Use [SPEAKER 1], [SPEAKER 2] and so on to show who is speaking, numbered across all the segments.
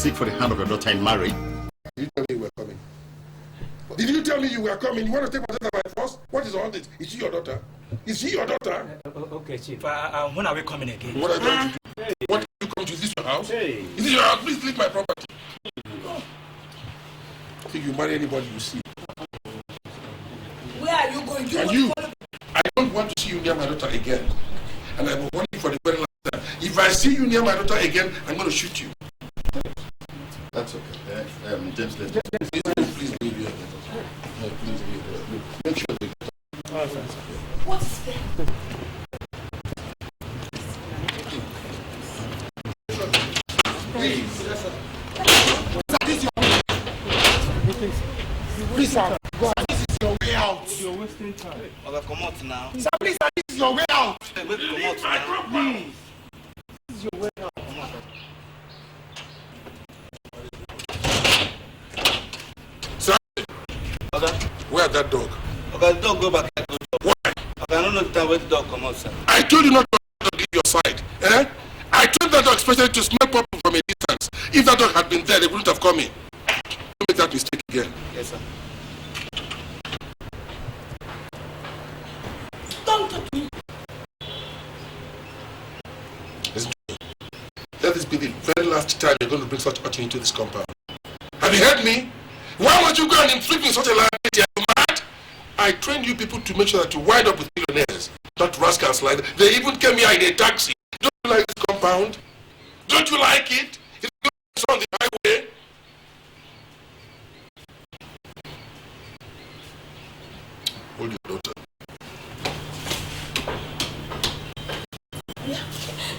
[SPEAKER 1] seek for the hand of your daughter in marriage.
[SPEAKER 2] Did you tell me you were coming? Did you tell me you were coming? You want to take my daughter by force? What is all this? Is she your daughter? Is she your daughter?
[SPEAKER 3] Okay, Chief. When are we coming again?
[SPEAKER 2] What are you going to do? Hey. What are you coming to? Is this your house? Hey. Is this your house? Please leave my property. No. I think you marry anybody you see.
[SPEAKER 4] Where are you going?
[SPEAKER 2] And you, I don't want to see you near my daughter again. And I'm warning you for the very last time. If I see you near my daughter again, I'm going to shoot you.
[SPEAKER 1] That's okay. James, please leave here. No, please leave here. Make sure they get up.
[SPEAKER 4] What is that?
[SPEAKER 2] Please. This is your way. Please, sir. Go on. This is your way out.
[SPEAKER 3] You're wasting time.
[SPEAKER 5] Okay, come out now.
[SPEAKER 2] Sir, please, sir. This is your way out.
[SPEAKER 5] Come out now.
[SPEAKER 2] Please. This is your way out. Where that dog?
[SPEAKER 5] Okay, the dog go back.
[SPEAKER 2] Why?
[SPEAKER 5] Okay, I don't know the time where the dog come out, sir.
[SPEAKER 2] I told you not to leave your side. Eh? I told that dog especially to smell properly from a distance. If that dog had been there, they wouldn't have come in. Don't make that mistake again.
[SPEAKER 5] Yes, sir.
[SPEAKER 4] Don't touch me.
[SPEAKER 2] Listen to me. Let this be the very last time you're going to bring such outing into this compound. Have you heard me? Why would you go and inflict me such a liability? Are you mad? I trained you people to make sure that you wind up with millionaires, not rascals like that. They even came here in a taxi. Don't you like this compound? Don't you like it? It's on the highway. Hold your daughter.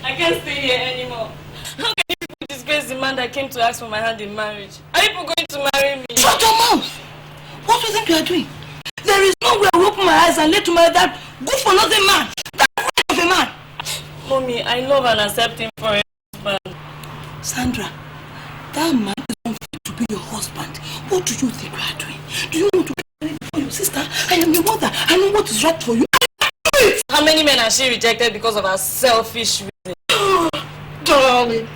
[SPEAKER 6] I can't stay here anymore. How can you people disgrace the man that came to ask for my hand in marriage? Are you people going to marry me?
[SPEAKER 4] Shut your mouth! What do you think you are doing? There is no way I will open my eyes and let you marry that good for nothing man. That friend of a man.
[SPEAKER 6] Mommy, I love and accept him for a husband.
[SPEAKER 4] Sandra, that man is unfit to be your husband. What do you think you are doing? Do you want to get married for your sister? I am your mother. I know what is right for you.
[SPEAKER 6] How many men has she rejected because of her selfish reasons?
[SPEAKER 4] Darling,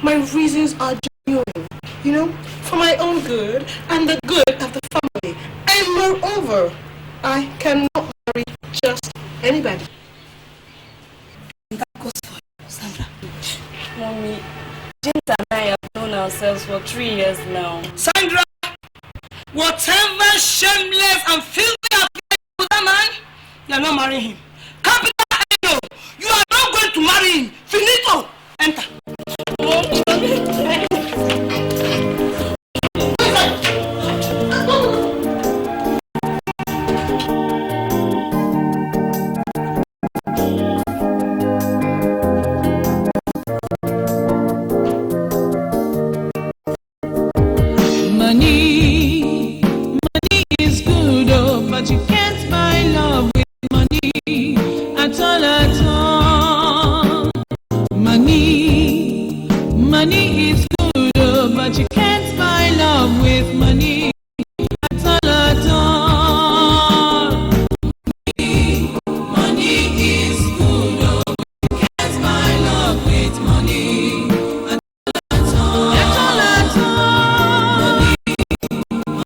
[SPEAKER 4] my reasons are genuine, you know, for my own good and the good of the family. And moreover, I cannot marry just anybody. And that goes for you, Sandra.
[SPEAKER 6] Mommy, James and I have known ourselves for 3 years now.
[SPEAKER 4] Sandra, whatever shameless and filthy affair with that man, you are not marrying him. Capital no, you are not going to marry him. Finito. Enter.
[SPEAKER 7] Money is good, oh, but you can't buy love with money at all, at all. Money is good, oh, but you can't buy love with money at all, at all. Money is good, oh, but you can't buy love with money at all, at all.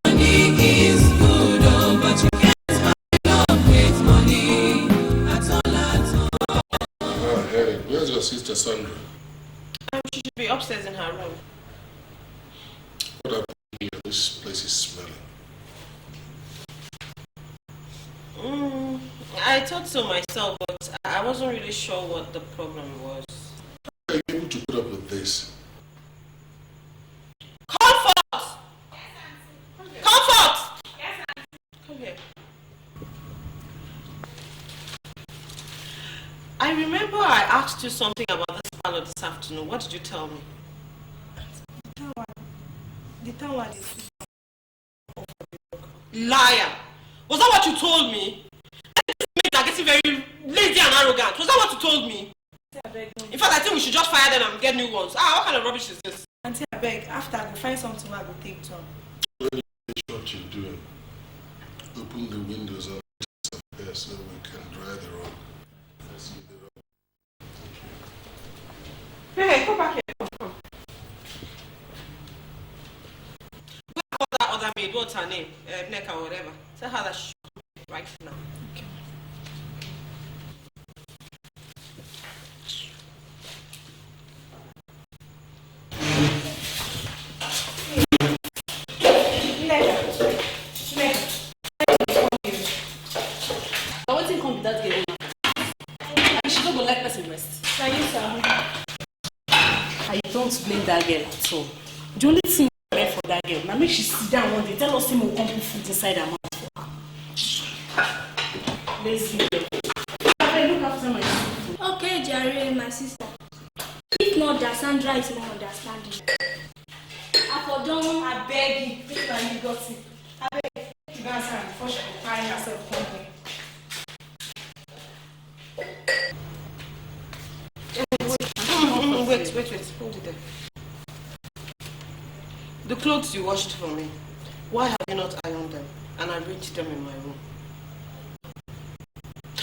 [SPEAKER 7] Money is good, oh, but you can't buy love with money at all, at all.
[SPEAKER 2] Oh, hey, where's your sister Sandra?
[SPEAKER 8] She should be upstairs in her room.
[SPEAKER 2] What happened here? This place is smelling.
[SPEAKER 8] I thought so myself, but I wasn't really sure what the problem was.
[SPEAKER 2] How are you able to put up with this?
[SPEAKER 8] Comfort! Comfort! Come here. I remember I asked you something about this parlor this afternoon. What did you tell me?
[SPEAKER 4] The tower is...
[SPEAKER 8] Liar! Was that what you told me? These maids are getting very lazy and arrogant. Was that what you told me? In fact, I think we should just fire them and get new ones. What kind of rubbish is this?
[SPEAKER 4] Auntie, I beg, after I go find something I will take turn.
[SPEAKER 2] Make sure what you're doing. Open the windows up there so we can dry the room. Let's see the room.
[SPEAKER 8] Hey, come back here. Come. maid, what's her name? Neka or whatever. Tell her that she should come right now.
[SPEAKER 6] Okay.
[SPEAKER 8] I want to come with that girl. And she don't go let person rest.
[SPEAKER 6] Can you, sir?
[SPEAKER 8] I don't blame that girl at all. The only thing I meant for that girl, now make she sit down one day, tell us him will come put food inside her mouth for her. Lazy girl. I look after my sister.
[SPEAKER 9] Okay, Jerry, my sister. If not that Sandra is not understanding. I for don't.
[SPEAKER 4] I beg you, this man you got it. I beg you, guys her before she will find herself company.
[SPEAKER 8] Wait, hold it there. The clothes you washed for me, why have you not ironed them and arranged them in my room?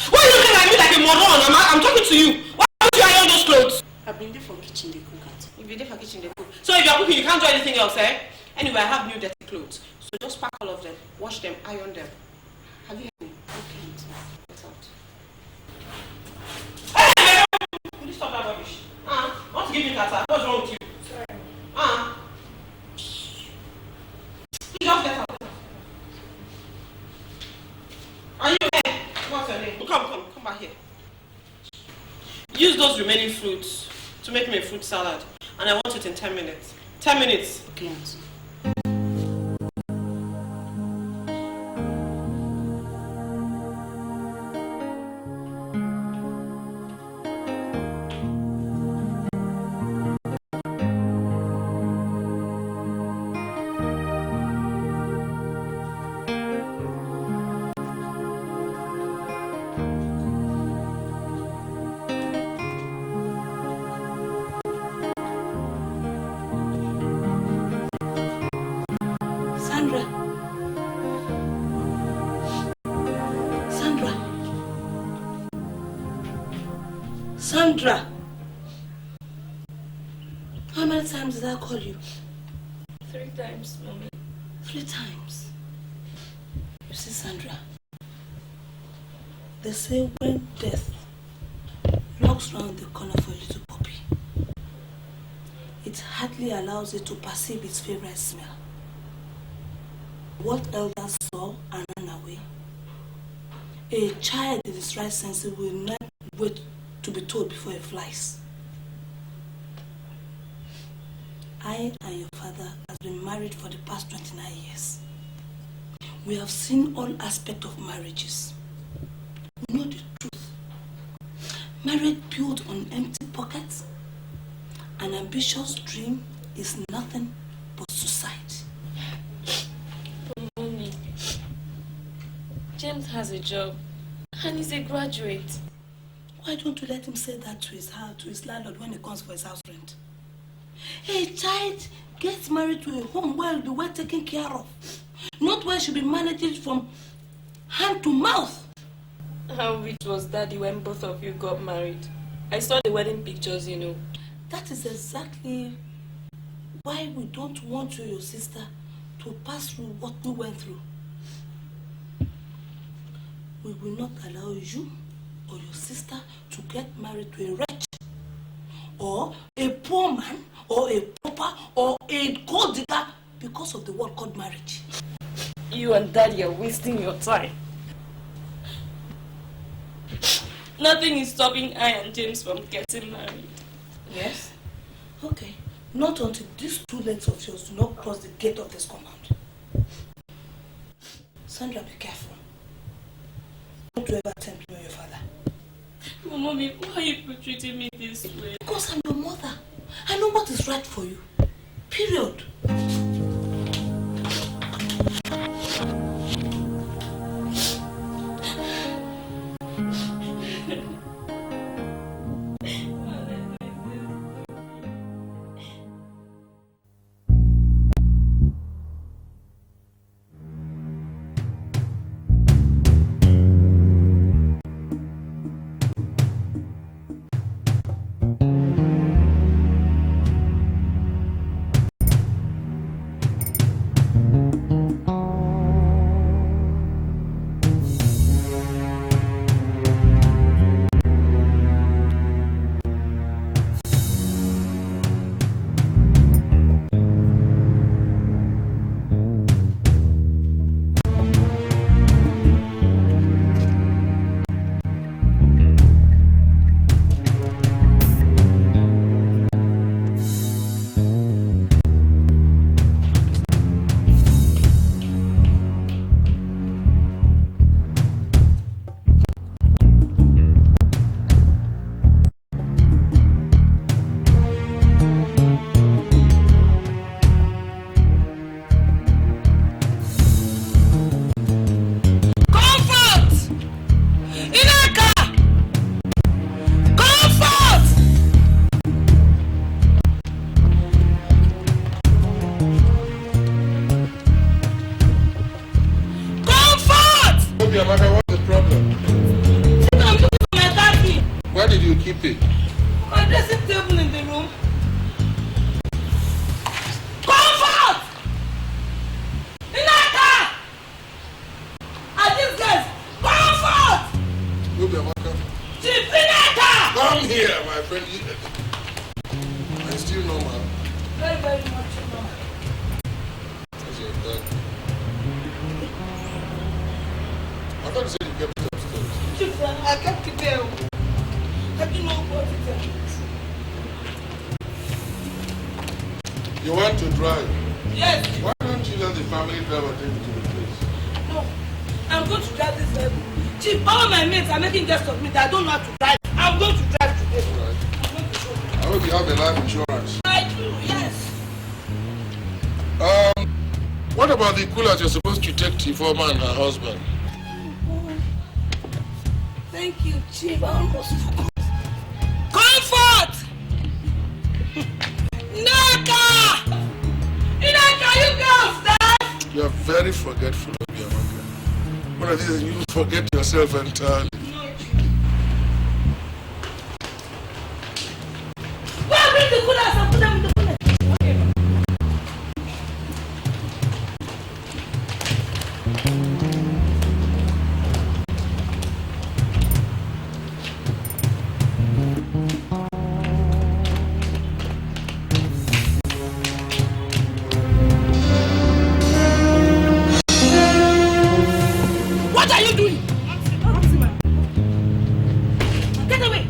[SPEAKER 8] Why are you looking at me like a moron? I'm talking to you. Why don't you iron those clothes? I've been there for kitchen, they cook at. You've been there for kitchen, they cook. So if you're cooking, you can't do anything else, eh? Anyway, I have new dirty clothes. So just pack all of them, wash them, iron them. Have you heard me? Okay, get out. Hey! Will you stop that rubbish? Want to give me kata? What's wrong with you? Sorry. You just get out. Are you here? What's your name? Come back here. Use those remaining fruits to make me a fruit salad. And I want it in 10 minutes. 10 minutes. Okay, auntie. Sandra! How many times did I call you?
[SPEAKER 6] 3 times, Mommy.
[SPEAKER 8] 3 times. You see, Sandra, they say when death knocks round the corner for a little puppy, it hardly allows it to perceive its favorite smell. What elders saw and ran away, a child in its right senses will not wait to be told before it flies. I and your father have been married for the past 29 years. We have seen all aspects of marriages. We know the truth. Marriage built on empty pockets, an ambitious dream is nothing but suicide.
[SPEAKER 6] But Mommy, James has a job and he's a graduate.
[SPEAKER 8] Why don't you let him say that to his landlord when he comes for his house rent? A child gets married to a home where he'll be well taken care of, not where she'll be managed from hand to mouth.
[SPEAKER 6] How rich was Daddy when both of you got married? I saw the wedding pictures, you know.
[SPEAKER 8] That is exactly why we don't want you, your sister, to pass through what we went through. We will not allow you or your sister to get married to a wretch, or a poor man, or a pauper, or a gold digger because of the word called marriage.
[SPEAKER 6] You and Daddy are wasting your time. Nothing is stopping I and James from getting married.
[SPEAKER 8] Yes? Okay. Not until these 2 legs of yours do not cross the gate of this compound. Sandra, be careful. Don't you ever tempt me or your father.
[SPEAKER 6] But Mommy, why are you treating me this way?
[SPEAKER 8] Because I'm your mother. I know what is right for you. Period.
[SPEAKER 2] keep it.
[SPEAKER 4] My dressing table in the room. Comfort! Iyke! And these guys, comfort!
[SPEAKER 2] You'll be welcome.
[SPEAKER 4] Chief Iyke!
[SPEAKER 2] Come here, my friend. I still know, man.
[SPEAKER 4] Very, very much,
[SPEAKER 2] That's your dad. I thought you said you kept it upstairs.
[SPEAKER 4] Chief, I kept it there. I didn't know what it is.
[SPEAKER 2] You want to drive?
[SPEAKER 4] Yes.
[SPEAKER 2] Why don't you let the family driver take you to the place?
[SPEAKER 4] No. I'm going to drive this vehicle. Chief, all my mates are making guests of me that I don't know how to drive. I'm going to drive today.
[SPEAKER 2] All right.
[SPEAKER 4] I'm going to show you.
[SPEAKER 2] I hope you have a life insurance.
[SPEAKER 4] I do, yes.
[SPEAKER 2] What about the coolers you're supposed to take to Forma and her husband?
[SPEAKER 4] Thank you, Chief. I almost forgot. Comfort! Iyke! Iyke, you girls there?
[SPEAKER 2] You are very forgetful of your mother. One of these, you forget yourself entirely.
[SPEAKER 4] No, Chief. Well, bring the coolers and put them in the bonnet. Okay. What are you doing? Get away!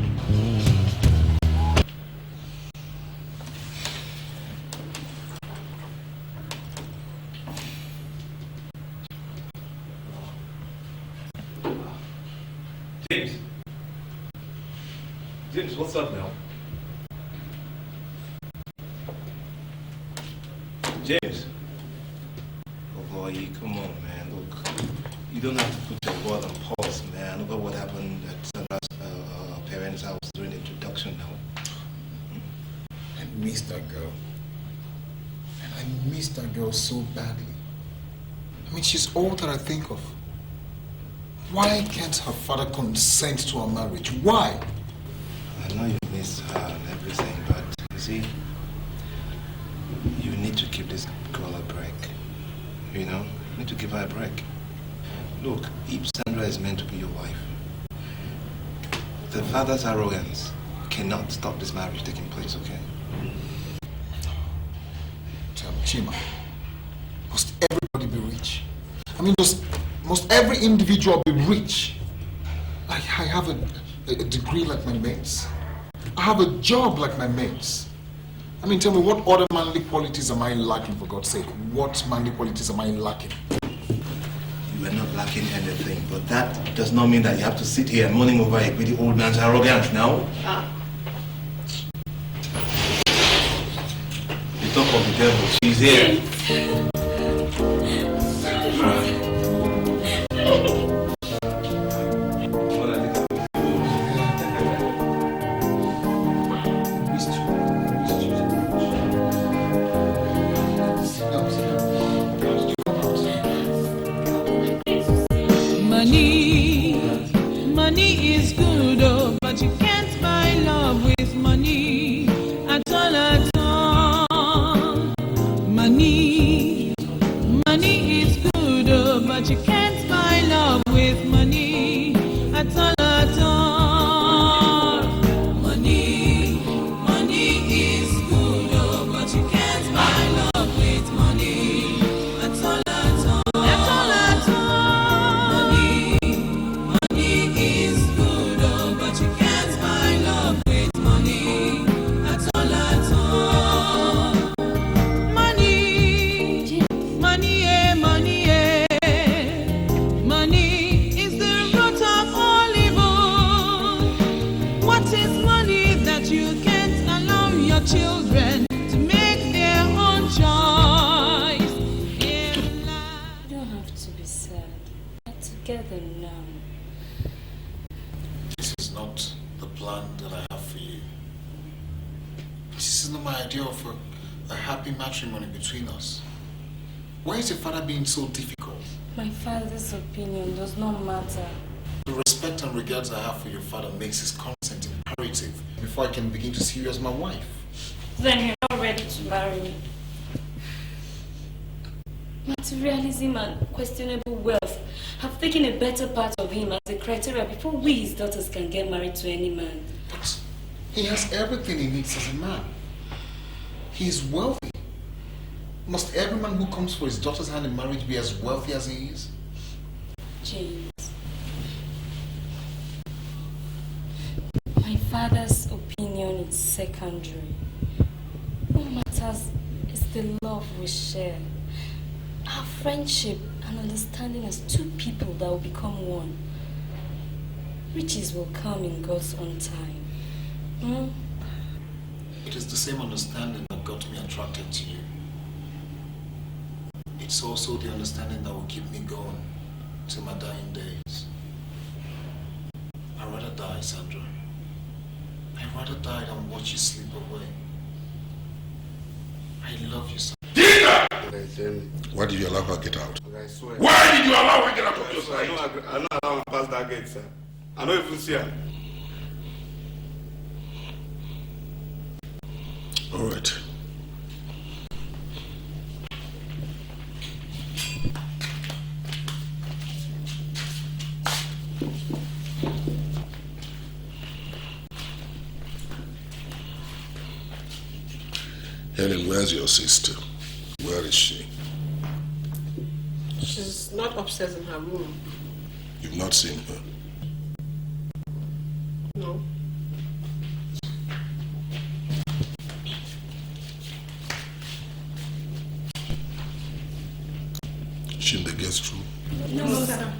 [SPEAKER 10] James, what's up now? James.
[SPEAKER 5] Oh boy, come on, man. Look, you don't have to put your word on pause, man. Look at what happened at Sandra's parents' house during the introduction now.
[SPEAKER 11] I miss that girl. And I miss that girl so badly. I mean, she's all that I think of. Why can't her father consent to our marriage? Why?
[SPEAKER 5] I know you miss her and everything, but you see, you need to give this girl a break. You know? You need to give her a break. Look, if Sandra is meant to be your wife, the father's arrogance cannot stop this marriage taking place, okay?
[SPEAKER 11] Tell me, Chima, must everybody be rich? I mean, must every individual be rich? I have a degree like my mates. I have a job like my mates. I mean, tell me, what other manly qualities am I lacking, for God's sake? What manly qualities am I lacking?
[SPEAKER 5] You are not lacking anything, but that does not mean that you have to sit here mourning over a greedy old man's arrogance now. You talk of the devil, she's here.
[SPEAKER 7] Money is good, oh, but you can't buy love with money at all. Money is good, oh, but you can't buy love with money at all. Money is good, oh, but you can't buy love with money at all. Children to make their own choice in life.
[SPEAKER 6] You don't have to be sad. We're together now.
[SPEAKER 11] This is not the plan that I have for you. This is not my idea of a happy matrimony between us. Why is your father being so difficult?
[SPEAKER 6] My father's opinion does not matter.
[SPEAKER 11] The respect and regards I have for your father makes his consent imperative. imperative before I can begin to see you as my wife.
[SPEAKER 6] Then you're not ready to marry me. Materialism and questionable wealth have taken a better part of him as a criteria before we, his daughters, can get married to any man.
[SPEAKER 11] But he has everything he needs as a man. He is wealthy. Must every man who comes for his daughter's hand in marriage be as wealthy as he is?
[SPEAKER 6] James, my father's opinion is secondary. What matters is the love we share. Our friendship and understanding as two people that will become one. Riches will come in God's own time.
[SPEAKER 11] It is the same understanding that got me attracted to you. It's also the understanding that will keep me going till my dying days. I'd rather die, Sandra. I'd rather die than watch you slip away. I love you, Sandra.
[SPEAKER 2] Why did you allow her to get out? Why did you allow her to get out of your sight?
[SPEAKER 12] I know allow her pass that gate, sir. I don't even see her.
[SPEAKER 2] All right. Helen, where's your sister? Where is she?
[SPEAKER 4] She's not upstairs in her room.
[SPEAKER 2] You've not seen her?
[SPEAKER 4] No.
[SPEAKER 2] She in the guest room?
[SPEAKER 4] No, sir.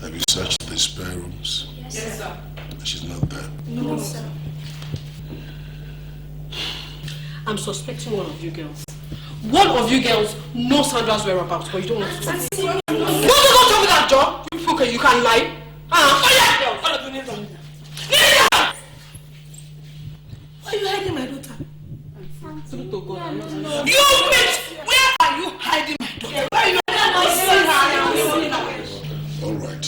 [SPEAKER 2] Have you searched the spare rooms?
[SPEAKER 4] Yes, sir.
[SPEAKER 2] She's not there?
[SPEAKER 4] No, sir. I'm suspecting one of you girls. One of you girls knows Sandra's whereabouts, but you don't want to talk. No, don't tell me that, Joe. You people, you can't lie.
[SPEAKER 8] Why are you hiding my daughter?
[SPEAKER 4] You bitch! Where are you hiding my daughter? Where are you
[SPEAKER 2] All right.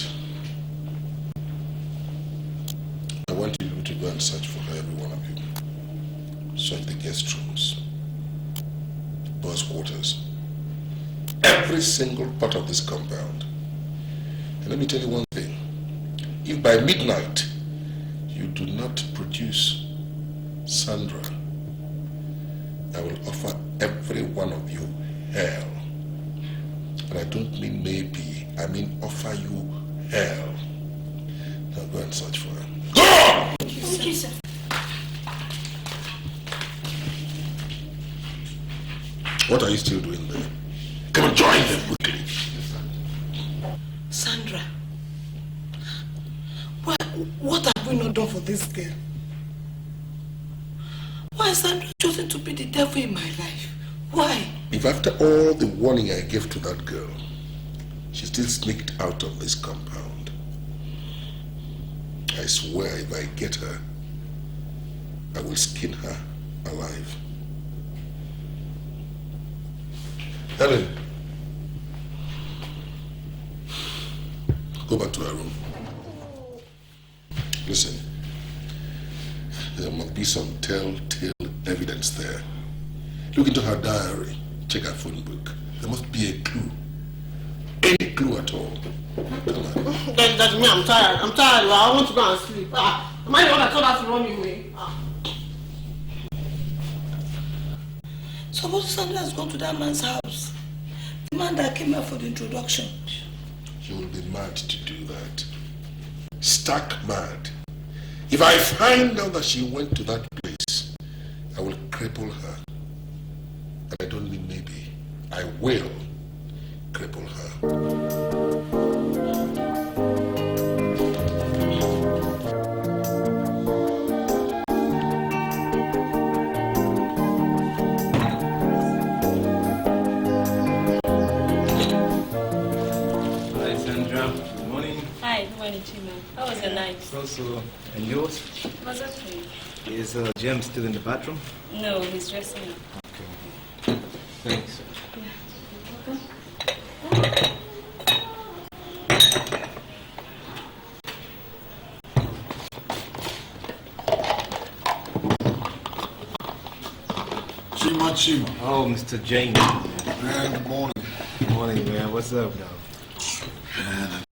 [SPEAKER 2] I want you to go and search for her, every one of you. Search the guest rooms, boys' quarters, every single part of this compound. And let me tell you one thing. If by midnight you do not produce Sandra, I will offer every one of you hell. And I don't mean maybe, I mean offer you hell. Now go and search for her. Go!
[SPEAKER 8] Thank you, sir.
[SPEAKER 2] What are you still doing there? Come and join them quickly.
[SPEAKER 8] Sandra, what have we not done for this girl? Why has Sandra chosen to be the devil in my life? Why?
[SPEAKER 2] If after all the warning I gave to that girl, she still sneaked out of this compound, I swear if I get her, I will skin her alive. Helen, go back to her room. Listen, there must be some telltale evidence there. Look into her diary, check her phone book. There must be a clue. Any clue at all. Come on.
[SPEAKER 4] That's me, I'm tired. I want to go and sleep. Am I the one that told her to run away?
[SPEAKER 8] Suppose Sandra has gone to that man's house. The man that came here for the introduction.
[SPEAKER 2] She will be mad to do that. Stark mad. If I find out that she went to that place, I will cripple her. And I don't mean maybe. I will cripple her.
[SPEAKER 6] How was the night?
[SPEAKER 10] Also, and yours?
[SPEAKER 6] Was okay.
[SPEAKER 10] Is James still in the bathroom?
[SPEAKER 6] No, he's dressing up.
[SPEAKER 10] Okay. Thanks.
[SPEAKER 11] Chima.
[SPEAKER 10] Oh, Mr. James.
[SPEAKER 11] Man, good morning.
[SPEAKER 10] Good morning, man. What's up, now?
[SPEAKER 11] Man,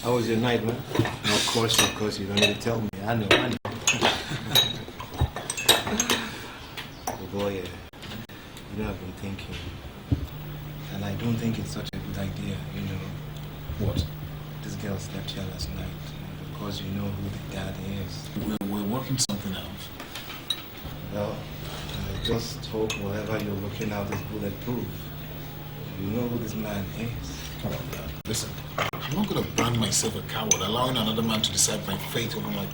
[SPEAKER 10] how was your night, man? No, of course, you don't need to tell me. I know. Oh, boy, yeah. You know, I've been thinking. And I don't think it's such a good idea, you know.
[SPEAKER 11] What?
[SPEAKER 10] This girl slept here last night. Because you know who the dad is.
[SPEAKER 11] We're working something out.
[SPEAKER 10] Well, I just hope whatever you're looking at is bulletproof. You know who this man is.
[SPEAKER 11] Come on, man. Listen, I'm not going to brand myself a coward, allowing another man to decide my fate over my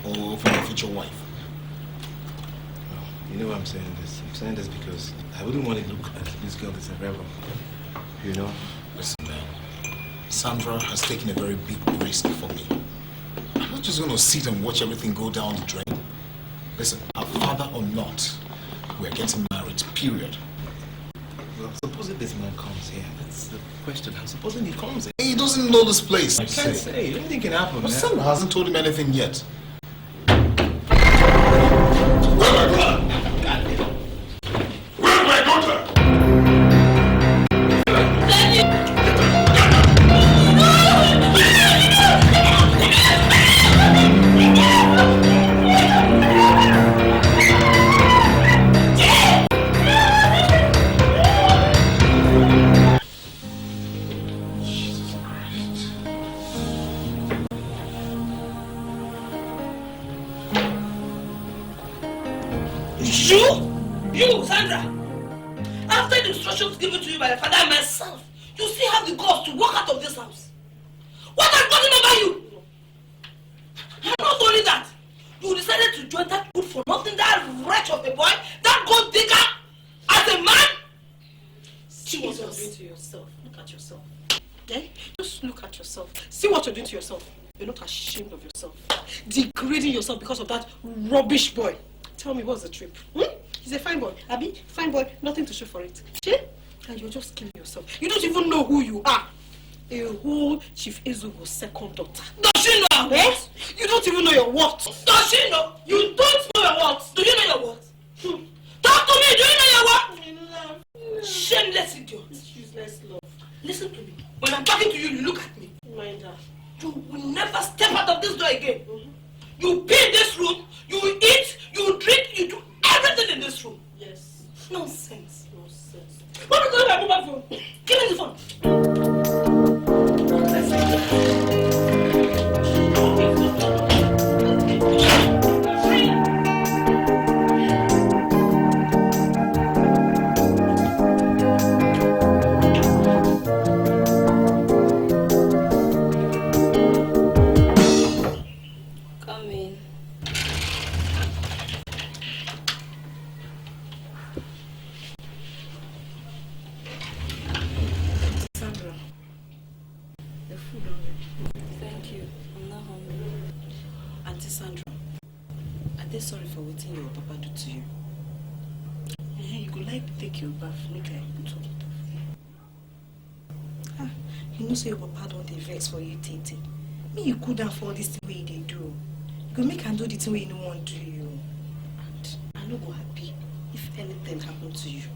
[SPEAKER 11] future wife.
[SPEAKER 10] Well, you know why I'm saying this? I'm saying this because I wouldn't want to look at this girl as a rebel. You know?
[SPEAKER 11] Listen, man. Sandra has taken a very big risk for me. I'm not just going to sit and watch everything go down the drain. Listen, our father or not, we're getting married, period.
[SPEAKER 10] Well, supposing this man comes here, that's the question. Supposing he comes here.
[SPEAKER 11] He doesn't know this place.
[SPEAKER 10] I can't say. Anything can happen,
[SPEAKER 11] But
[SPEAKER 10] man.
[SPEAKER 11] Sandra hasn't told him anything yet.
[SPEAKER 2] Where's my daughter?
[SPEAKER 8] You, Sandra! After the instructions given to you by the father and myself, you still have the guts to walk out of this house. What has gotten over you? And not only that, you decided to join that good for nothing, that wretch of a boy, that gold digger, as a man?
[SPEAKER 4] See what you're doing to yourself. Look at yourself. Okay? Just look at yourself. See what you're doing to yourself. You're not ashamed of yourself. Degrading yourself because of that rubbish boy. Tell me, what's the trip? He's a fine boy. Abi, fine boy, nothing to show for it. See? And you're just killing yourself. You don't even know who you are. A whole Chief Ezugo's second daughter.
[SPEAKER 8] Does she know her worth?
[SPEAKER 4] You don't even know your worth.
[SPEAKER 8] Does she know? You don't know your worth. Do you know your worth? Talk to me. Do you know your worth? Shameless idiot.
[SPEAKER 4] Useless love.
[SPEAKER 8] Listen to me. When I'm talking to you, you look at me.
[SPEAKER 4] Mind her.
[SPEAKER 8] You will never step out of this door again. You pee in this room, you eat, you drink, you do everything in this room.
[SPEAKER 4] Yes.
[SPEAKER 8] Nonsense.
[SPEAKER 4] Nonsense.
[SPEAKER 8] What are you going to my phone? Give me the phone.
[SPEAKER 6] Come in.
[SPEAKER 4] Sandra, the food already.
[SPEAKER 6] Thank you. I'm not hungry.
[SPEAKER 4] Auntie Sandra, are they sorry for what your papa do to you? You could like take your bath, make I put on it for you. You know, so your papa don't dey vex for you, Tete. Me, you cool down for all this thing way they do. You go make and do the thing way you no want to do you. And I no go happy if anything happen to you.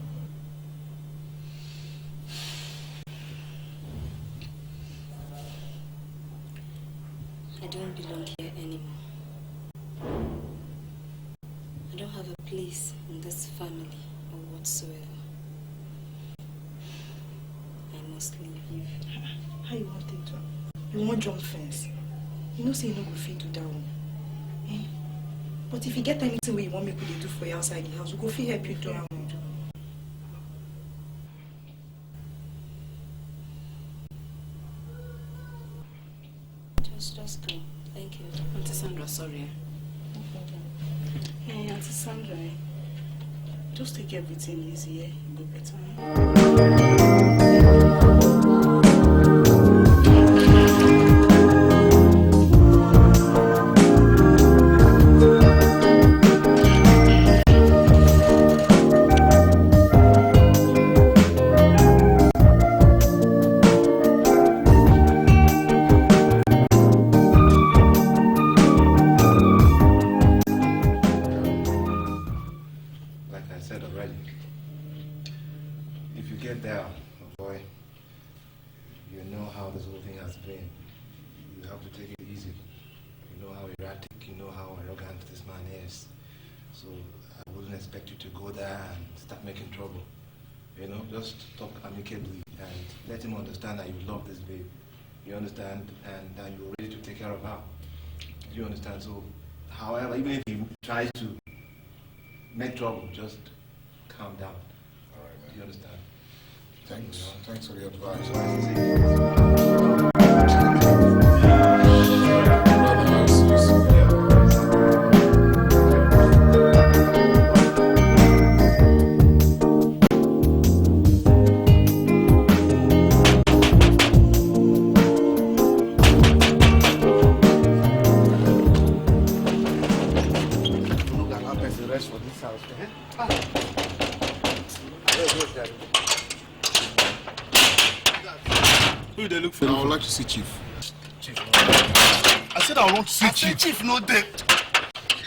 [SPEAKER 6] I don't belong here anymore. I don't have a place in this family or whatsoever. I must leave you.
[SPEAKER 4] How you want it to? You want jump fence? You know say you no go fit do that one. Eh? But if you get anything where you want me to do for you outside the house, we go fit help you do that one.
[SPEAKER 6] Just go. Thank you.
[SPEAKER 4] Auntie Sandra, sorry.
[SPEAKER 6] No problem.
[SPEAKER 4] Hey, Auntie Sandra, just take everything easy, eh? Go better.
[SPEAKER 10] Like I said already,
[SPEAKER 5] to take it easy. You know how erratic, you know how arrogant this man is. So I wouldn't expect you to go there and start making trouble. You know, just talk amicably and let him understand that you love this babe. You understand? And that you're ready to take care of her. You understand? So, however, even if he tries to make trouble, just calm down.
[SPEAKER 11] All right, man.
[SPEAKER 5] Do you understand?
[SPEAKER 11] Thanks. Thanks for the advice.
[SPEAKER 1] Who they look for?
[SPEAKER 11] I would like to see Chief.
[SPEAKER 1] Chief. I said I want to see Chief. Chief no dead.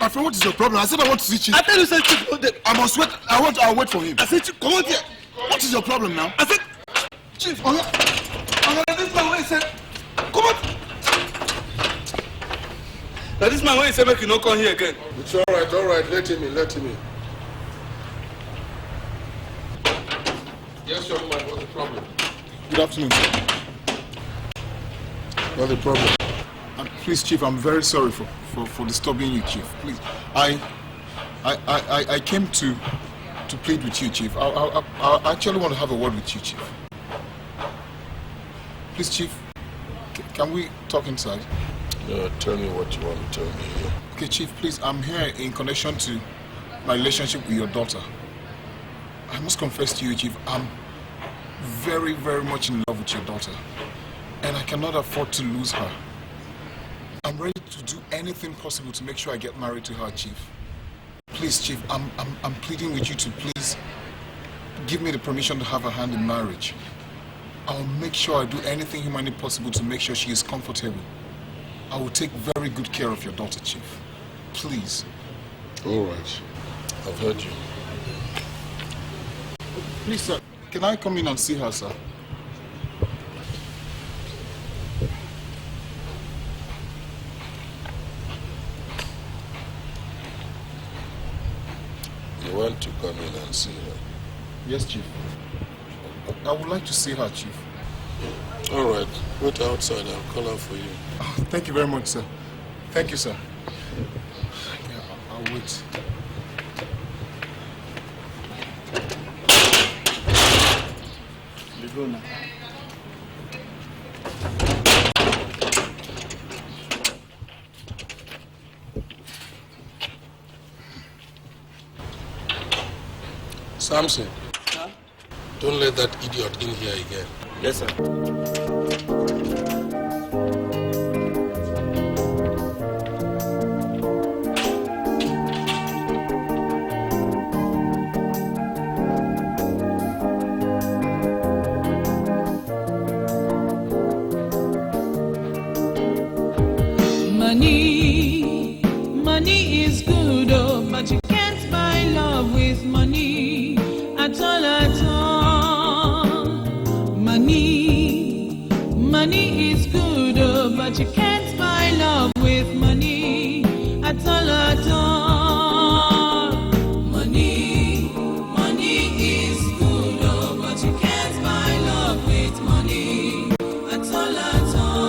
[SPEAKER 11] My friend, what is your problem? I said I want to see Chief.
[SPEAKER 1] I tell you, say Chief no dead.
[SPEAKER 11] I must wait. I'll wait for him.
[SPEAKER 1] I said Chief, come on here.
[SPEAKER 11] What is your problem now?
[SPEAKER 1] I said Chief. Oh yeah. This man when he said, come on. Now this man when he said make you not come here again.
[SPEAKER 2] It's all right. Let him in. Yes, young man, what's the problem?
[SPEAKER 11] Good afternoon, sir.
[SPEAKER 2] What's the problem?
[SPEAKER 11] Please, Chief, I'm very sorry for disturbing you, Chief. Please, I came to plead with you, Chief. I actually want to have a word with you, Chief. Please, Chief, can we talk inside?
[SPEAKER 2] Tell me what you want to tell me here.
[SPEAKER 11] Okay, Chief, please, I'm here in connection to my relationship with your daughter. I must confess to you, Chief, I'm very, very much in love with your daughter, and I cannot afford to lose her. I'm ready to do anything possible to make sure I get married to her, Chief. Please, Chief, I'm pleading with you to please give me the permission to have a hand in marriage. I'll make sure I do anything humanly possible to make sure she is comfortable. I will take very good care of your daughter, Chief. Please.
[SPEAKER 2] All right. I've heard you.
[SPEAKER 11] Please, sir, can I come in and see her, sir?
[SPEAKER 2] You want to come in and see her?
[SPEAKER 11] Yes, Chief. I would like to see her, Chief.
[SPEAKER 2] All right. Wait outside. I'll call her for you.
[SPEAKER 11] Oh, thank you very much, sir. Thank you, sir. Yeah, I'll wait.
[SPEAKER 1] You go now.
[SPEAKER 2] Samson. Huh? Don't let that idiot in here again.
[SPEAKER 1] Yes, sir.
[SPEAKER 7] Money is good, oh, but you can't buy love with money at all. Money is good, oh, but you can't buy love with money at all. Money is good, oh, but you can't buy love with money at all.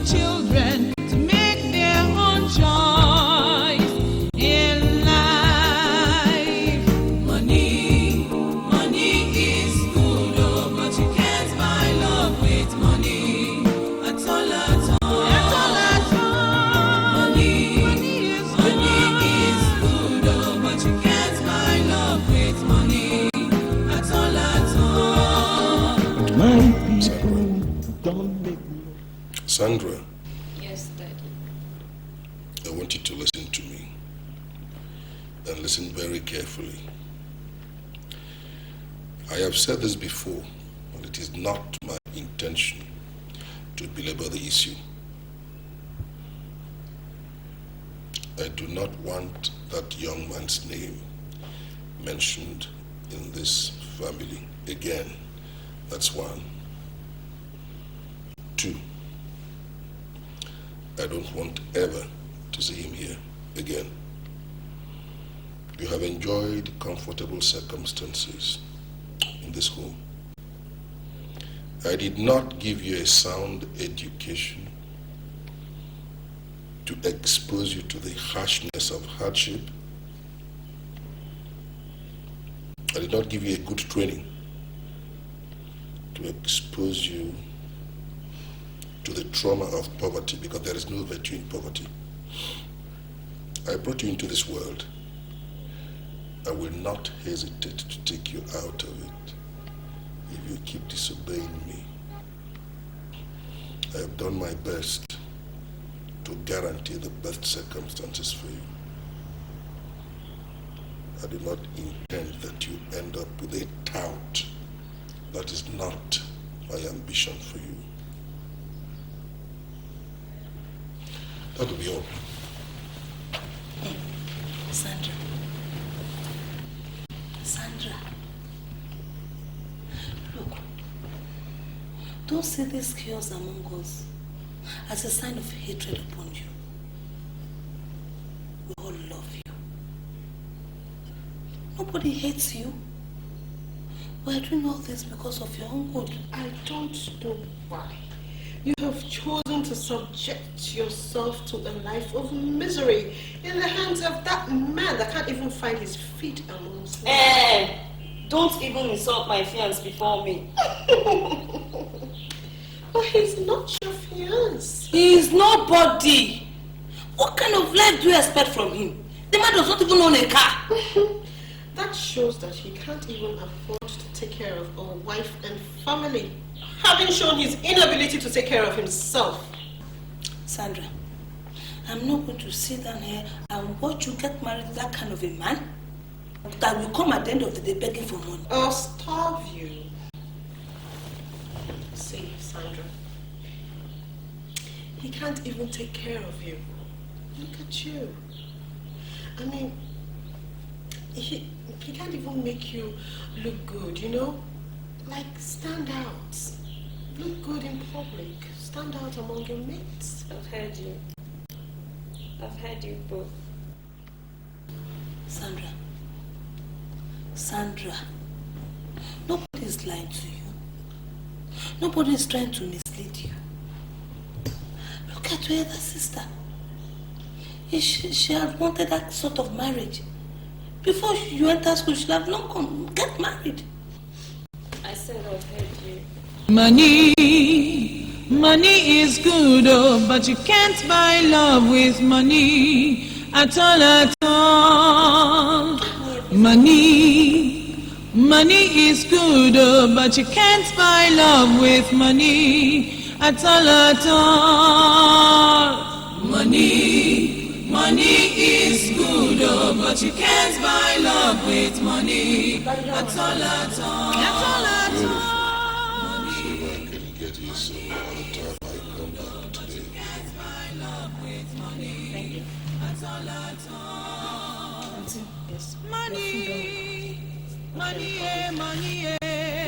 [SPEAKER 7] Children to make their own choice in life. Money is good, oh, but you can't buy love with money at all. Money is good, oh, but you can't buy love with money at all.
[SPEAKER 2] My people don't make Sandra.
[SPEAKER 6] Yes, Daddy.
[SPEAKER 2] I want you to listen to me and listen very carefully. I have said this before, and it is not my intention to belabor the issue. I do not want that young man's name mentioned in this family again. That's one. Two, I don't want ever to see him here again. You have enjoyed comfortable circumstances in this home. I did not give you a sound education to expose you to the harshness of hardship. I did not give you a good training to expose you to the trauma of poverty, because there is no virtue in poverty. I brought you into this world. I will not hesitate to take you out of it if you keep disobeying me. I have done my best to guarantee the best circumstances for you. I do not intend that you end up with a tout. That is not my ambition for you. That will be all.
[SPEAKER 8] Sandra. Look, don't see this chaos among us as a sign of hatred upon you. We all love you. Nobody hates you. We are doing all this because of your own good.
[SPEAKER 4] I don't know why. You have chosen to subject yourself to a life of misery in the hands of that man that can't even find his feet amongst men.
[SPEAKER 6] Don't even insult my fiancé before me.
[SPEAKER 4] But he's not your fiancé.
[SPEAKER 8] He is nobody. What kind of life do you expect from him? The man does not even own a car.
[SPEAKER 4] That shows that he can't even afford to take care of a wife and family, having shown his inability to take care of himself.
[SPEAKER 8] Sandra, I'm not going to sit down here and watch you get married to that kind of a man that will come at the end of the day begging for money.
[SPEAKER 4] Or starve you. See, Sandra, he can't even take care of you. Look at you. I mean, he can't even make you look good, you know? Like, stand out. Look good in public. Stand out among your mates.
[SPEAKER 6] I've heard you. I've heard you both.
[SPEAKER 8] Sandra, nobody is lying to you. Nobody is trying to mislead you. Look at your other sister. She had wanted that sort of marriage. Before you enter school, she should have long gone. Get married.
[SPEAKER 6] I said I've heard you.
[SPEAKER 7] Money is good, oh, but you can't buy love with money at all. Money is good, oh, but you can't buy love with money at all. Money is good, oh, but you can't buy love with money at all. Money.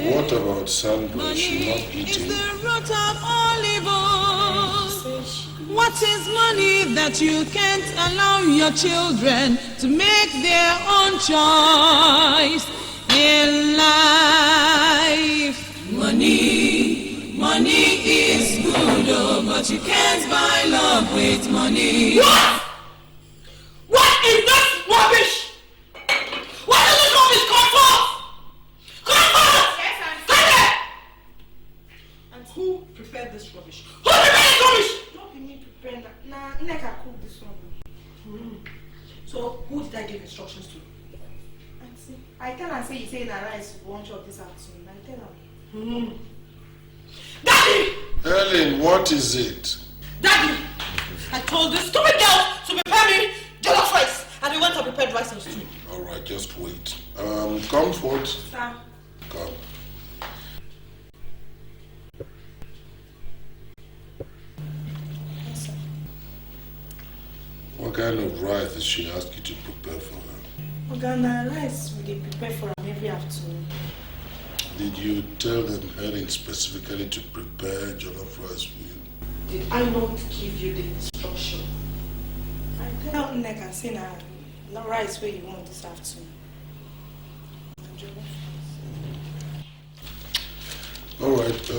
[SPEAKER 2] What about Sandra? Is she not eating?
[SPEAKER 7] Is the root of all evil. What is money that you can't allow your children to make their own choice in life? Money is good, oh, but you can't buy love with money.
[SPEAKER 4] What is this rubbish? Where does this rubbish come from? Come forth! Yes, come here! And who prepared this rubbish? Who prepared this rubbish?
[SPEAKER 8] Not be me preparing that. Nah, Nneka cook this rubbish.
[SPEAKER 4] So, who did I give instructions to?
[SPEAKER 8] Auntie, I tell her say you say that rice you won't chop this afternoon. I tell her.
[SPEAKER 4] Daddy!
[SPEAKER 2] Helen, what is it?
[SPEAKER 4] Daddy! I told this stupid girl to prepare me jollof rice, and we went and prepared rice and stew.
[SPEAKER 2] All right, just wait. Comfort.
[SPEAKER 8] Sir.
[SPEAKER 2] Come. she asked you to prepare for her?
[SPEAKER 8] Organa rice we dey prepare for am every afternoon.
[SPEAKER 2] Did you tell them Helen specifically to prepare jollof rice for you?
[SPEAKER 4] Did I not give you the instruction?
[SPEAKER 8] I tell Nneka say na rice where you want this afternoon.
[SPEAKER 2] Alright,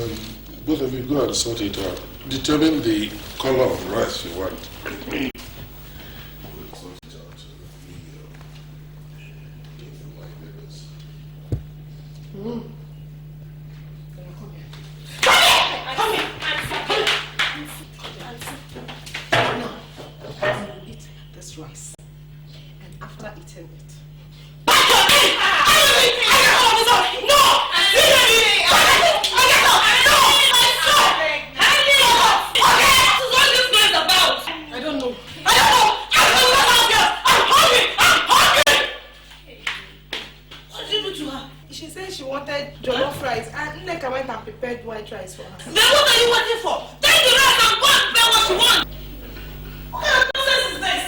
[SPEAKER 2] both of you go and sort it out. Determine the color of rice you want.
[SPEAKER 4] Rice, and after eating it, I don't know.
[SPEAKER 8] What did you do to her?
[SPEAKER 4] She said she wanted jollof rice, and Nneka went and prepared white rice for her.
[SPEAKER 8] Then what are you waiting for? Take the rice and go and prepare what you want. What kind of nonsense is this?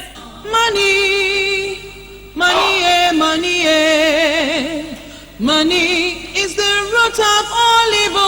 [SPEAKER 7] Money, money, money is the root of all evil.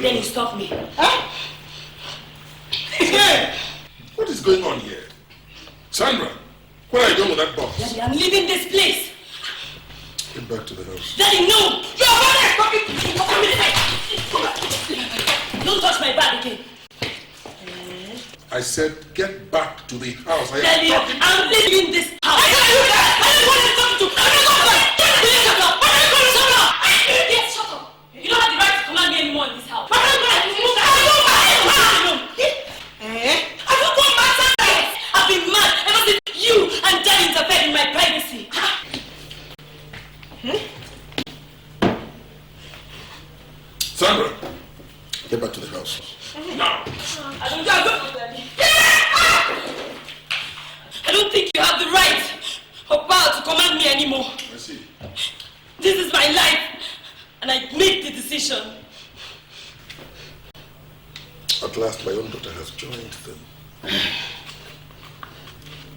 [SPEAKER 8] Then you stop me.
[SPEAKER 2] Huh? Hey! What is going on here? Sandra, what are you doing with that box?
[SPEAKER 8] Daddy, I'm leaving this place.
[SPEAKER 2] Get back to the house.
[SPEAKER 8] Daddy, no! Your brother is talking. Don't touch my bag again.
[SPEAKER 2] I said get back to the house.
[SPEAKER 8] Daddy, I'm leaving this house. I don't want to talk to you. Shut up. Yes, shut up. You don't have the right to command me anymore in this house. I don't want my time. I've been mad ever since you and Daddy interfered in my privacy.
[SPEAKER 2] Sandra, get back to the house. Now.
[SPEAKER 8] I don't think you have the right or power to command me anymore.
[SPEAKER 2] I see.
[SPEAKER 8] This is my life, and I made the decision.
[SPEAKER 2] At last, my own daughter has joined them.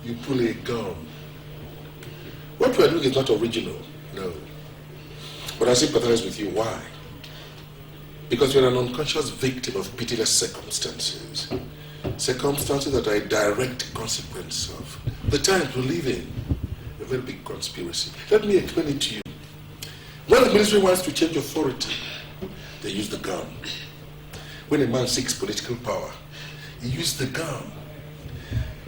[SPEAKER 2] You pull a gun. What we are doing is not original, no. But I sympathize with you. Why? Because you're an unconscious victim of pitiless circumstances. Circumstances that are a direct consequence of the times we live in. A very big conspiracy. Let me explain it to you. When the military wants to change authority, they use the gun. When a man seeks political power, he uses the gun.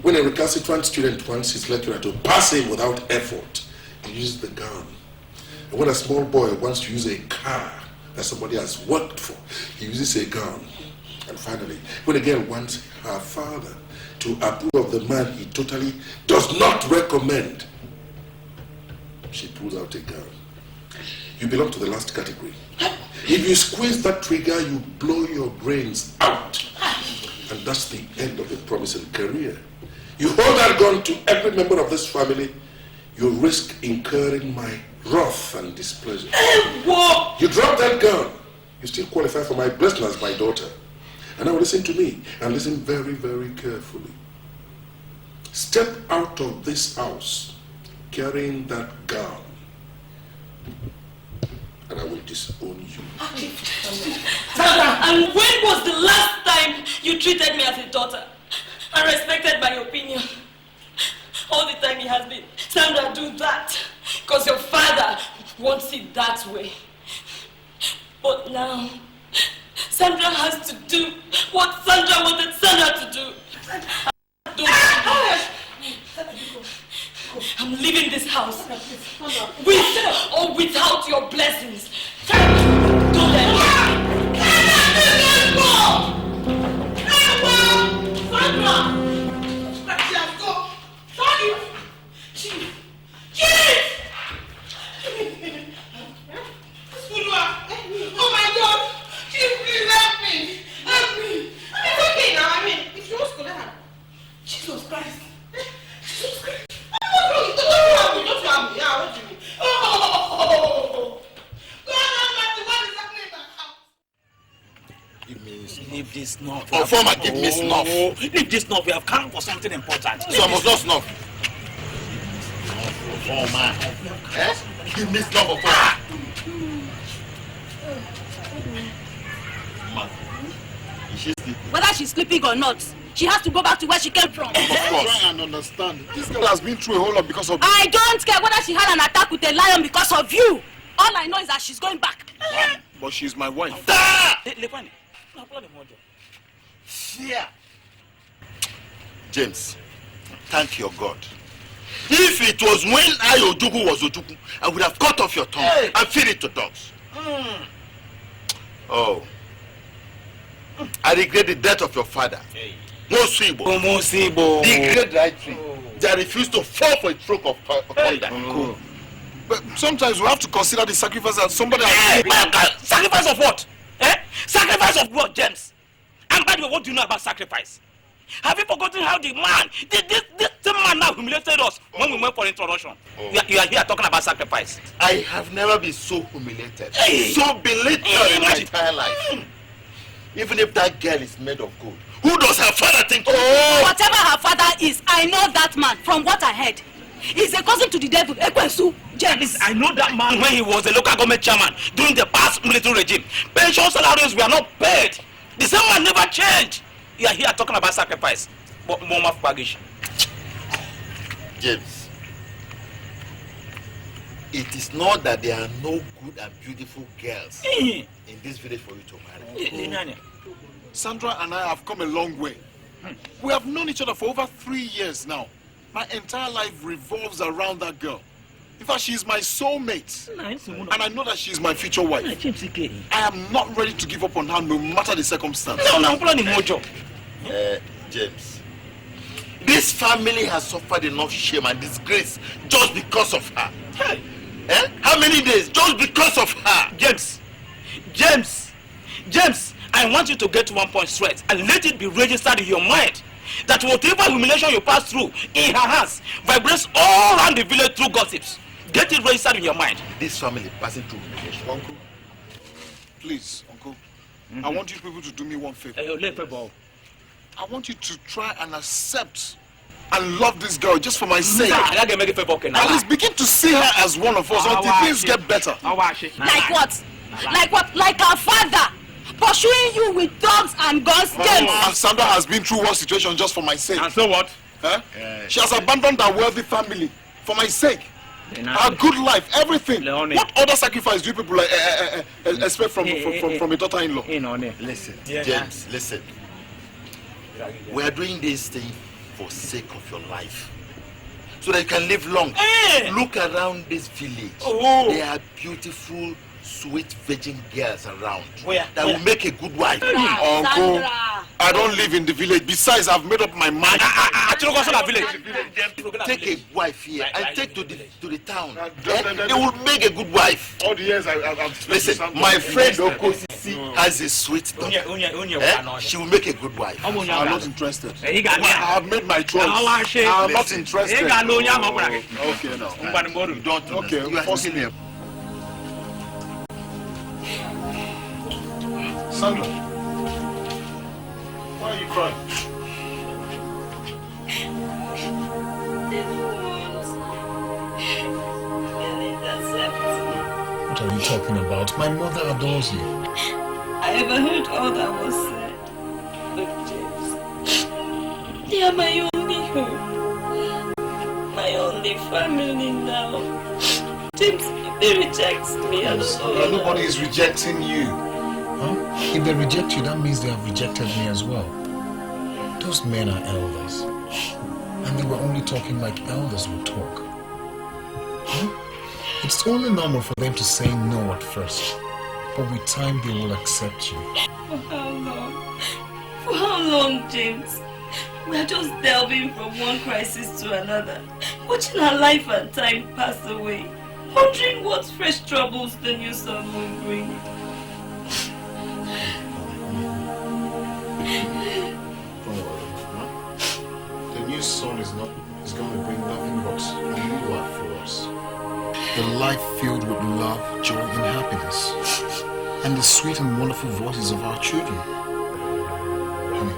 [SPEAKER 2] When a recalcitrant student wants his lecturer to pass him without effort, he uses the gun. And when a small boy wants to use a car that somebody has worked for, he uses a gun. And finally, when a girl wants her father to approve of the man he totally does not recommend, she pulls out a gun. You belong to the last category. If you squeeze that trigger, you blow your brains out. And that's the end of a promising career. You hold that gun to every member of this family, you risk incurring my wrath and displeasure.
[SPEAKER 8] What?
[SPEAKER 2] You drop that gun, you still qualify for my blessing as my daughter. And now listen to me, and listen very, very carefully. Step out of this house carrying that gun, and I will disown you.
[SPEAKER 8] Sandra, and when was the last time you treated me as a daughter and respected my opinion? All the time it has been, Sandra, do that, because your father wants it that way. But now, Sandra has to do what Sandra wanted Sandra to do. I'm leaving this house with or without your blessings. Don't let me. Sandra!
[SPEAKER 4] Oh my God! Chief, please help me! Help me! It's okay now. I mean, if you want to let her. Jesus Christ! Jesus Christ! Don't have me. Yeah, what do you mean? Oh! God Almighty, what is happening in my house?
[SPEAKER 3] Give me snuff. Leave this snuff.
[SPEAKER 1] Oh, former, give me snuff.
[SPEAKER 3] Leave this snuff. We have come for something important.
[SPEAKER 1] So I must not snuff. Former. Eh? Give me snuff of former. Is she sleeping?
[SPEAKER 13] Whether she's sleeping or not, she has to go back to where she came from.
[SPEAKER 1] Of course.
[SPEAKER 11] Try and understand. This girl has been through a whole lot because of...
[SPEAKER 13] I don't care whether she had an attack with a lion because of you. All I know is that she's going back.
[SPEAKER 11] But she's my wife.
[SPEAKER 1] Fear. James, thank your God. If it was when I Ojuku was Ojuku, I would have cut off your tongue and feed it to dogs. Oh. I regret the death of your father. Mosibo. The great right tree that refused to fall for a stroke of thunder.
[SPEAKER 11] Cool. But sometimes we have to consider the sacrifice that somebody has...
[SPEAKER 3] Sacrifice of what? Eh? Sacrifice of what, James? And by the way, what do you know about sacrifice? Have you forgotten how the man, this man now humiliated us when we went for introduction? You are here talking about sacrifice.
[SPEAKER 1] I have never been so humiliated, so belittled in my entire life. Even if that girl is made of gold, who does her father think?
[SPEAKER 13] Whatever her father is, I know that man from what I heard. He's a cousin to the devil, Ekwensu, James.
[SPEAKER 3] I know that man when he was a local government chairman during the past military regime. Pension salaries were not paid. The same man never changed. You are here talking about sacrifice. But Mama Pagish.
[SPEAKER 1] James, it is not that there are no good and beautiful girls in this village for you to marry.
[SPEAKER 11] Sandra and I have come a long way. We have known each other for over 3 years now. My entire life revolves around that girl. In fact, she is my soulmate. And I know that she is my future wife. I am not ready to give up on her no matter the circumstance.
[SPEAKER 1] James, this family has suffered enough shame and disgrace just because of her. How many days? Just because of her.
[SPEAKER 3] James, I want you to get to one point straight and let it be registered in your mind that whatever humiliation you pass through in her hands vibrates all around the village through gossips. Get it registered in your mind.
[SPEAKER 1] This family passing through humiliation.
[SPEAKER 11] Uncle, please, Uncle, I want you people to do me one favor. I want you to try and accept and love this girl just for my sake. At least begin to see her as one of us until things get better.
[SPEAKER 13] Like what? Like what? Like our father pursuing you with dogs and guns, James.
[SPEAKER 11] And Sandra has been through one situation just for my sake.
[SPEAKER 3] And so what?
[SPEAKER 11] She has abandoned her wealthy family for my sake. Her good life, everything. What other sacrifice do you people expect from a daughter-in-law?
[SPEAKER 1] Listen, James, listen. We are doing this thing for sake of your life. so that you can live long. Look around this village. There are beautiful, sweet virgin girls around that will make a good wife.
[SPEAKER 12] Uncle, I don't live in the village. Besides, I've made up my mind.
[SPEAKER 1] Take a wife here and take to the town. They will make a good wife.
[SPEAKER 12] All the years I've
[SPEAKER 1] listen, my friend Okosisi has a sweet daughter. She will make a good wife.
[SPEAKER 12] I'm not interested. I have made my choice. I'm not interested. Okay, no.
[SPEAKER 1] You don't.
[SPEAKER 12] Okay, force me.
[SPEAKER 2] Sandra, why are you crying?
[SPEAKER 11] What are you talking about? My mother adores you.
[SPEAKER 6] I overheard all that was said. Look, James, they are my only hope. My only family now. James, if they reject me, I'm sorry.
[SPEAKER 11] Nobody is rejecting you. Huh? If they reject you, that means they have rejected me as well. Those men are elders. And they were only talking like elders would talk. Huh? It's only normal for them to say no at first. But with time, they will accept you.
[SPEAKER 6] For how long? For how long, James? We are just delving from one crisis to another, watching our life and time pass away, wondering what fresh troubles the new sun will bring.
[SPEAKER 11] The new sun is going to bring nothing but a new life for us. The life filled with love, joy, and happiness. And the sweet and wonderful voices of our children. Honey,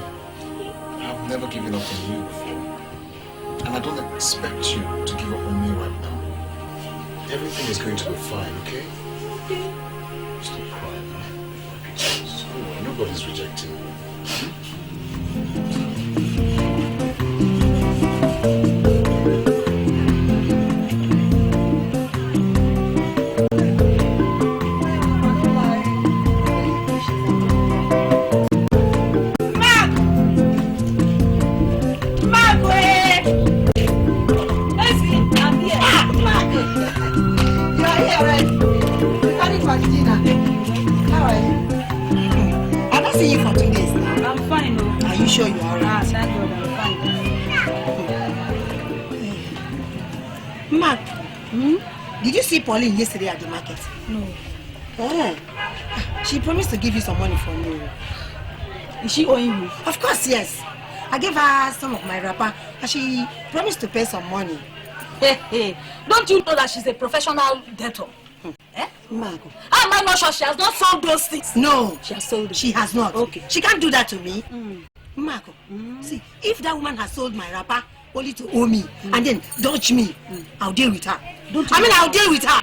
[SPEAKER 11] I've never given up on you before. And I don't expect you to give up on me right now. Everything is going to be fine, okay? Stop crying, man. Nobody's rejecting you.
[SPEAKER 4] Sure you are right.
[SPEAKER 13] Thank God I'm fine.
[SPEAKER 4] Mark, did you see Pauline yesterday at the market?
[SPEAKER 13] No.
[SPEAKER 4] Oh, she promised to give you some money for me.
[SPEAKER 13] Is she owing you?
[SPEAKER 4] Of course, yes. I gave her some of my wrapper and she promised to pay some money.
[SPEAKER 13] Hey, don't you know that she's a professional debtor?
[SPEAKER 4] Marco.
[SPEAKER 13] Am I not sure she has not sold those things?
[SPEAKER 4] No,
[SPEAKER 13] she has sold them.
[SPEAKER 4] She has not.
[SPEAKER 13] Okay.
[SPEAKER 4] She can't do that to me. Marco, see, if that woman has sold my wrapper only to owe me and then dodge me, I'll deal with her. I'll deal with her.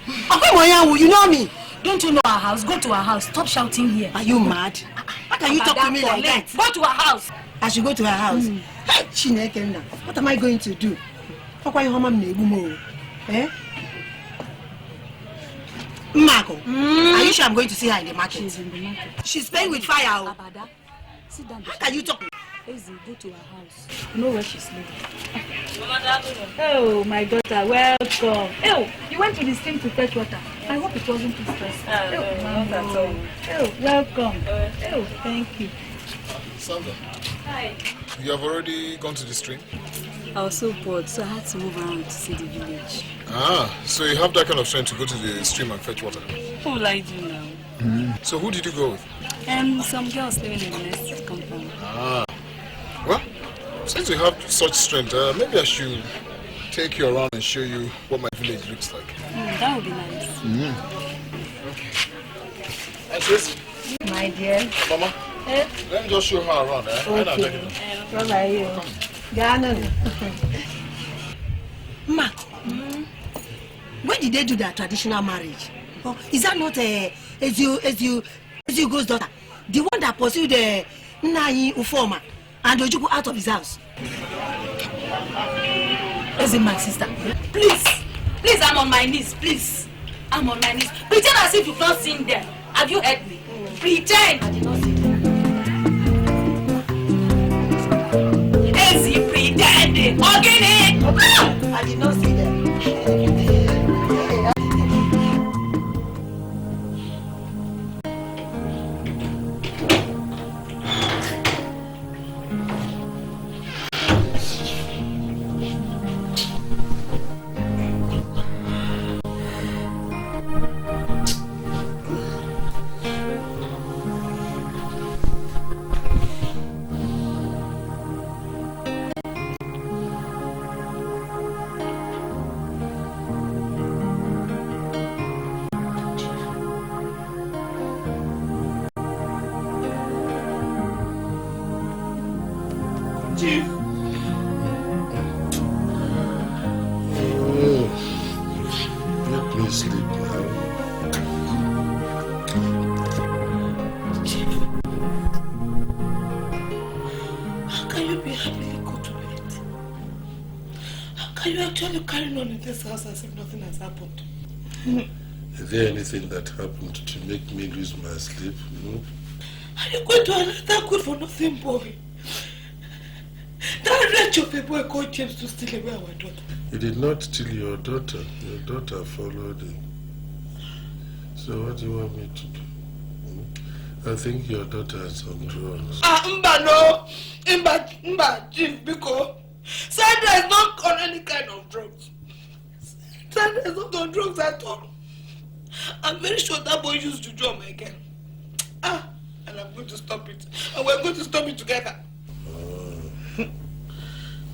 [SPEAKER 4] You know me.
[SPEAKER 13] Don't you know our house? Go to our house. Stop shouting here.
[SPEAKER 4] Are you mad? How can you talk to me like that?
[SPEAKER 13] Go to our house.
[SPEAKER 4] I should go to her house. Hey, what am I going to do? Eh? Marco, are you sure I'm going to see her in the market?
[SPEAKER 13] She's in the market.
[SPEAKER 4] She's playing with fire.
[SPEAKER 13] Abada, sit down.
[SPEAKER 4] How can you talk?
[SPEAKER 13] Easy, go to her house. You know where she's living. Oh, my daughter, welcome. Oh, you went to the stream to fetch water. I hope it wasn't too stressful. Welcome. Oh, thank you.
[SPEAKER 11] Sandra.
[SPEAKER 6] Hi.
[SPEAKER 11] You have already gone to the stream?
[SPEAKER 6] I was so bored, so I had to move around to see the village.
[SPEAKER 11] Ah, so you have that kind of strength to go to the stream and fetch water?
[SPEAKER 6] What will I do now?
[SPEAKER 11] So who did you go with?
[SPEAKER 6] Some girls living in the next compound.
[SPEAKER 11] Ah, well, since you have such strength, maybe I should take you around and show you what my village looks like.
[SPEAKER 6] That would be nice.
[SPEAKER 11] Okay. And Tracy.
[SPEAKER 13] My dear.
[SPEAKER 11] Mama, let me just show her around.
[SPEAKER 13] Okay. What are you? Ghana.
[SPEAKER 4] Mark, when did they do their traditional marriage? Oh, is that not Ezio's daughter? The one that pursued Nai Ufoma and Ojuku out of his house?
[SPEAKER 13] Is my sister? Please, I'm on my knees, please. I'm on my knees. Pretend as if you've not seen them. Have you heard me? Pretend. I did not see them. Ezi pretending. Organic.
[SPEAKER 8] I did not see them. Carrying on in this house as if nothing has happened.
[SPEAKER 2] Is there anything that happened to make me lose my sleep?
[SPEAKER 8] Are you going to allow that good for nothing boy? That wretch of a boy called James to steal away our daughter.
[SPEAKER 2] He did not steal your daughter. Your daughter followed him. So what do you want me to do? I think your daughter has some drugs.
[SPEAKER 8] Mba no! Mba, Chief, because Sandra is not on any kind of drugs. Sandra is not on drugs at all. I'm very sure that boy used to drum again. And I'm going to stop it. And we're going to stop it together.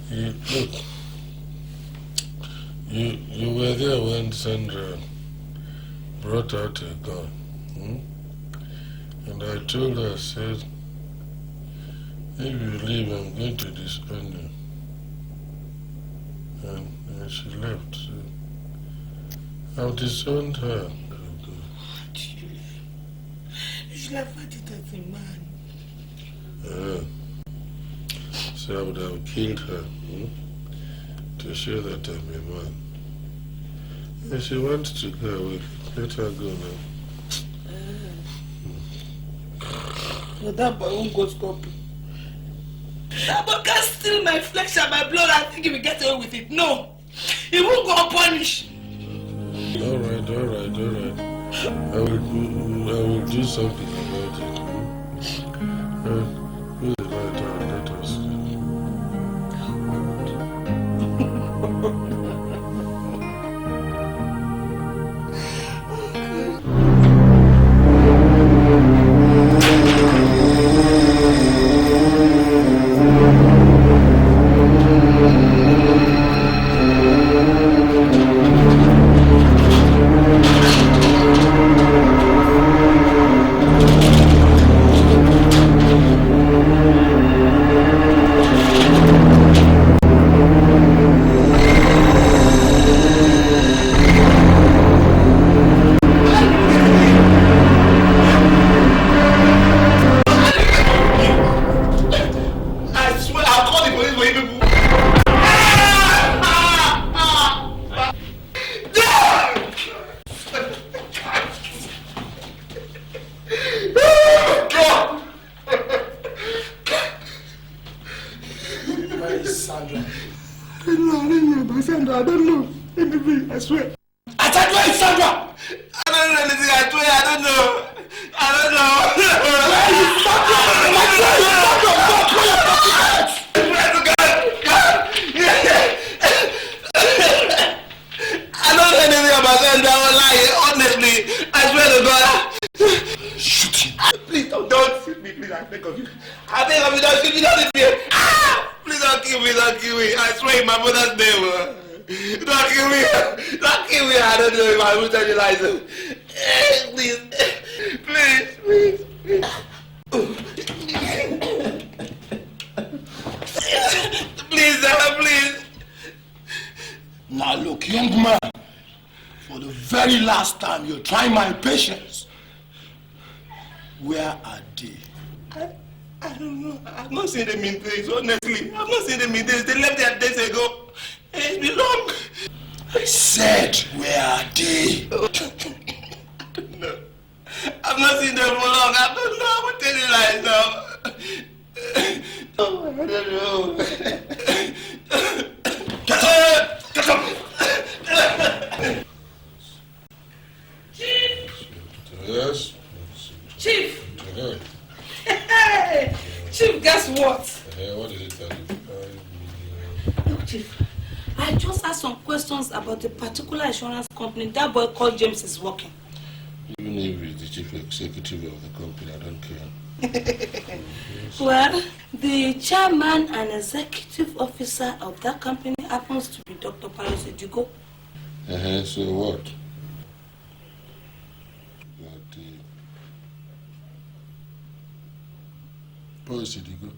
[SPEAKER 2] Look, you were there when Sandra brought out a gun. And I told her, I said, if you leave, I'm going to disown you. And she left. So I've disowned her.
[SPEAKER 8] You should have had it as a man.
[SPEAKER 2] So I would have killed her to show that I'm a man. If she wants to go away, let her go now.
[SPEAKER 8] But that boy won't go stop. That boy can't steal my flesh and my blood and think he will get away with it. No! He won't go unpunished.
[SPEAKER 2] All right. I will do something about it. Put the light on, let us sleep.
[SPEAKER 8] Sandra, I don't know anything, I swear.
[SPEAKER 3] I said, where is Sandra? I don't know anything, I swear, I don't know. Where is Sandra? I don't know anything about Sandra, I will lie, honestly. I swear to God. Shoot him. Please don't shoot me, please, I beg of you. I beg of you, don't shoot me, don't shoot me. Please don't kill me, I swear in my mother's name. Don't kill me, I don't know if I will tell you lies. Please. Please.
[SPEAKER 14] Now look, young man, for the very last time you're trying my patience. Where are they?
[SPEAKER 3] I don't know. I've not seen them in days, honestly. I've not seen them in days. They left there days ago. It's been long.
[SPEAKER 14] I said, where are they?
[SPEAKER 3] I don't know. I've not seen them for long. I don't know. I'm telling you lies now. I don't know.
[SPEAKER 14] Get up!
[SPEAKER 8] guess what?
[SPEAKER 2] What did it tell you?
[SPEAKER 8] Look, Chief, I just asked some questions about the particular insurance company that boy called James is working.
[SPEAKER 2] Even if he's the chief executive of the company, I don't care.
[SPEAKER 8] Well, the chairman and executive officer of that company happens to be Dr. Pius Edochie.
[SPEAKER 2] So what? Pius Edochie?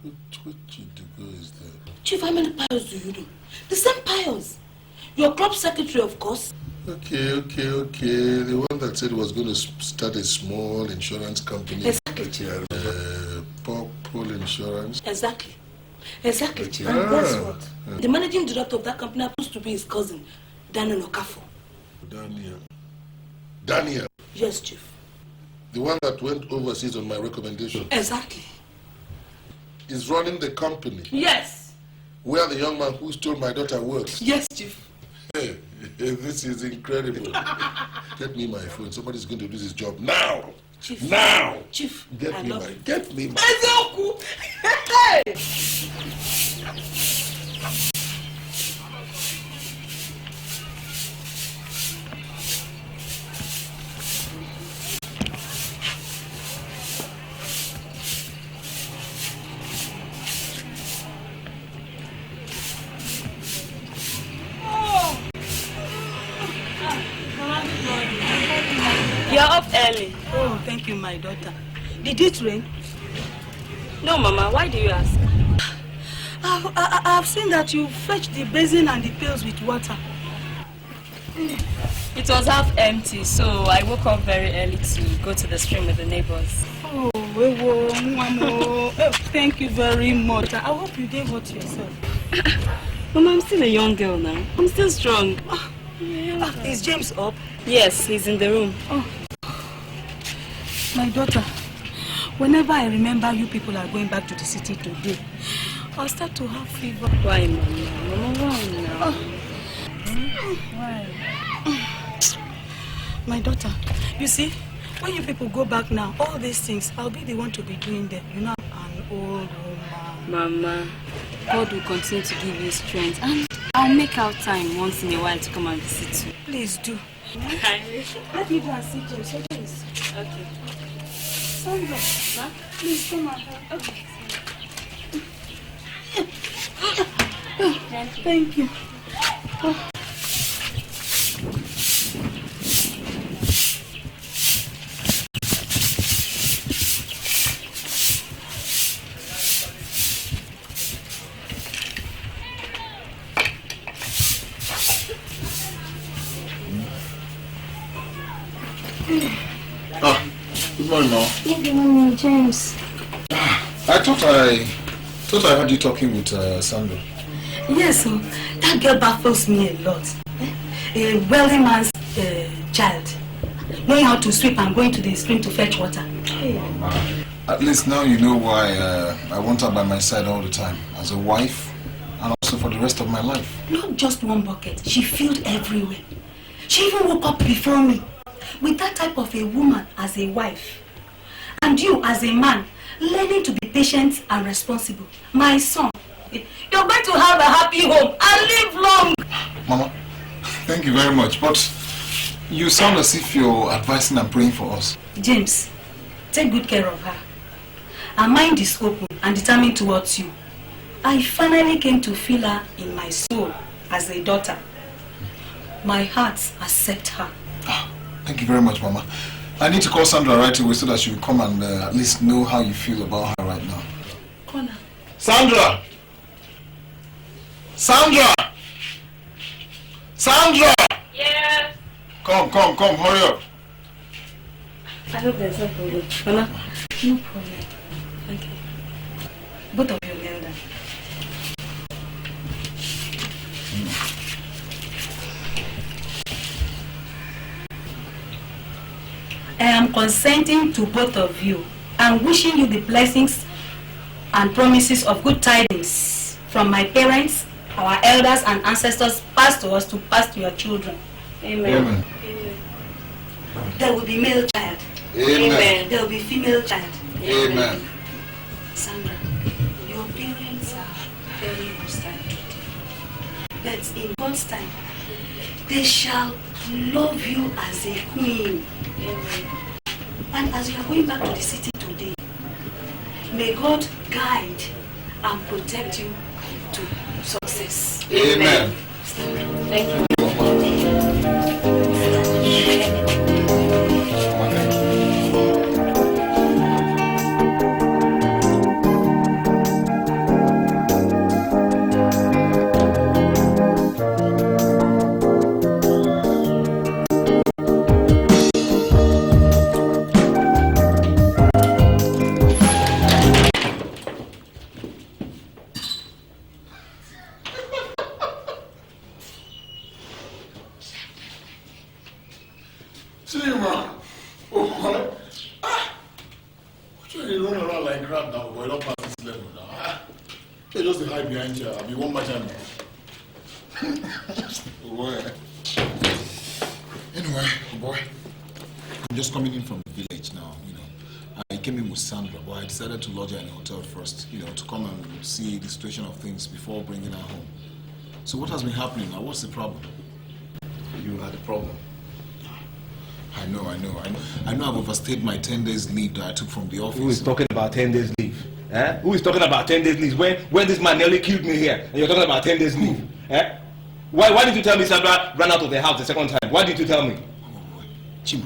[SPEAKER 2] Which Edochie is that?
[SPEAKER 8] Chief, how many Pius do you know? The same Pius. Your club secretary, of course.
[SPEAKER 2] Okay. The one that said he was going to start a small insurance company.
[SPEAKER 8] Exactly.
[SPEAKER 2] Purple Insurance.
[SPEAKER 8] Exactly. And guess what? The managing director of that company happens to be his cousin, Daniel Okafo.
[SPEAKER 2] Daniel?
[SPEAKER 8] Yes, Chief.
[SPEAKER 2] The one that went overseas on my recommendation.
[SPEAKER 8] Exactly.
[SPEAKER 2] Is running the company.
[SPEAKER 8] Yes.
[SPEAKER 2] Where the young man who stole my daughter works.
[SPEAKER 8] Yes, Chief.
[SPEAKER 2] Hey, this is incredible. Get me my phone. Somebody's going to do this job now.
[SPEAKER 8] Chief.
[SPEAKER 2] Now.
[SPEAKER 8] Chief.
[SPEAKER 2] Get me my.
[SPEAKER 8] Hey!
[SPEAKER 6] You're up early.
[SPEAKER 8] Oh, thank you, my daughter. Did it rain?
[SPEAKER 6] No, Mama. Why do you ask?
[SPEAKER 8] I've seen that you fetched the basin and the pails with water.
[SPEAKER 6] It was half empty, so I woke up very early to go to the stream with the neighbors.
[SPEAKER 8] Oh, thank you very much. I hope you gave what yourself.
[SPEAKER 6] Mama, I'm still a young girl now. I'm still strong.
[SPEAKER 8] Is James up?
[SPEAKER 6] Yes, he's in the room.
[SPEAKER 8] Oh. My daughter, whenever I remember you people are going back to the city today, I'll start to have fever.
[SPEAKER 6] Why, Mama? Mama, why now?
[SPEAKER 8] Why? My daughter, you see, when you people go back now, all these things, I'll be the one to be doing them. You know, I'm an old woman.
[SPEAKER 6] Mama, God will continue to give you strength, and I'll make out time once in a while to come and visit you.
[SPEAKER 8] Please do. Let me go and see James. Okay. Sandra, please come and help. Okay. Thank you.
[SPEAKER 11] Good morning, Ma.
[SPEAKER 9] Good morning, James.
[SPEAKER 11] I thought I heard you talking with Sandra.
[SPEAKER 8] Yes, so that girl baffles me a lot. A wealthy man's child, knowing how to sweep and going to the stream to fetch water.
[SPEAKER 11] At least now you know why I want her by my side all the time, as a wife, and also for the rest of my life.
[SPEAKER 8] Not just one bucket, she filled everywhere. She even woke up before me. With that type of a woman as a wife, and you as a man, learning to be patient and responsible, my son, you're going to have a happy home and live long.
[SPEAKER 11] Mama, thank you very much, but you sound as if you're advising and praying for us.
[SPEAKER 8] James, take good care of her. Her mind is open and determined towards you. I finally came to feel her in my soul as a daughter. My heart accepts her.
[SPEAKER 11] Thank you very much, Mama. I need to call Sandra right away so that she will come and at least know how you feel about her right now.
[SPEAKER 8] Call her.
[SPEAKER 11] Sandra! Sandra! Sandra!
[SPEAKER 6] Yeah.
[SPEAKER 11] Come, hurry up.
[SPEAKER 6] I hope there's no problem. Mama?
[SPEAKER 8] No problem.
[SPEAKER 6] Okay.
[SPEAKER 8] Both of you kneel down. I am consenting to both of you and wishing you the blessings and promises of good tidings from my parents, our elders and ancestors passed to us to pass to your children.
[SPEAKER 6] Amen.
[SPEAKER 11] Amen.
[SPEAKER 8] There will be male child. Amen. There will be female child.
[SPEAKER 11] Amen.
[SPEAKER 8] Sandra, your parents are very hostile today. But in God's time, they shall love you as a queen. Amen. And as you are going back to the city today, may God guide and protect you to success.
[SPEAKER 11] Amen.
[SPEAKER 8] Thank you.
[SPEAKER 11] Sandra, but I decided to lodge her in a hotel first, to come and see the situation of things before bringing her home. So what has been happening now? What's the problem?
[SPEAKER 5] You had a problem.
[SPEAKER 11] I know I've overstayed my 10 days leave that I took from the office.
[SPEAKER 5] Who is talking about 10 days leave? Eh? Who is talking about 10 days leave? When this man nearly killed me here, and you're talking about 10 days leave? Eh? Why did you tell me Sandra ran out of the house the second time? Why did you tell me?
[SPEAKER 11] Oh, Chima,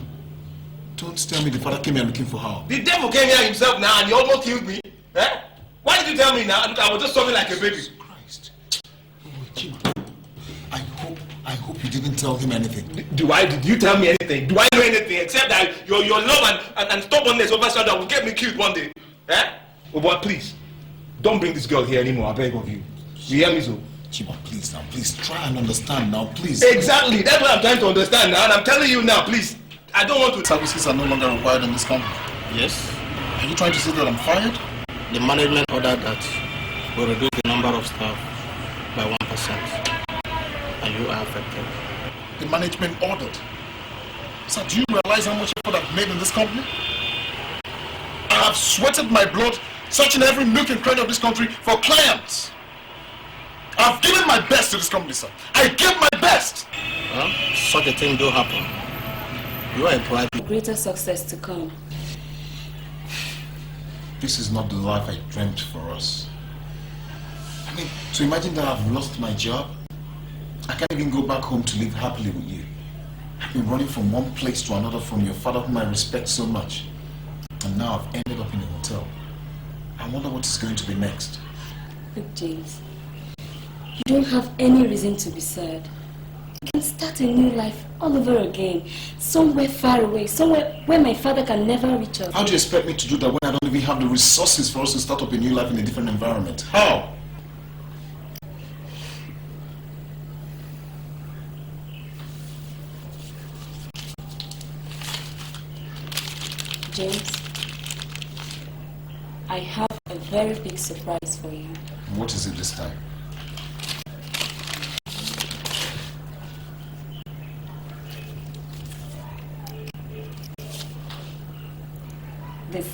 [SPEAKER 11] don't tell me the father came here looking for her.
[SPEAKER 5] The devil came here himself now and he almost killed me. Eh? Why did you tell me now? I was just sobbing like a baby.
[SPEAKER 11] Christ. Oh, Chima, I hope you didn't tell him anything.
[SPEAKER 5] Did you tell me anything? Do I know anything except that your love and stubbornness over Sandra will get me killed one day? Eh? Oh boy, please. Don't bring this girl here anymore, I beg of you. You hear me, so?
[SPEAKER 11] Chima, please now, please try and understand now, please.
[SPEAKER 5] Exactly, that's what I'm trying to understand now, and I'm telling you now, please. I don't want to.
[SPEAKER 11] Services are no longer required in this company.
[SPEAKER 12] Yes.
[SPEAKER 11] Are you trying to say that I'm fired?
[SPEAKER 12] The management ordered that we reduce the number of staff by 1%. And you are affected.
[SPEAKER 11] The management ordered. Sir, do you realize how much effort I've made in this company? I have sweated my blood searching every nook and cranny of this country for clients. I've given my best to this company, sir. I give my best.
[SPEAKER 12] Well, such a thing do happen. You are a private.
[SPEAKER 6] Greater success to come.
[SPEAKER 11] This is not the life I dreamt for us. I mean, to imagine that I've lost my job, I can't even go back home to live happily with you. I've been running from one place to another from your father whom I respect so much. And now I've ended up in a hotel. I wonder what is going to be next.
[SPEAKER 6] Look, James, you don't have any reason to be sad. You can start a new life all over again. Somewhere far away, somewhere where my father can never reach us.
[SPEAKER 11] How do you expect me to do that when I don't even have the resources for us to start up a new life in a different environment? How?
[SPEAKER 6] James, I have a very big surprise for you.
[SPEAKER 11] What is it this time?
[SPEAKER 6] This.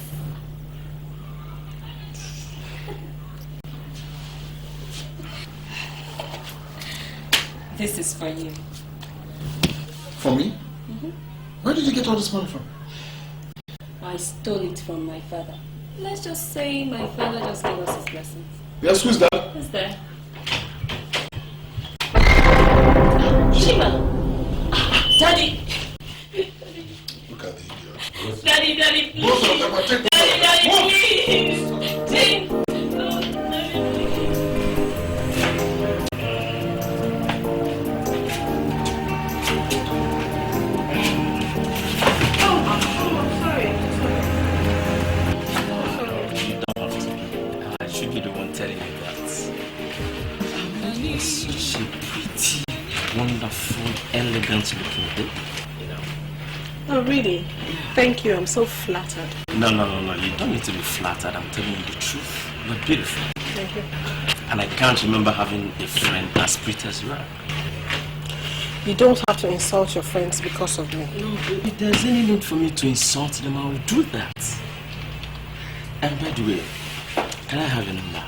[SPEAKER 6] This is for you.
[SPEAKER 11] For me?
[SPEAKER 6] Mm-hmm.
[SPEAKER 11] Where did you get all this money from?
[SPEAKER 6] I stole it from my father. Let's just say my father just gave us his blessings.
[SPEAKER 11] Yes, who's that?
[SPEAKER 6] Who's there? Shima! Daddy!
[SPEAKER 11] Look at the idiot.
[SPEAKER 6] Daddy, please!
[SPEAKER 11] Both of them are taking
[SPEAKER 6] Daddy, please! James!
[SPEAKER 3] Such a pretty, wonderful, elegant looking babe, you know.
[SPEAKER 4] Oh, really? Thank you. I'm so flattered.
[SPEAKER 3] No. You don't need to be flattered. I'm telling you the truth. You're beautiful.
[SPEAKER 4] Thank you.
[SPEAKER 3] And I can't remember having a friend as pretty as you are.
[SPEAKER 4] You don't have to insult your friends because of me.
[SPEAKER 15] No, if there's any need for me to insult them, I will do that. And by the way, can I have your number?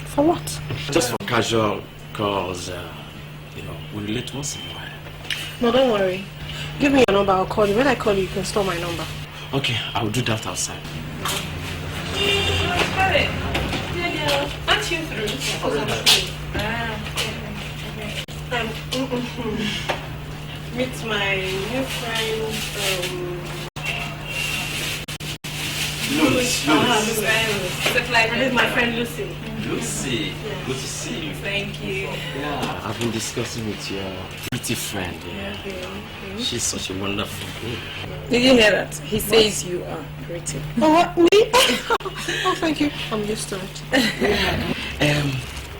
[SPEAKER 4] For what?
[SPEAKER 15] Just for casual calls, we relate once in a while.
[SPEAKER 4] No, don't worry. Give me your number, I'll call you. When I call you, you can store my number.
[SPEAKER 15] Okay, I'll do that outside.
[SPEAKER 4] Aren't you through? Meet my new friend,
[SPEAKER 15] Lucy.
[SPEAKER 4] And this is my friend Lucy.
[SPEAKER 15] Lucy,
[SPEAKER 4] Yeah.
[SPEAKER 15] good to see you.
[SPEAKER 4] Thank you.
[SPEAKER 15] Yeah, I've been discussing with your pretty friend. Yeah. She's such a wonderful girl.
[SPEAKER 4] Did you hear that? He says you are pretty. Oh, what? Me? Oh, thank you. I'm used to it.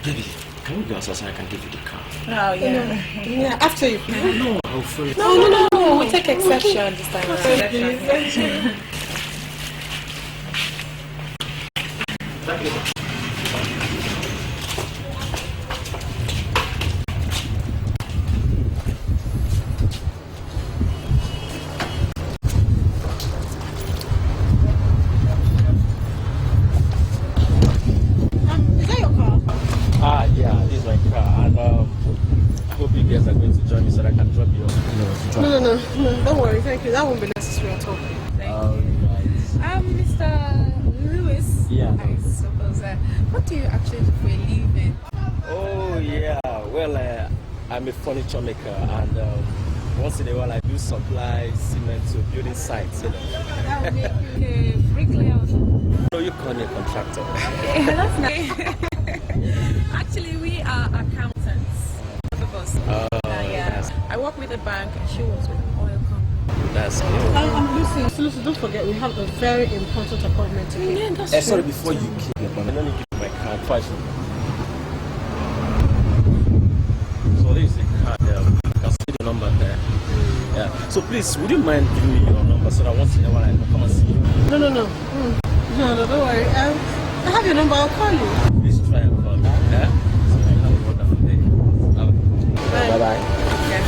[SPEAKER 15] Baby, can we go outside so I can give you the car?
[SPEAKER 4] Oh, yeah. Yeah, after you.
[SPEAKER 15] No, I'll follow it.
[SPEAKER 4] No. We'll take exception this time around. Is that your car?
[SPEAKER 15] Yeah, this is my car, and I hope you guys are going to join me so that I can drop you off.
[SPEAKER 4] No, don't worry, thank you. That won't be necessary at all.
[SPEAKER 16] Mr. Lewis.
[SPEAKER 15] Yeah.
[SPEAKER 16] I suppose. What do you actually do for a living?
[SPEAKER 15] Oh yeah, well, I'm a furniture maker, and once in a while I do supply cement to building sites.
[SPEAKER 16] That would make you a bricklayer or something.
[SPEAKER 15] No, you call me a contractor.
[SPEAKER 16] Okay, that's nice. Actually, we are accountants. Both of us. Yeah. I work with a bank, and she works with an oil company.
[SPEAKER 15] That's good.
[SPEAKER 4] Lucy, don't forget, we have a very important appointment today. Yeah, that's true.
[SPEAKER 15] Sorry, before you keep the appointment, let me give you my card twice. So this is the card there. You can see the number there. Yeah. So please, would you mind giving me your number so that once in a while I can come and see you?
[SPEAKER 4] No. No, don't worry. I have your number, I'll call you.
[SPEAKER 15] Please try and call me. Yeah? So I have a wonderful day. Bye-bye.
[SPEAKER 16] Okay.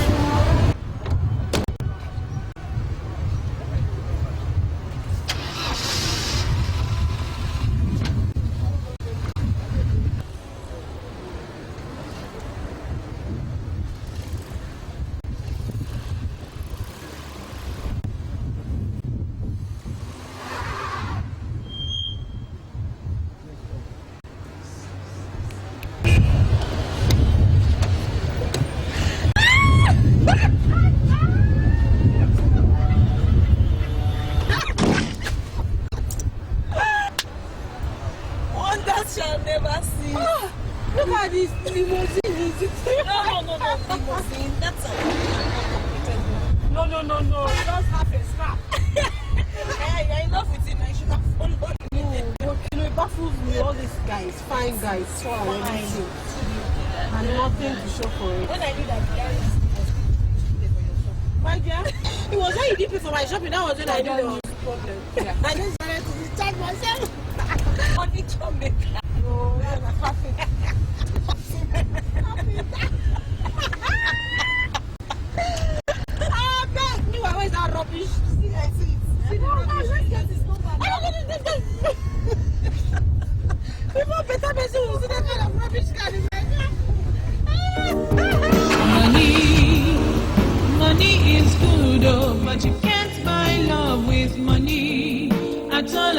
[SPEAKER 7] Money is good, oh, but you can't buy love with money at all.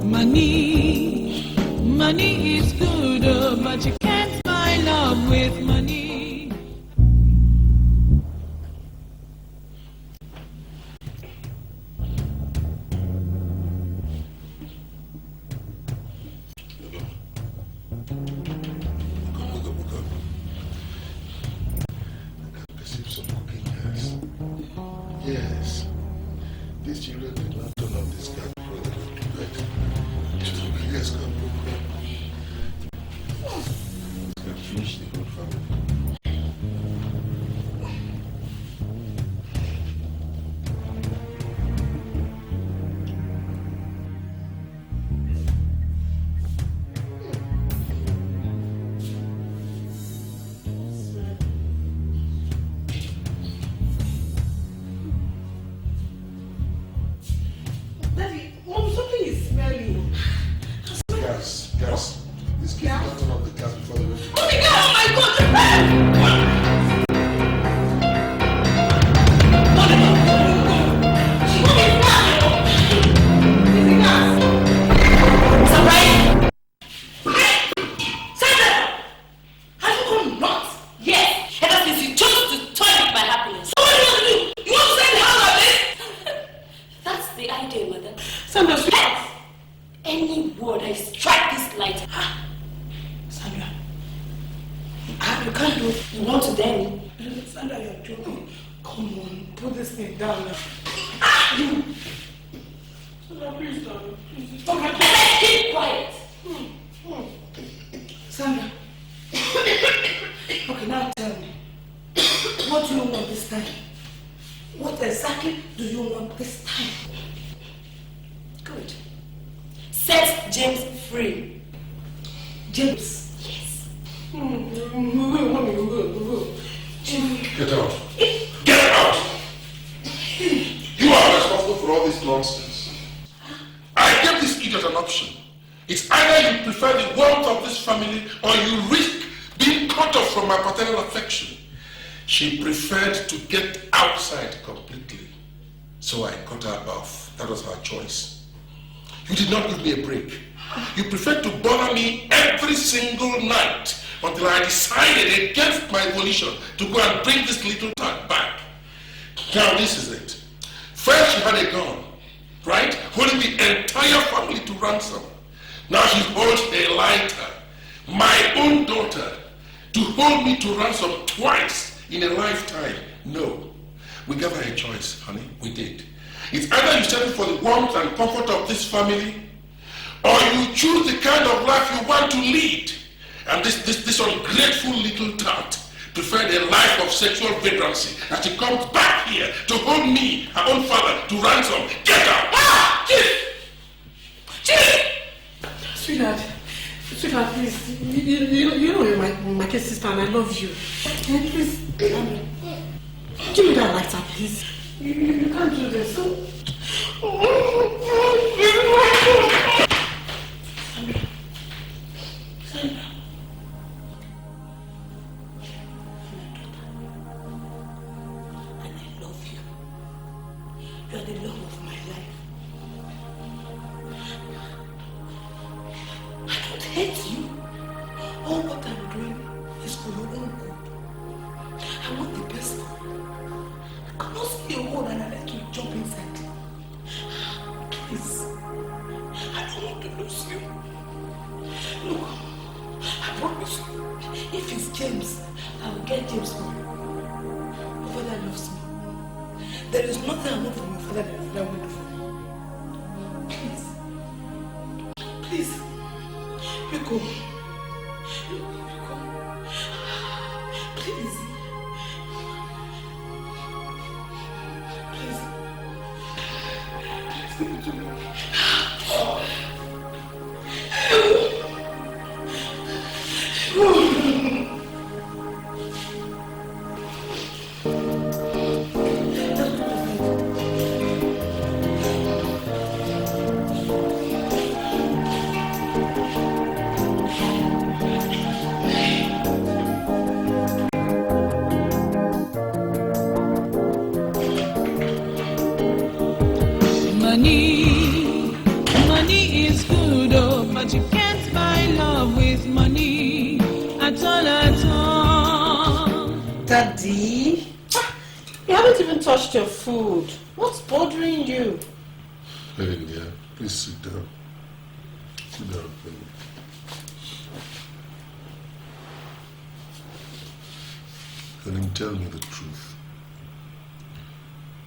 [SPEAKER 7] Money is good, oh, but you can't buy love with money.
[SPEAKER 2] Yes. These children did not turn on this guy before they go to bed. Yes, come. Guys, this kid can't turn off the gas before the rest.
[SPEAKER 13] Oh my God! Sandra! Have you gone nuts? Yes, ever since you chose to toy with my happiness. So what do you want to do? You want to send hell on this? That's the idea, madam. Sandra, any word I strike this light. Sandra, you can't do it. You want to dare me? Sandra, you're joking. Come on, put this thing down now. You. Sandra, please, darling. Please. Let's keep quiet. Sandra. Okay, now tell me. What do you want this time? What exactly do you want this time? Good. Set James free. James? Yes.
[SPEAKER 2] Get out. Get out! You are responsible for all this nonsense. I gave this idiot an option. It's either you prefer the warmth of this family or you risk being cut off from my paternal affection. She preferred to get outside completely. So I cut her off. That was her choice. You did not give me a break. You preferred to bother me every single night until I decided against my volition to go and bring this little tag back. Now this is it. First she had a gun, right? Holding the entire family to ransom. Now she holds a lighter, my own daughter, to hold me to ransom twice in a lifetime. No. We gave her a choice, honey. We did. It's either you settle for the warmth and comfort of this family, or you choose the kind of life you want to lead. And this ungrateful little tart preferred a life of sexual vagrancy, and she comes back here to hold me, her own father, to ransom. Get out! Ah! Chief!
[SPEAKER 4] Sweetheart, please, you know you're my kid sister and I love you. Please, give me that lighter, please. You can't do this. Sandra. And I love you. You are the love of my life. I don't hate you. All what I'm doing is for your own good. I want the best. I cannot see a hole and I let you jump inside. Please. I don't want to lose you. Look, I promise you, if it's James, I will get James for you. My father loves me. There is nothing I want from my father that will do for me. Please. Please. Echo. Please. Please. Give it to me.
[SPEAKER 7] Money is good, oh, but you can't buy love with money at all.
[SPEAKER 4] Daddy, you haven't even touched your food. What's bothering you?
[SPEAKER 2] Hey, India, please sit down. Sit down, please. Helen, tell me the truth.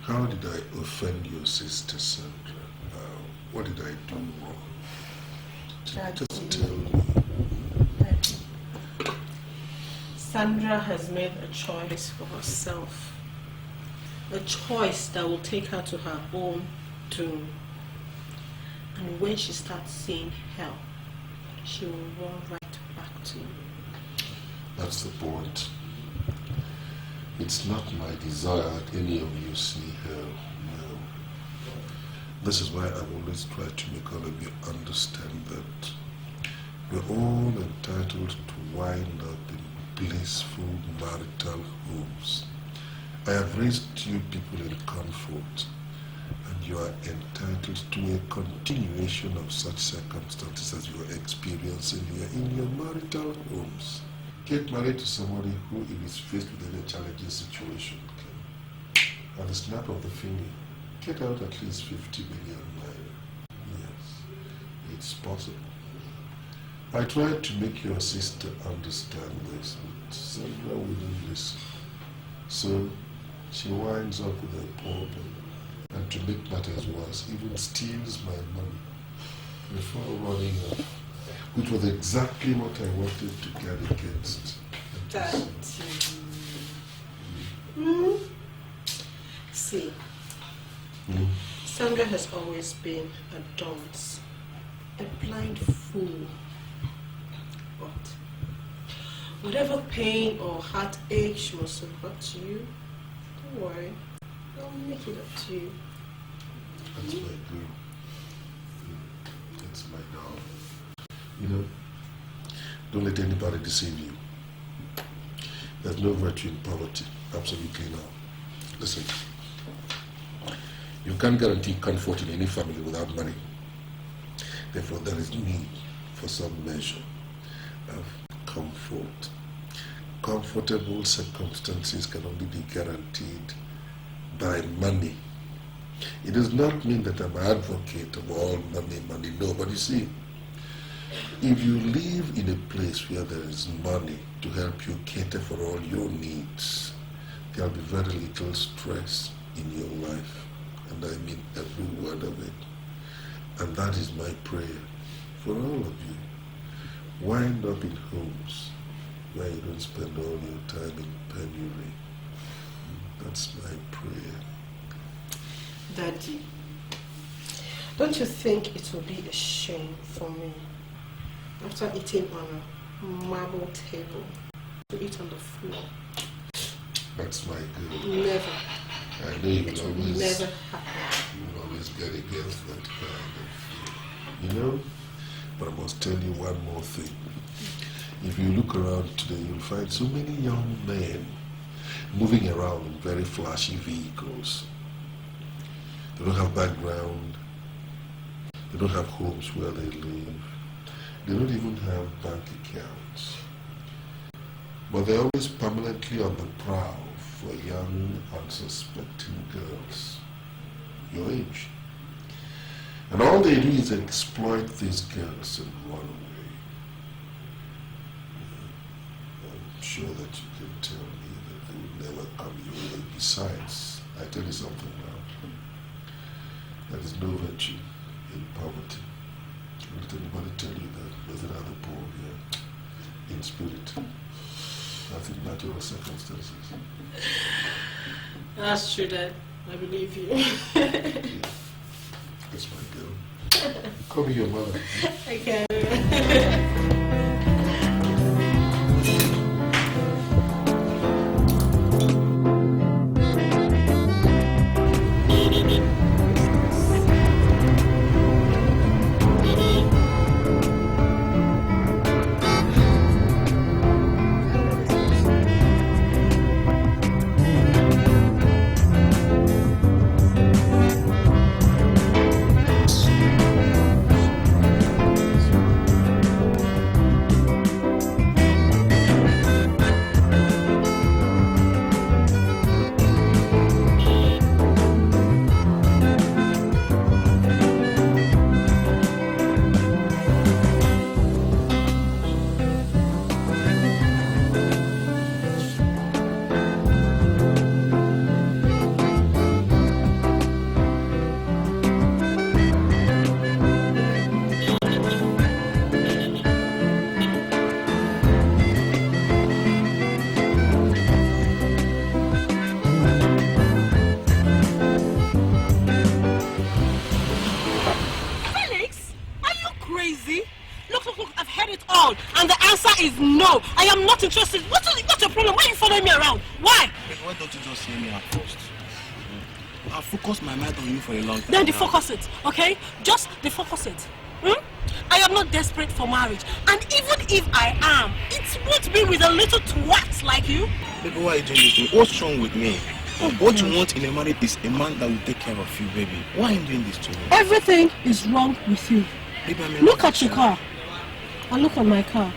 [SPEAKER 2] How did I offend your sister, Sandra? What did I do wrong? Just tell me.
[SPEAKER 4] Sandra has made a choice for herself. A choice that will take her to her own doom. And when she starts seeing hell, she will run right back to you.
[SPEAKER 2] That's the point. It's not my desire that any of you see hell. No. This is why I've always tried to make all of you understand that We're all entitled to wind up in blissful marital homes. I have raised you people in comfort, and you are entitled to a continuation of such circumstances as you are experiencing here in your marital homes. Get married to somebody who is faced with any challenging situation. Okay? At the snap of the finger, get out at least 50 million naira. Yes, it's possible. I tried to make your sister understand this, but Sandra wouldn't listen. So she winds up with a problem, and to make matters worse, even steals my money before running off, which was exactly what I wanted to guard against.
[SPEAKER 4] See, Sandra has always been a dunce, a blind fool. But whatever pain or heartache she must have brought to you, don't worry, I'll make it up to you.
[SPEAKER 2] That's my girl. That's my doll. You know, don't let anybody deceive you. There's no virtue in poverty. Absolutely not. Listen, you can't guarantee comfort in any family without money. Therefore, there is need for some measure of comfort. Comfortable circumstances can only be guaranteed by money. It does not mean that I'm an advocate of all money, no, but you see, if you live in a place where there is money to help you cater for all your needs, there will be very little stress in your life, and I mean every word of it. And that is my prayer for all of you. Wind up in homes where you don't spend all your time in penury. That's my prayer.
[SPEAKER 4] Daddy, don't you think it will be a shame for me, after eating on a marble table, to eat on the floor?
[SPEAKER 2] That's my girl.
[SPEAKER 4] Never.
[SPEAKER 2] I know you will always,
[SPEAKER 4] never happen.
[SPEAKER 2] You will always get against that kind of, you know? But I must tell you one more thing. If you look around today, you'll find so many young men moving around in very flashy vehicles. They don't have background. They don't have homes where they live. They don't even have bank accounts. But they're always permanently on the prowl for young, unsuspecting girls your age. And all they do is exploit these girls and run away. I'm sure that you can tell me that they would never come your way. Besides, I tell you something now. There is no virtue in poverty. Don't let anybody tell you that there's another poor here. In spirit. Nothing natural circumstances.
[SPEAKER 4] That's true, Dad. I believe you.
[SPEAKER 2] That's my girl. Call me your mother.
[SPEAKER 4] Okay.
[SPEAKER 8] is no. I am not interested. What's your problem? Why are you following me around? Why?
[SPEAKER 15] Why don't you just hear me at first? I've focused my mind on you for a long time.
[SPEAKER 8] Then defocus it, okay? Just defocus it.
[SPEAKER 4] I am not desperate for marriage. And even if I am, it won't be with a little twat like you.
[SPEAKER 10] Baby, why are you doing this to me? What's wrong with me? What you want in a marriage is a man that will take care of you, baby. Why are you doing this to me?
[SPEAKER 4] Everything is wrong with you.
[SPEAKER 10] Baby,
[SPEAKER 4] look at your car. And look at my car.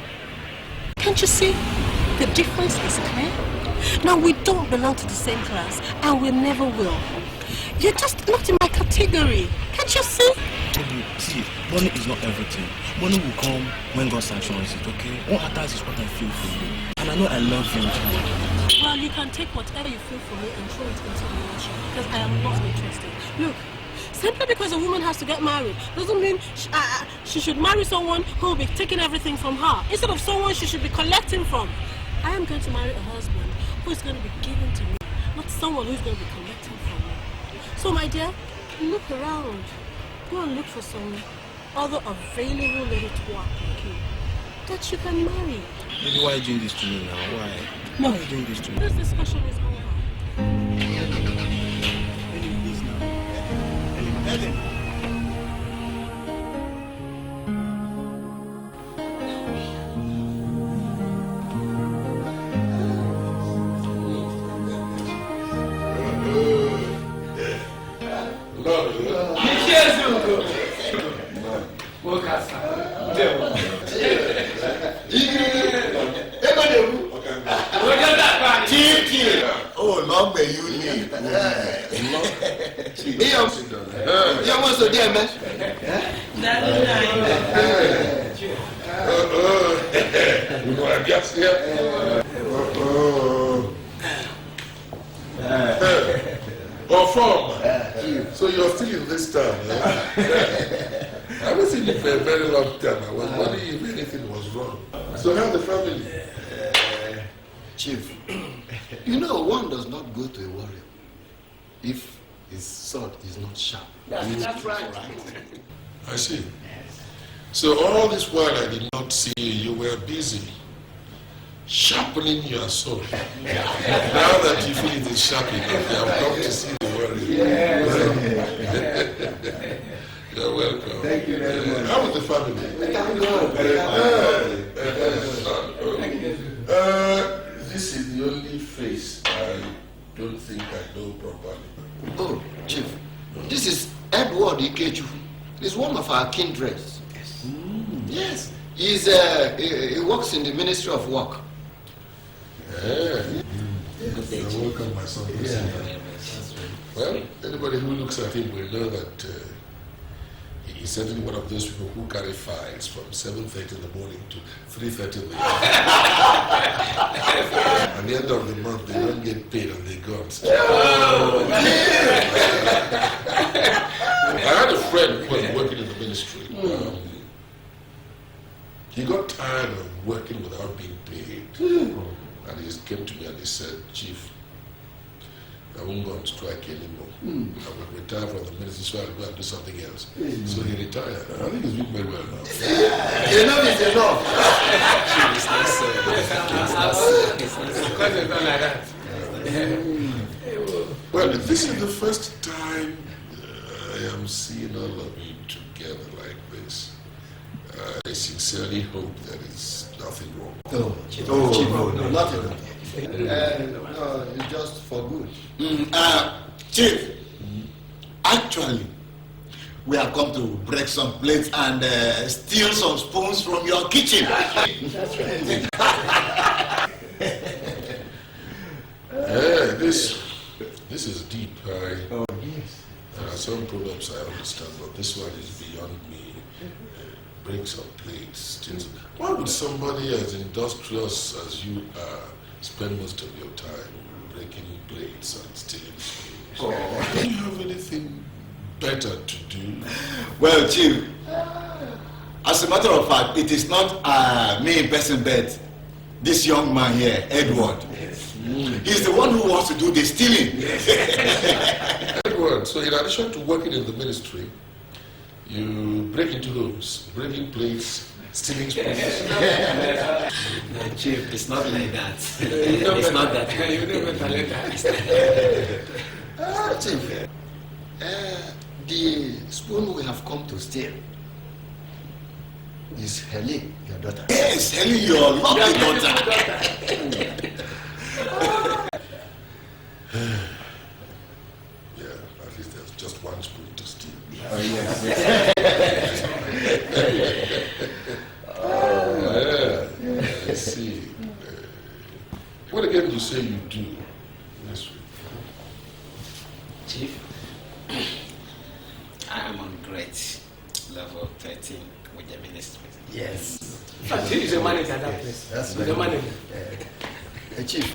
[SPEAKER 4] Can't you see? The difference is clear. Now we don't belong to the same class, and we never will. You're just not in my category. Can't you see?
[SPEAKER 10] Baby, see, money is not everything. Money will come when God sanctions it, okay? What matters is what I feel for you. And I know I love you.
[SPEAKER 4] Well, you can take whatever you feel for me and throw it into the ocean, because I am not interested. Look, simply because a woman has to get married doesn't mean she should marry someone who will be taking everything from her, instead of someone she should be collecting from. I am going to marry a husband who is going to be given to me, not someone who is going to be collecting from me. So, my dear, look around. Go and look for some other available little twat like you that you can marry.
[SPEAKER 10] Baby, why are you doing this to me now? Why?
[SPEAKER 4] No.
[SPEAKER 10] Why are you doing this to me?
[SPEAKER 4] This discussion is over.
[SPEAKER 17] Oh, long may you live. You want to do man?
[SPEAKER 2] So you're still in this town, eh? I haven't seen you for a very long time. I was wondering if anything was wrong. So how's the family?
[SPEAKER 17] Chief, you know one does not go to a warrior if his sword is not sharp.
[SPEAKER 2] That's right. I see. So all this while I did not see you, you were busy sharpening your sword. Now that you feel it is sharp enough, you have come to see the warrior. You're welcome. Thank you very much. How is the family? Thank God. This is the only face I don't think I know properly.
[SPEAKER 17] Oh, Chief, this is Edward Iyke. He's one of our kindred. Yes. Yes. He works in the Ministry of Work.
[SPEAKER 2] Yeah. You're welcome, my son. Well, anybody who looks at him will know that he's certainly one of those people who carry files from 7:30 in the morning to 3:30 in the evening. At the end of the month, they don't get paid and they go on strike. I had a friend who was working in the ministry. He got tired of working without being paid. And he came to me and he said, Chief, I won't go on strike anymore. I will retire from the ministry so I'll go and do something else. So he retired. I think he's doing very well now.
[SPEAKER 17] Enough is enough.
[SPEAKER 2] Well, this is the first time I am seeing all of you together like this. I sincerely hope there is nothing wrong.
[SPEAKER 17] No, nothing. No, it's just for good.
[SPEAKER 18] Chief, actually, we have come to break some plates and steal some spoons from your kitchen.
[SPEAKER 2] That's right. This is deep. Oh, yes. There are some problems I understand, but this one is beyond me. Break some plates, steal some. Why would somebody as industrious as you are spend most of your time breaking plates and stealing spoons? Oh. Don't you have anything better to do?
[SPEAKER 18] Well, Chief, as a matter of fact, it is not me in person, but this young man here, Edward. Yes. He's the one who wants to do the stealing. Yes.
[SPEAKER 2] Edward, so in addition to working in the ministry, you break into homes, breaking plates, stealing spoons.
[SPEAKER 19] No, Chief, it's not like that. It's not that.
[SPEAKER 17] Chief, the spoon we have come to steal, Is Helen your daughter?
[SPEAKER 18] Yes, Helen, your lovely daughter.
[SPEAKER 2] Yeah, at least there's just one spoon to steal.
[SPEAKER 17] Oh, yes.
[SPEAKER 2] I see. What again do you say you do? Yes,
[SPEAKER 19] Chief, I am on grade level 13 with the ministry.
[SPEAKER 17] Yes.
[SPEAKER 19] He's a manager at that place.
[SPEAKER 17] That's
[SPEAKER 19] He's a manager.
[SPEAKER 17] Chief,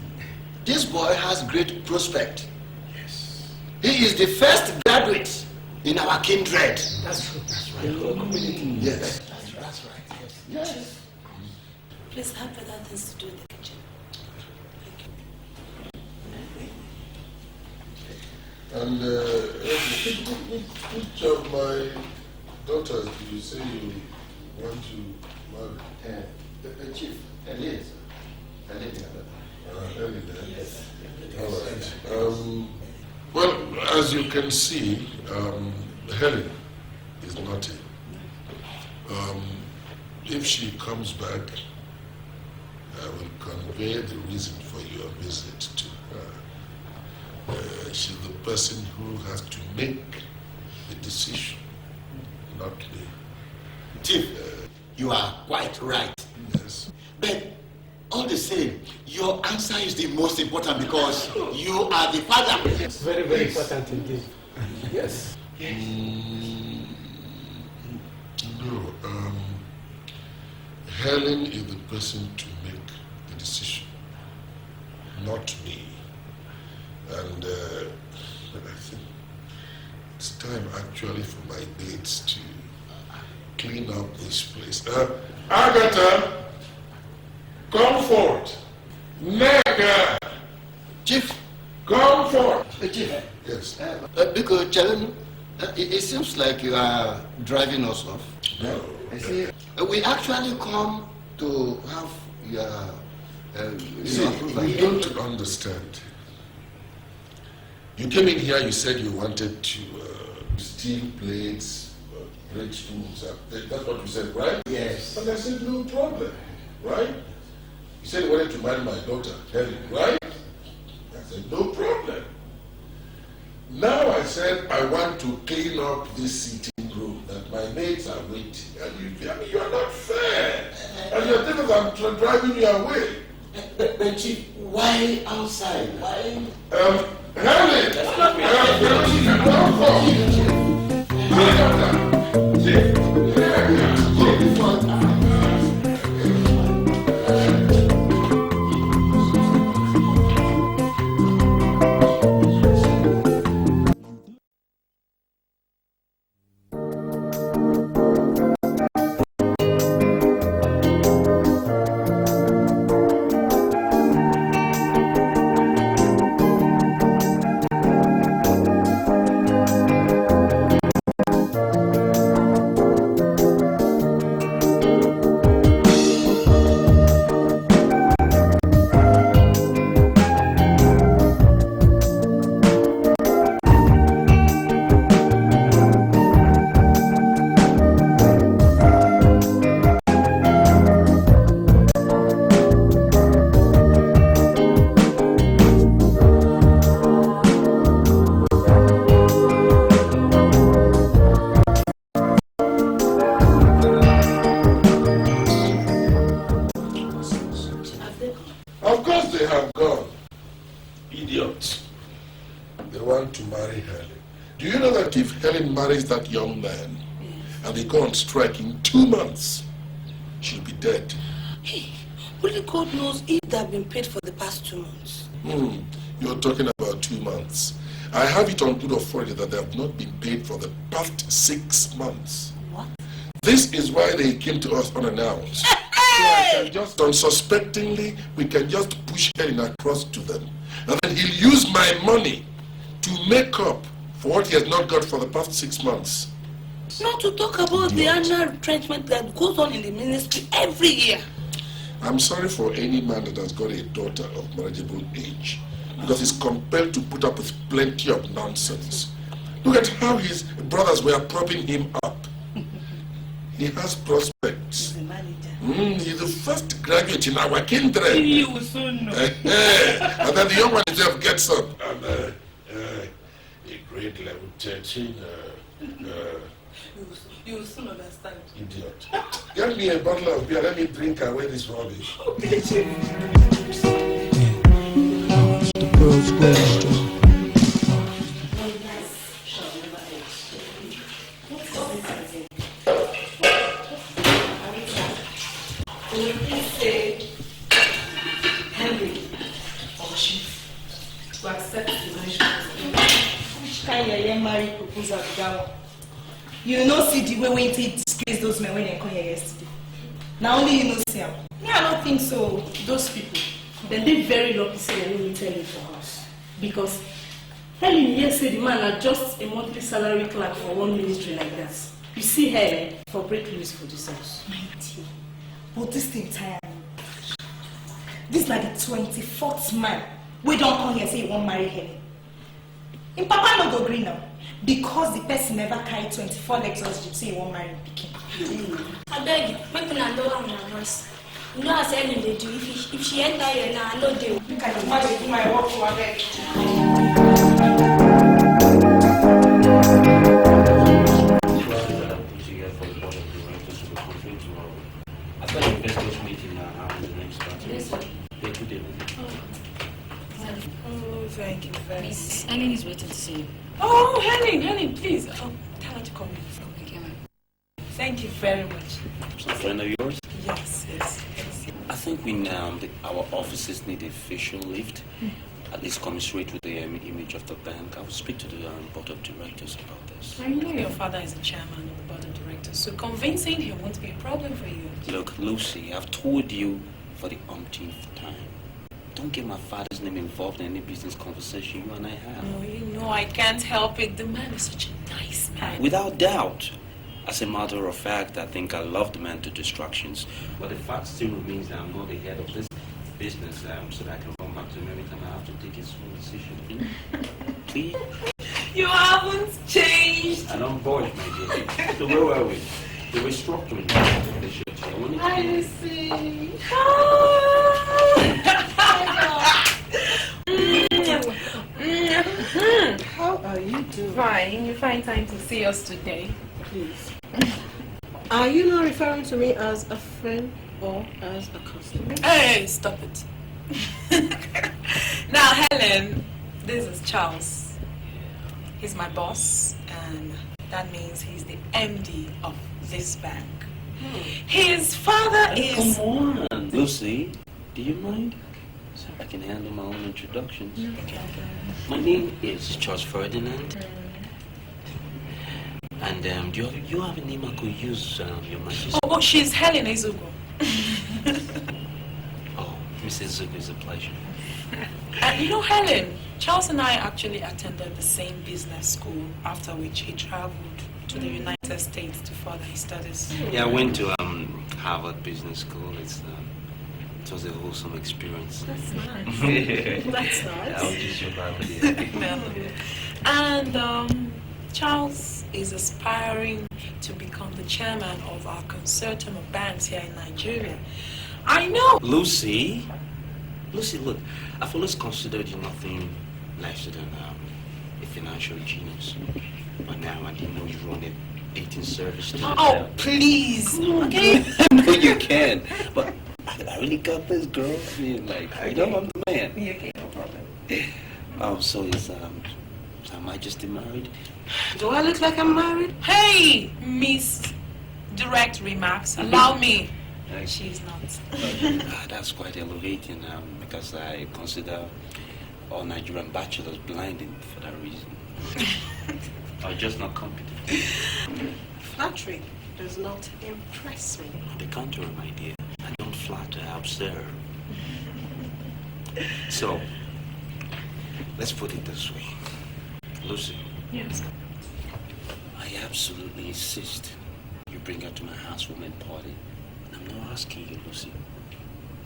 [SPEAKER 17] this boy has great prospect. Yes. He is the first graduate in our kindred.
[SPEAKER 19] That's true. That's right. In our community.
[SPEAKER 17] Yes.
[SPEAKER 19] That's right.
[SPEAKER 17] Yes. Yes.
[SPEAKER 8] Please have other things to do in the kitchen.
[SPEAKER 2] And which of my daughters do you say you want to marry?
[SPEAKER 17] The chief, Helen. Helen.
[SPEAKER 2] Helen. Yes. All right. Well, as you can see, Helen is naughty. If she comes back, I will convey the reason for your visit to her. She's the person who has to make the decision, not me.
[SPEAKER 18] Chief, you are quite right.
[SPEAKER 2] Yes.
[SPEAKER 18] But all the same, your answer is the most important because you are the father.
[SPEAKER 19] Yes. Very, very important indeed. Yes.
[SPEAKER 2] No, Helen is the person to make the decision, not me. And I think it's time actually for my dates to clean up this place. Agatha, come forth. Nega.
[SPEAKER 17] Chief.
[SPEAKER 2] Come forth.
[SPEAKER 17] Chief.
[SPEAKER 2] Yes.
[SPEAKER 17] Because it seems like you are driving us off.
[SPEAKER 2] No.
[SPEAKER 17] I see. We actually come to have your...
[SPEAKER 2] you don't understand. You came in here, you said you wanted to steal plates, break spoons. That's what you said, right?
[SPEAKER 17] Yes.
[SPEAKER 2] And I said, no problem, right? You said you wanted to marry my daughter, Helen, right? I said, no problem. Now I said, I want to clean up this sitting room, that my mates are waiting. And you are not fair. And you're thinking I'm driving you away.
[SPEAKER 17] But Chief, why outside? Why?
[SPEAKER 2] Helen! Marries that young man, and they go on strike in 2 months, she'll be dead.
[SPEAKER 8] Hey, only God knows if they've been paid for the past 2 months.
[SPEAKER 2] You're talking about 2 months. I have it on good authority that they have not been paid for the past 6 months.
[SPEAKER 8] What?
[SPEAKER 2] This is why they came to us unannounced. So I can just, unsuspectingly, we can just push Helen across to them. And then he'll use my money to make up for what he has not got for the past 6 months.
[SPEAKER 8] Not to talk about the annual retrenchment that goes on in the ministry every year.
[SPEAKER 2] I'm sorry for any man that has got a daughter of marriageable age, because he's compelled to put up with plenty of nonsense. Look at how his brothers were propping him up. He has prospects. He's the first graduate in our kindred.
[SPEAKER 8] You will soon know.
[SPEAKER 2] And then the young one himself gets up. And a grade level 13.
[SPEAKER 8] You will soon understand.
[SPEAKER 2] Idiot. Get me a bottle of beer. Let me drink away this rubbish.
[SPEAKER 8] Okay, Chief.
[SPEAKER 11] The girl's question.
[SPEAKER 8] To accept the which kind of marriage proposal to that one? You know, see the way we disgrace those men when they come here yesterday. Now only you know see them. Yeah, I don't think so. Those people, then they very lucky say they don't tell it for us. Because Helen here said the man are just a monthly salary clerk for one ministry like that. You see her for break loose for this house. My dear, but this thing tired me. This is like the 24th man. We don't come here and say you won't marry him. In Papa no go green now. Because the person never carried 24 legs or say you won't marry Pikin.
[SPEAKER 9] I beg you, make me know how my voice. You know as Ellen they do. If she enter here now, I know they will.
[SPEAKER 8] Look at the magic do my work for her beg.
[SPEAKER 15] After the investors meeting now, the next part.
[SPEAKER 9] Yes, sir.
[SPEAKER 15] They do the
[SPEAKER 8] Oh, thank you very much.
[SPEAKER 6] Miss Ellen is waiting to see you.
[SPEAKER 8] Oh, Helen, please. Tell her to come in.
[SPEAKER 6] Okay, ma'am.
[SPEAKER 8] Thank you very much.
[SPEAKER 15] So, friend of yours?
[SPEAKER 8] Yes.
[SPEAKER 15] I think our offices need a facial lift. At least commensurate with the image of the bank. I will speak to the board of directors about this.
[SPEAKER 8] I know your father is the chairman of the board of directors, so convincing him won't be a problem for you.
[SPEAKER 15] Look, Lucy, I've told you for the umpteenth time. Don't get my father's name involved in any business conversation you and I have.
[SPEAKER 8] No, you know I can't help it. The man is such a nice man.
[SPEAKER 15] Without doubt. As a matter of fact, I think I love the man to distractions. But the fact still remains that I'm not the head of this business, so that I can run back to him every time I have to take his full decision. Please?
[SPEAKER 8] You haven't changed.
[SPEAKER 15] And I'm bored, my dear. So where were we? The restructuring.
[SPEAKER 8] I see.
[SPEAKER 4] How are you doing?
[SPEAKER 16] Fine. You find time to see us today.
[SPEAKER 4] Please. Are you not referring to me as a friend or as a customer?
[SPEAKER 8] Hey, stop it. Now, Helen, this is Charles. He's my boss, and that means he's the MD of this bank. His father is...
[SPEAKER 15] Come on, Lucy, do you mind? So I can handle my own introductions. My name is Charles Ferdinand. And do you have a name I could use, Your Majesty?
[SPEAKER 8] Oh, she's Helen Ezugo.
[SPEAKER 15] Oh, Mrs. Zugo, is a pleasure.
[SPEAKER 8] And you know, Helen, Charles and I actually attended the same business school, after which he traveled to the United States to further his studies.
[SPEAKER 15] Yeah, I went to Harvard Business School. It was a wholesome experience.
[SPEAKER 8] That's nice. That's nice.
[SPEAKER 15] I was just your family.
[SPEAKER 8] And Charles is aspiring to become the chairman of our consortium of banks here in Nigeria. I know.
[SPEAKER 15] Lucy, look, I've always considered you nothing less than a financial genius. But now I didn't know you run a dating service.
[SPEAKER 8] Oh, please. Okay.
[SPEAKER 15] No, you can. But I really got this, girl. I mean, like, I know I'm the man.
[SPEAKER 8] Okay, no problem.
[SPEAKER 15] So is Her Majesty married?
[SPEAKER 4] Do I look like I'm married?
[SPEAKER 8] Hey, Miss Direct Remarks. Allow me. She's not.
[SPEAKER 15] That's quite elevating because I consider all Nigerian bachelors blinding for that reason. Or just not competent.
[SPEAKER 4] Flattery does not impress me.
[SPEAKER 15] On the contrary, my dear, I don't flatter, I observe. So, let's put it this way. Lucy.
[SPEAKER 8] Yes.
[SPEAKER 15] I absolutely insist you bring her to my housewarming party. I'm not asking you, Lucy.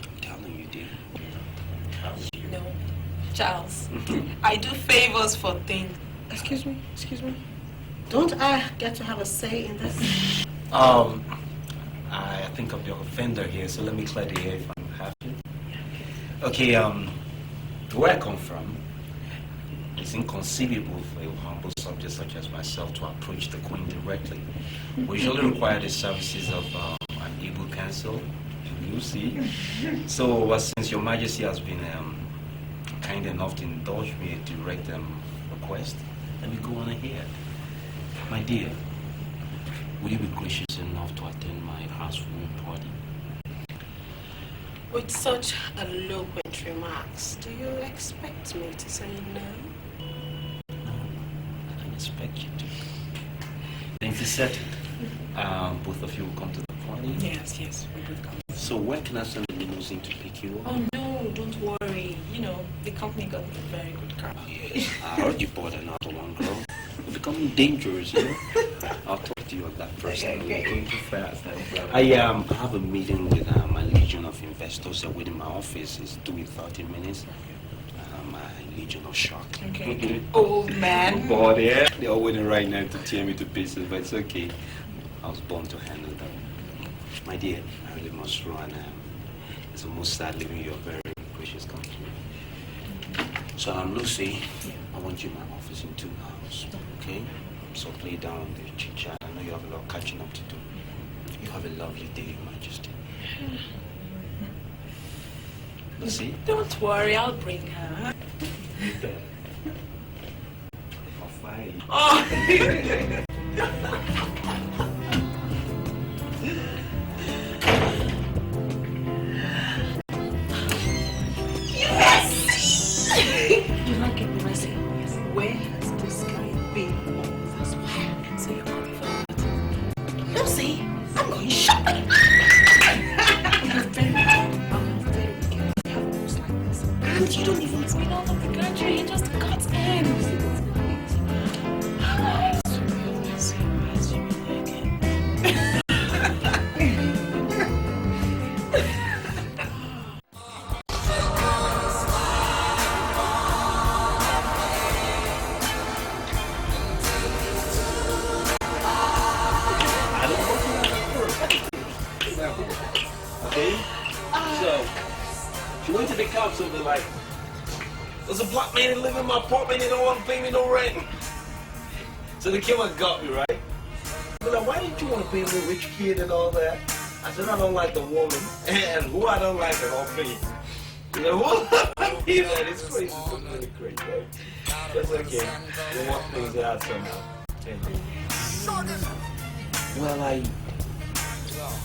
[SPEAKER 15] I'm telling you, dear.
[SPEAKER 8] No, Charles. I do favors for things.
[SPEAKER 4] Excuse me. Don't I get to have a say in this?
[SPEAKER 15] think of the offender here, so let me clear the air if I have to. Okay, where I come from, it's inconceivable for a humble subject such as myself to approach the Queen directly. We usually require the services of an able counsel, you see. So since Your Majesty has been kind enough to indulge me a direct request, let me go on ahead. My dear, will you be gracious enough to attend my housewarming party?
[SPEAKER 4] With such eloquent remarks, do you expect me to say no?
[SPEAKER 15] I can expect you to. Then if it's settled, both of you will come to the party?
[SPEAKER 4] Yes, we both come.
[SPEAKER 15] So when can I send a limousine to pick you up?
[SPEAKER 4] Oh no, don't worry. You know, the company got a very good car.
[SPEAKER 15] Yes, I heard you bought another one, girl. You're becoming dangerous, you know? I'll talk to you on that personally.
[SPEAKER 4] Okay.
[SPEAKER 15] Going too fast. I have a meeting with my legion of investors within my office. It's due in 30 minutes. My legion of shock.
[SPEAKER 4] Okay. Old man.
[SPEAKER 15] But yeah, they're all waiting right now to tear me to pieces, but it's okay. I was born to handle them. My dear, I really must run. It's almost sad leaving your very gracious company. So Lucy, I want you in my office in 2 hours, okay? So play down the chit chat. I know you have a lot of catching up to do. You have a lovely day, Your Majesty. Lucy?
[SPEAKER 4] Don't worry, I'll bring her.
[SPEAKER 15] I'll fight.
[SPEAKER 4] Oh! You like it messy? Yes. Where has this guy been all this while? So you're coming for that? Lucy, I'm going shopping. You're very good. You have moves like this. And you don't even been out of the country. You just got in.
[SPEAKER 3] Something like, there's a black man that live in my apartment and don't want to pay me no rent. So the killer got me, right? But like, why didn't you want to pay me a rich kid and all that? I said, I don't like the woman, and who I don't like, I'll pay. You know, what? It's crazy, it's really crazy, right? That's okay. We'll work things out somehow. Well,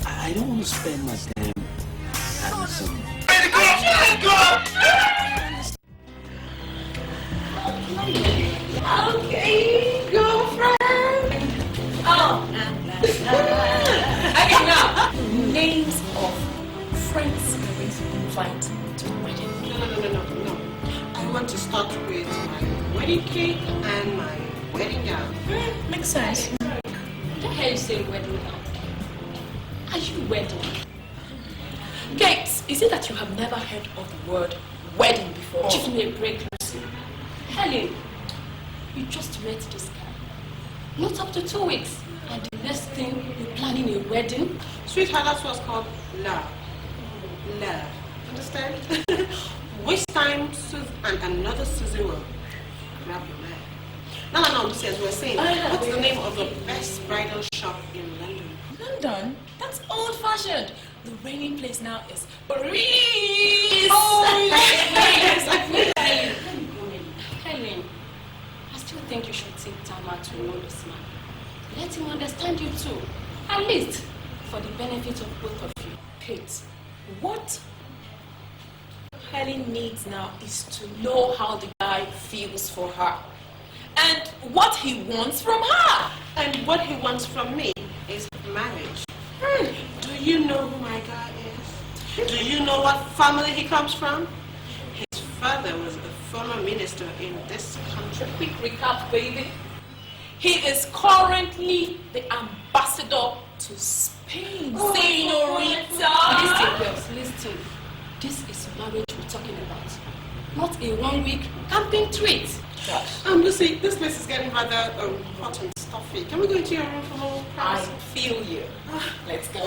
[SPEAKER 3] I don't want to spend my time having some...
[SPEAKER 4] Okay, girlfriend. Oh, okay, now names of friends invite to the wedding. No. I want to start with my wedding cake and my wedding gown. Makes sense.
[SPEAKER 9] What the hell you say wedding gown? Are you wedding?
[SPEAKER 4] Kate, is it that you have never heard of the word wedding before?
[SPEAKER 9] Give me a break, Lucy. Helen, you just met this guy. Not up to 2 weeks. And the next thing, you're planning a wedding?
[SPEAKER 4] Sweetheart, that's what's called love. Love. Understand? Which time and another Susan will grab your man. No, Lucy, as we were saying, what's the name of the best bridal shop in London?
[SPEAKER 16] London? That's old-fashioned. The reigning place now is Paris.
[SPEAKER 4] Oh, yes.
[SPEAKER 9] Helen, I still think you should take time out to know this man. Let him understand you too. At least for the benefit of both of you.
[SPEAKER 4] Kate, what Helen needs now is to know how the guy feels for her. And what he wants from her. And what he wants from me is marriage. Do you know who my guy is? Do you know what family he comes from? His father was a former minister in this country.
[SPEAKER 9] Quick recap, baby.
[SPEAKER 4] He is currently the ambassador to Spain. Señorita!
[SPEAKER 9] Listen, girls, listen. This is marriage we're talking about. Not a 1 week camping treat.
[SPEAKER 4] Lucy, this place is getting rather hot and stuffy. Can we go into your room for more?
[SPEAKER 9] I feel you.
[SPEAKER 4] Let's go.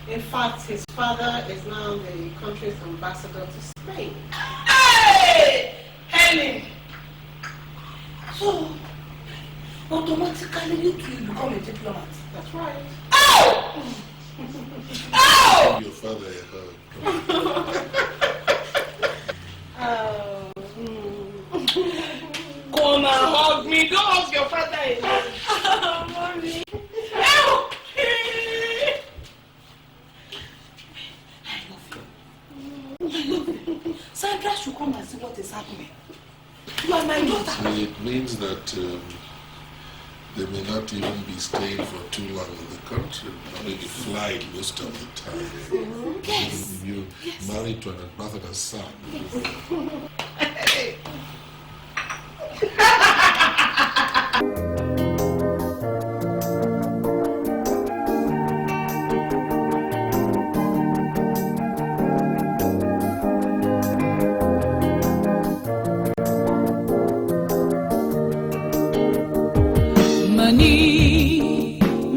[SPEAKER 4] In fact, his father is now the country's ambassador to Spain.
[SPEAKER 8] Hey! Helen! So, automatically you two become a diplomat.
[SPEAKER 4] That's right.
[SPEAKER 8] Oh! Oh!
[SPEAKER 2] Your father a hug.
[SPEAKER 8] Come and hug me. Don't hug your father alone. Mommy. Oh! I love you. Sandra should come and see what is happening. You are my daughter.
[SPEAKER 2] It means that they may not even be staying for too long in the country. Maybe fly most of the time.
[SPEAKER 8] Yes.
[SPEAKER 2] You married to an ambassador's son.
[SPEAKER 8] Hey.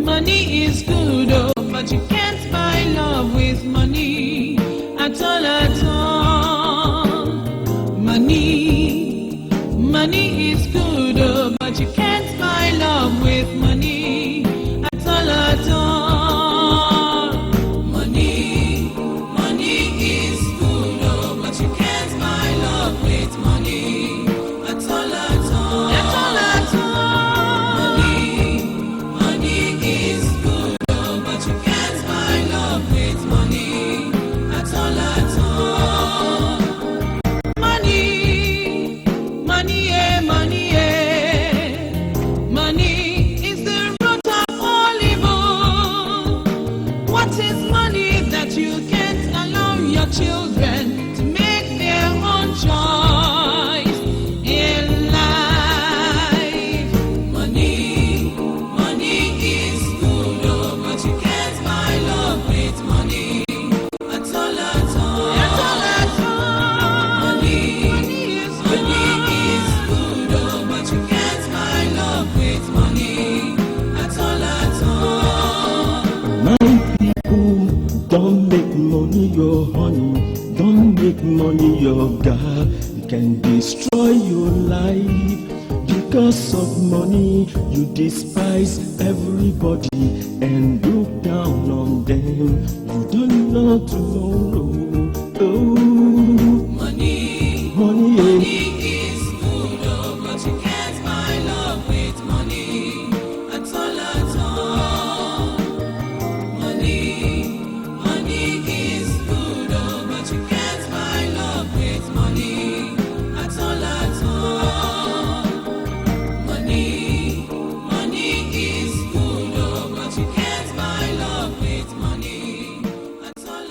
[SPEAKER 7] Money is good, oh, but you can't buy love with money at all. Money is good, oh, but you can't buy love with money at all. Money is good, oh, but you can't buy love with money at all. Children to make their own choice in life. Money is good, oh, but you can't buy love with money at all. Money is good, oh, but you can't buy love with money at all.
[SPEAKER 20] My people, don't make money your honey. Don't make money your God. It can destroy your life. Because of money, you despise everybody and look down on them. You don't know tomorrow. Oh, money
[SPEAKER 7] is good, oh, but you can't buy love with money at all. Money is good, oh, but you can't buy love with money at all. Money is good, oh, but you can't buy love with money at all.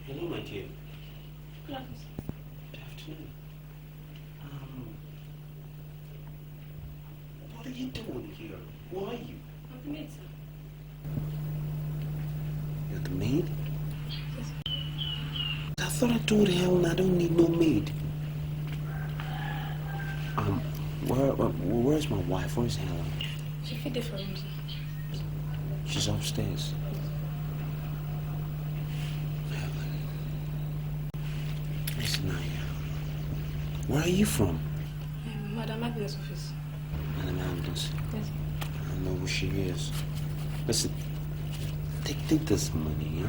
[SPEAKER 15] Hello, my dear.
[SPEAKER 9] Good afternoon.
[SPEAKER 15] Good afternoon. What are you doing here? Who are you?
[SPEAKER 9] I'm the maid, sir.
[SPEAKER 15] You're the maid?
[SPEAKER 9] Yes.
[SPEAKER 15] I thought I told Helen I don't need no maid. Where's my wife? Where's Helen?
[SPEAKER 9] She fit different rooms, sir.
[SPEAKER 15] She's upstairs. Helen. Listen, where are you from?
[SPEAKER 9] Madam Agnes' office.
[SPEAKER 15] Madam Agnes.
[SPEAKER 9] Yes.
[SPEAKER 15] I don't know who she is. Listen, take this money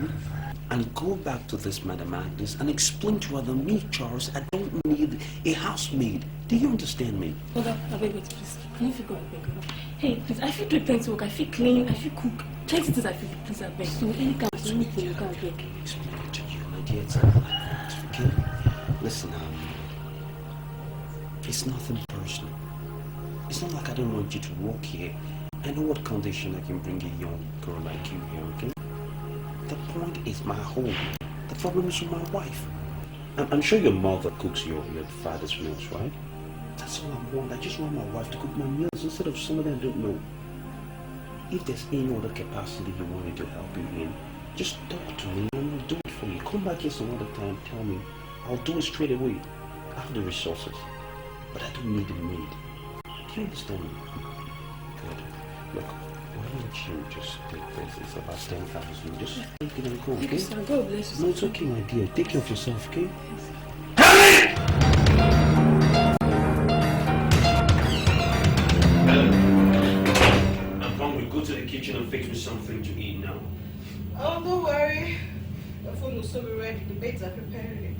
[SPEAKER 15] and go back to this Madam Agnes and explain to her that me, Charles, I don't need a housemaid. Do you understand me?
[SPEAKER 9] Hold up, wait, please. Can you figure out? Hey, please, I feel do plenty work. I feel clean, I feel cook. Plenty things I feel, please, I beg. So any kind of anything you can beg.
[SPEAKER 15] Explain to you, my dear, it's not like that, okay? Listen, it's nothing personal. It's not like I don't want you to work here. I know what condition I can bring a young girl like you here, okay? The point is my home. The problem is with my wife. I'm sure your mother cooks your father's meals, right? That's all I want. I just want my wife to cook my meals instead of somebody I don't know. If there's any other capacity you want me to help you in, just talk to me and I'll do it for you. Come back here some other time, tell me. I'll do it straight away. I have the resources. But I don't need a maid. Do you understand me? Good. Look, why don't you just take this? It's about 10,000. Just take it and go, okay?
[SPEAKER 9] Yes, God bless you.
[SPEAKER 15] No, it's okay, my dear. Take care of yourself, okay? I'm hungry. Go to the kitchen and fix me something to eat now.
[SPEAKER 4] Oh, don't worry. The food will soon be ready. The maids are preparing it.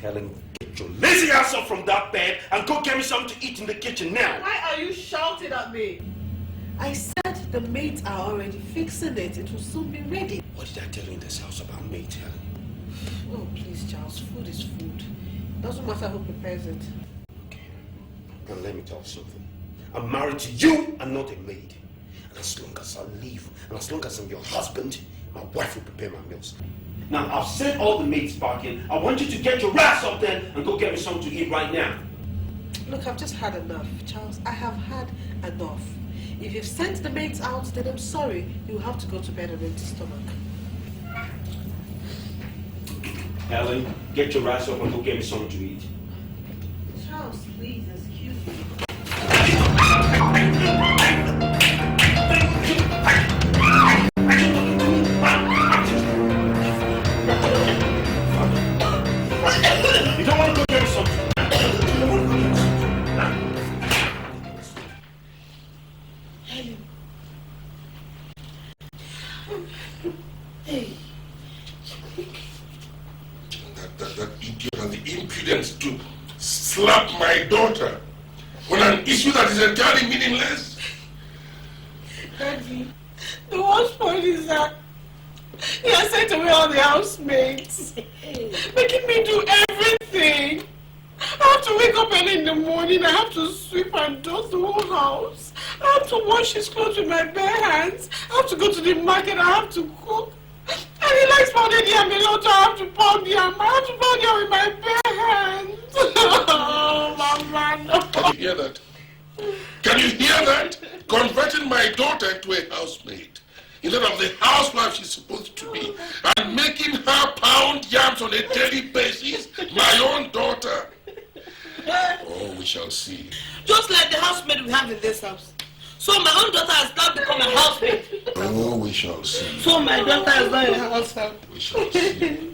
[SPEAKER 15] Helen, get your lazy ass up from that bed and go get me something to eat in the kitchen now.
[SPEAKER 4] Why are you shouting at me? I said the maids are already fixing it. It will soon be ready.
[SPEAKER 15] What did I tell you in this house about maid, Helen?
[SPEAKER 4] Oh, please, Charles. Food is food. Doesn't matter who prepares it.
[SPEAKER 15] Okay. Now let me tell you something. I'm married to you and not a maid. And as long as I live, and as long as I'm your husband, my wife will prepare my meals. Now, I've sent all the maids back in. I want you to get your ass up then and go get me something to eat right now.
[SPEAKER 4] Look, I've just had enough, Charles. I have had enough. If you've sent the maids out, then I'm sorry. You'll have to go to bed on empty stomach.
[SPEAKER 15] Helen, get your ass up and go get me something to eat.
[SPEAKER 4] Charles, please, excuse me.
[SPEAKER 15] You don't want to go get me something.
[SPEAKER 4] Hey.
[SPEAKER 2] That idiot has the impudence to slap my daughter on an issue that is entirely meaningless.
[SPEAKER 4] Daddy, the worst part is that he has sent away all the housemates, making me do everything. I have to wake up early in the morning, I have to sweep and dust the whole house. I have to wash his clothes with my bare hands. I have to go to the market, I have to cook. And he likes pounded yam a lot, so I have to pound yam. I have to pound yam with my bare hands. Oh, Mama, no.
[SPEAKER 2] Can you hear that? Can you hear that? Converting my daughter into a housemaid instead of the housewife she's supposed to be, and making her pound yams on a daily basis, my own daughter. Oh, we shall see.
[SPEAKER 8] Just like the housemaid we have in this house. So my own daughter has now become a housemaid.
[SPEAKER 2] Oh, we shall see.
[SPEAKER 8] So my daughter is now a househelp.
[SPEAKER 2] We shall see.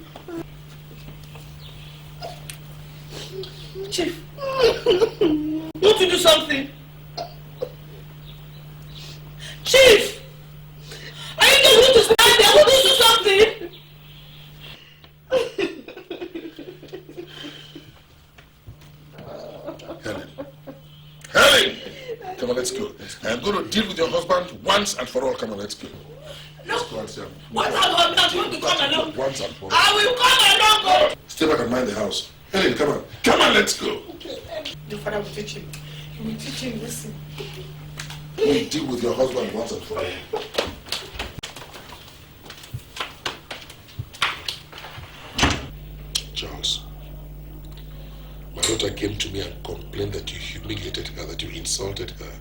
[SPEAKER 8] Chief, won't you do something? Chief! Are you just going to stand there? Won't you do something?
[SPEAKER 2] Helen! Come on, let's go. I'm going to deal with your husband once and for all. Come on, let's go. Let's go and see him.
[SPEAKER 8] Once I'm going to come along.
[SPEAKER 2] Once and for all.
[SPEAKER 8] I will come along.
[SPEAKER 2] Stay back and mind the house. Helen, come on. Come on, let's go.
[SPEAKER 4] Your father will teach him. He will teach him, listen.
[SPEAKER 2] We'll deal with your husband once and for all. Charles, my daughter came to me and complained that you humiliated her, that you insulted her.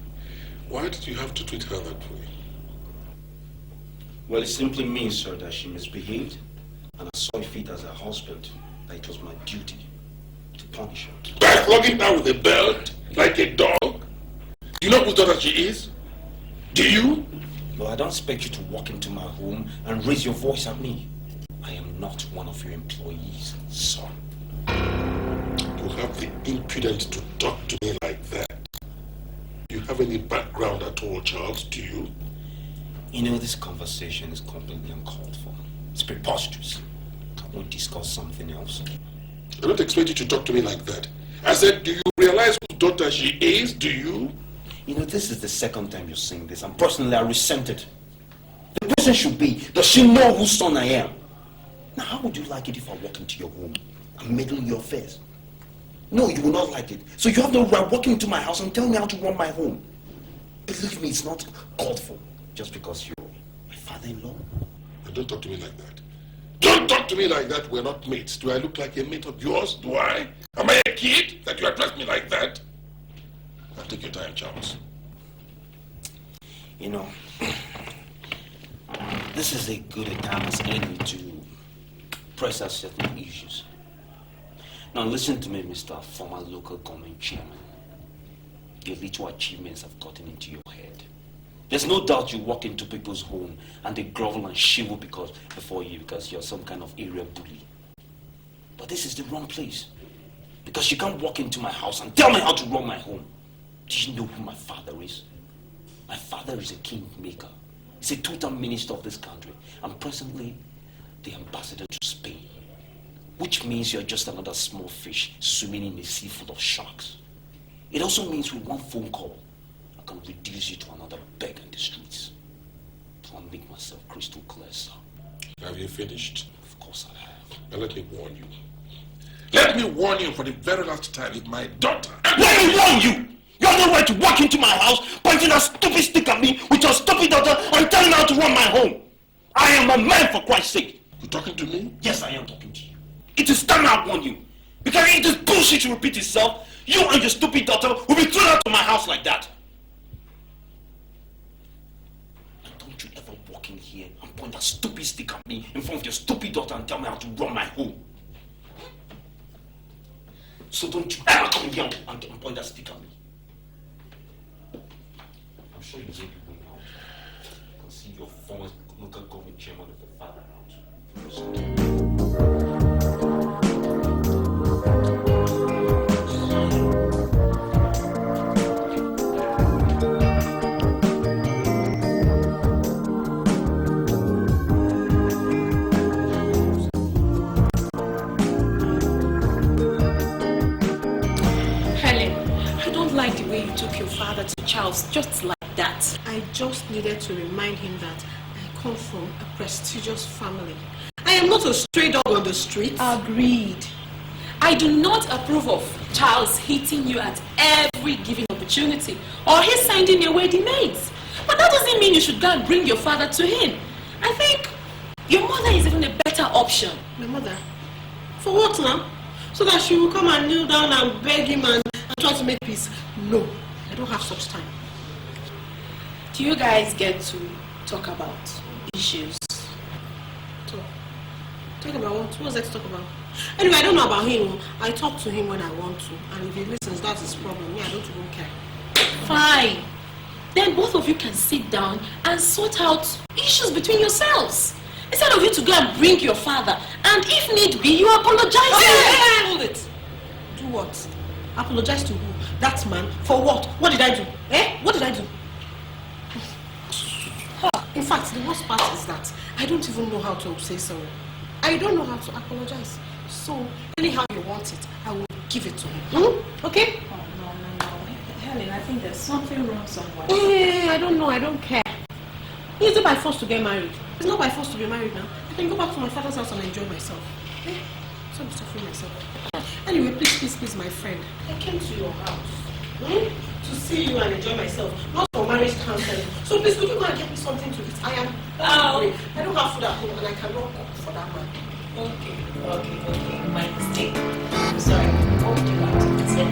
[SPEAKER 2] Why did you have to treat her that way?
[SPEAKER 15] Well, it simply means, sir, that she misbehaved, and I saw fit as her husband that it was my duty to punish her.
[SPEAKER 2] By flogging her with a belt, like a dog? Do you know whose daughter she is? Do you?
[SPEAKER 15] Well, I don't expect you to walk into my home and raise your voice at me. I am not one of your employees, son.
[SPEAKER 2] You have the impudence to talk to me like that. Do you have any background at all, Charles? Do you?
[SPEAKER 15] You know, this conversation is completely uncalled for. It's preposterous. Can we discuss something else?
[SPEAKER 2] I don't expect you to talk to me like that. I said, do you realize whose daughter she is? Do you?
[SPEAKER 15] You know, this is the second time you're saying this, and personally I resent it. The question should be, does she know whose son I am? Now, how would you like it if I walk into your home and meddle in your affairs? No, you will not like it. So you have no right walking into my house and telling me how to run my home. Believe me, it's not called for just because you're my father-in-law.
[SPEAKER 2] Now, don't talk to me like that. Don't talk to me like that. We're not mates. Do I look like a mate of yours? Do I? Am I a kid that you address me like that? Now take your time, Charles.
[SPEAKER 15] You know, this is a good time as any to press out certain issues. Now listen to me, Mr. Former Local Government Chairman. Your little achievements have gotten into your head. There's no doubt you walk into people's home and they grovel and shiver before you because you're some kind of area bully. But this is the wrong place. Because you can't walk into my house and tell me how to run my home. Do you know who my father is? My father is a kingmaker. He's a two-term minister of this country and presently the ambassador to Spain. Which means you're just another small fish swimming in a sea full of sharks. It also means with one phone call, I can reduce you to another beggar in the streets. I'll make myself crystal clear, sir.
[SPEAKER 2] Have you finished?
[SPEAKER 15] Of course I have.
[SPEAKER 2] Now let me warn you. Let me warn you for the very last time with my daughter.
[SPEAKER 15] Let me warn you! You have no right to walk into my house, pointing that stupid stick at me with your stupid daughter and telling me how to run my home. I am a man, for Christ's sake.
[SPEAKER 2] You talking to me?
[SPEAKER 15] Yes, I am talking to you. It is time I warn you. Because if this bullshit to repeat itself, you and your stupid daughter will be thrown out of my house like that. And don't you ever walk in here and point that stupid stick at me in front of your stupid daughter and tell me how to run my home. So don't you ever come here and point that stick at me. I'm sure you know people now. You can see your former local government chairman of the father out.
[SPEAKER 4] Like the way you took your father to Charles just like that. I just needed to remind him that I come from a prestigious family. I am not a stray dog on the street.
[SPEAKER 9] Agreed. I do not approve of Charles hitting you at every given opportunity or his sending away the maids. But that doesn't mean you should go and bring your father to him. I think your mother is even a better option.
[SPEAKER 4] My mother? For what now? So that she will come and kneel down and beg him and try to make peace. No, I don't have such time.
[SPEAKER 9] Do you guys get to talk about issues?
[SPEAKER 4] Talk about what? What's there to talk about? Anyway, I don't know about him. I talk to him when I want to. And if he listens, that's his problem. Me, I don't even care.
[SPEAKER 9] Fine. Then both of you can sit down and sort out issues between yourselves. Instead of you to go and bring your father. And if need be, you apologize to him.
[SPEAKER 4] Hey, hold it. Do what? Apologize to who? That man? For what? What did I do? What did I do? In fact, the worst part is that I don't even know how to say sorry. I don't know how to apologize. So, anyhow you want it, I will give it to him. Okay?
[SPEAKER 9] Oh, no. Helen, I think there's something wrong somewhere.
[SPEAKER 4] I don't know. I don't care. Is it by force to get married? It's not by force to be married now. I can go back to my father's house and enjoy myself. So I'm suffering myself. Anyway, please, my friend. I came to your house to see you and enjoy myself, not for marriage counseling. So please, could you go and get me something to eat? I am hungry. I don't have food at home and I cannot cook for that man.
[SPEAKER 9] Okay. My mistake. I'm sorry. What would you like to say?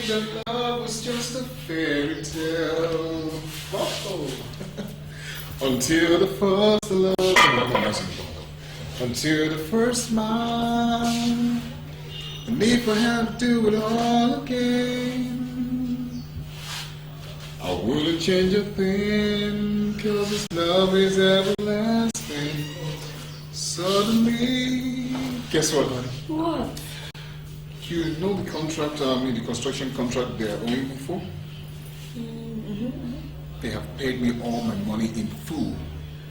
[SPEAKER 11] that love was just a fairy tale. Oh. Until the first love, until the first smile, and if I had to do it all again, I wouldn't change a thing, 'cause this love is everlasting. Suddenly, guess what, honey?
[SPEAKER 6] What?
[SPEAKER 11] You know the contract, the construction contract they are owing me for? They have paid me all my money in full,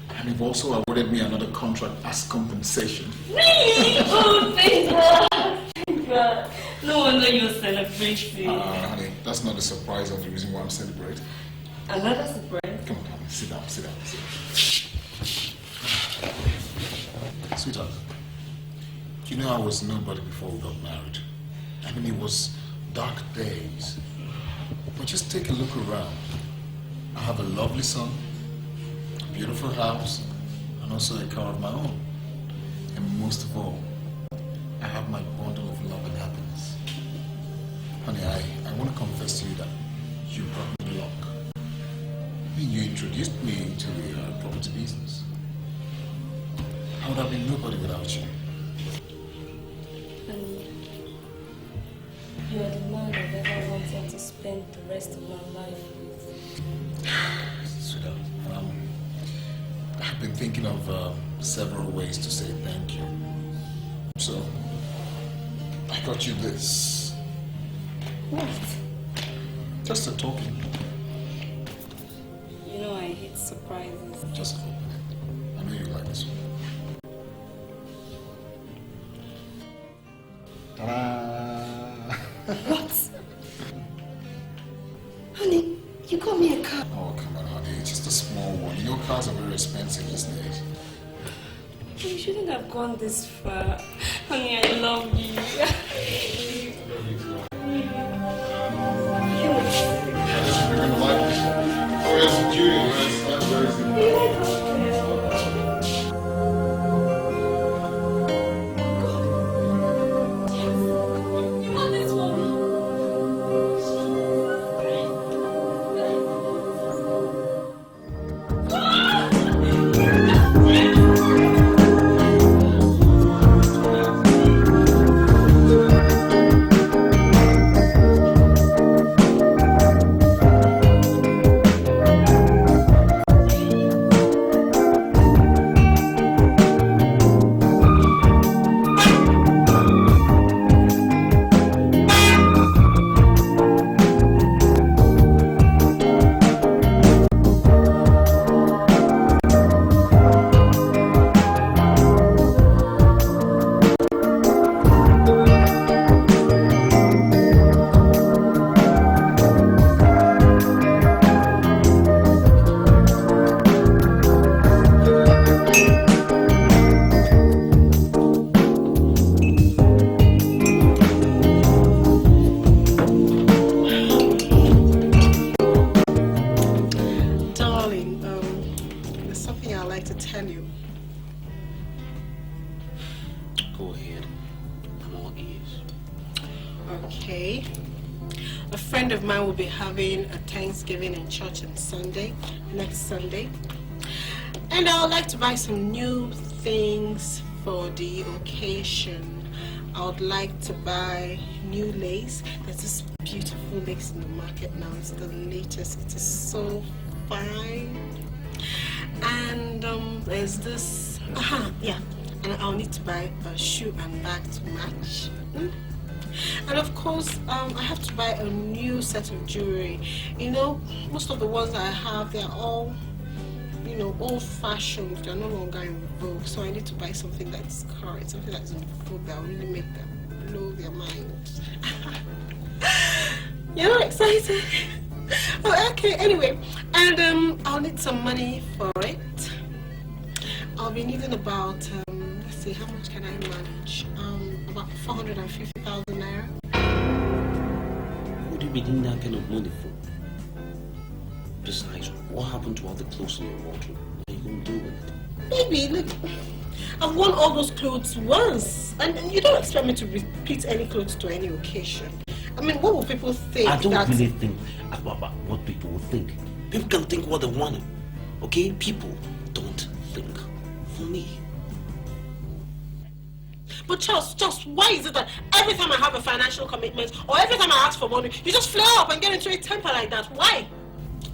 [SPEAKER 11] and they've also awarded me another contract as compensation.
[SPEAKER 6] Really? Oh, thank God! Thank God! No wonder you're celebrating.
[SPEAKER 11] Honey, that's not a surprise or the reason why I'm celebrating.
[SPEAKER 6] Another surprise?
[SPEAKER 11] Come on, honey, sit down, sit down, sit down. Sweetheart, you know I was nobody before we got married. I mean, it was dark days. But just take a look around. I have a lovely son, a beautiful house, and also a car of my own. And most of all, I have my bundle of love and happiness. Honey, I want to confess to you that you brought me luck. I mean, you introduced me to the property business. I would have been nobody without you.
[SPEAKER 6] You are the man I've ever wanted to spend the rest of my life with.
[SPEAKER 11] Sweetheart, I've been thinking of several ways to say thank you. So, I got you this.
[SPEAKER 6] What?
[SPEAKER 11] Just a token.
[SPEAKER 6] You know I hate surprises.
[SPEAKER 11] Just open it. I know you like this one. Ta-da!
[SPEAKER 8] What? Honey, you got me a car.
[SPEAKER 11] Oh, come on, honey. It's just a small one. You know cars are very expensive these days.
[SPEAKER 6] You shouldn't have gone this far. Honey, I love you.
[SPEAKER 11] Oh, yes, Judy. That's very simple.
[SPEAKER 4] Having a Thanksgiving in church on Sunday, next Sunday, and I would like to buy some new things for the occasion. I would like to buy new lace. There's this beautiful lace in the market now. It's the latest. It is so fine. And there's this. Yeah. And I'll need to buy a shoe and bag to match. And of course, I have to buy a new set of jewelry. You know, most of the ones I have, they're all, you know, old-fashioned. They're no longer in vogue. So I need to buy something that's current, something that's in vogue that will really make them blow their mind. You're not excited? Oh, okay, anyway. And I'll need some money for it. I'll be needing about, let's see, how much can I manage? About 450,000 naira.
[SPEAKER 15] What do you be needing that kind of money for? Besides, what happened to all the clothes in your wardrobe? What are you going to do with it?
[SPEAKER 4] Baby, look, I've worn all those clothes once, and you don't expect me to repeat any clothes to any occasion. I mean, what will people think?
[SPEAKER 15] I don't really think about what people will think. People can think what they want. Okay? People don't think for me.
[SPEAKER 4] But Charles, why is it that every time I have a financial commitment or every time I ask for money, you just flare up and get into a temper like that? Why?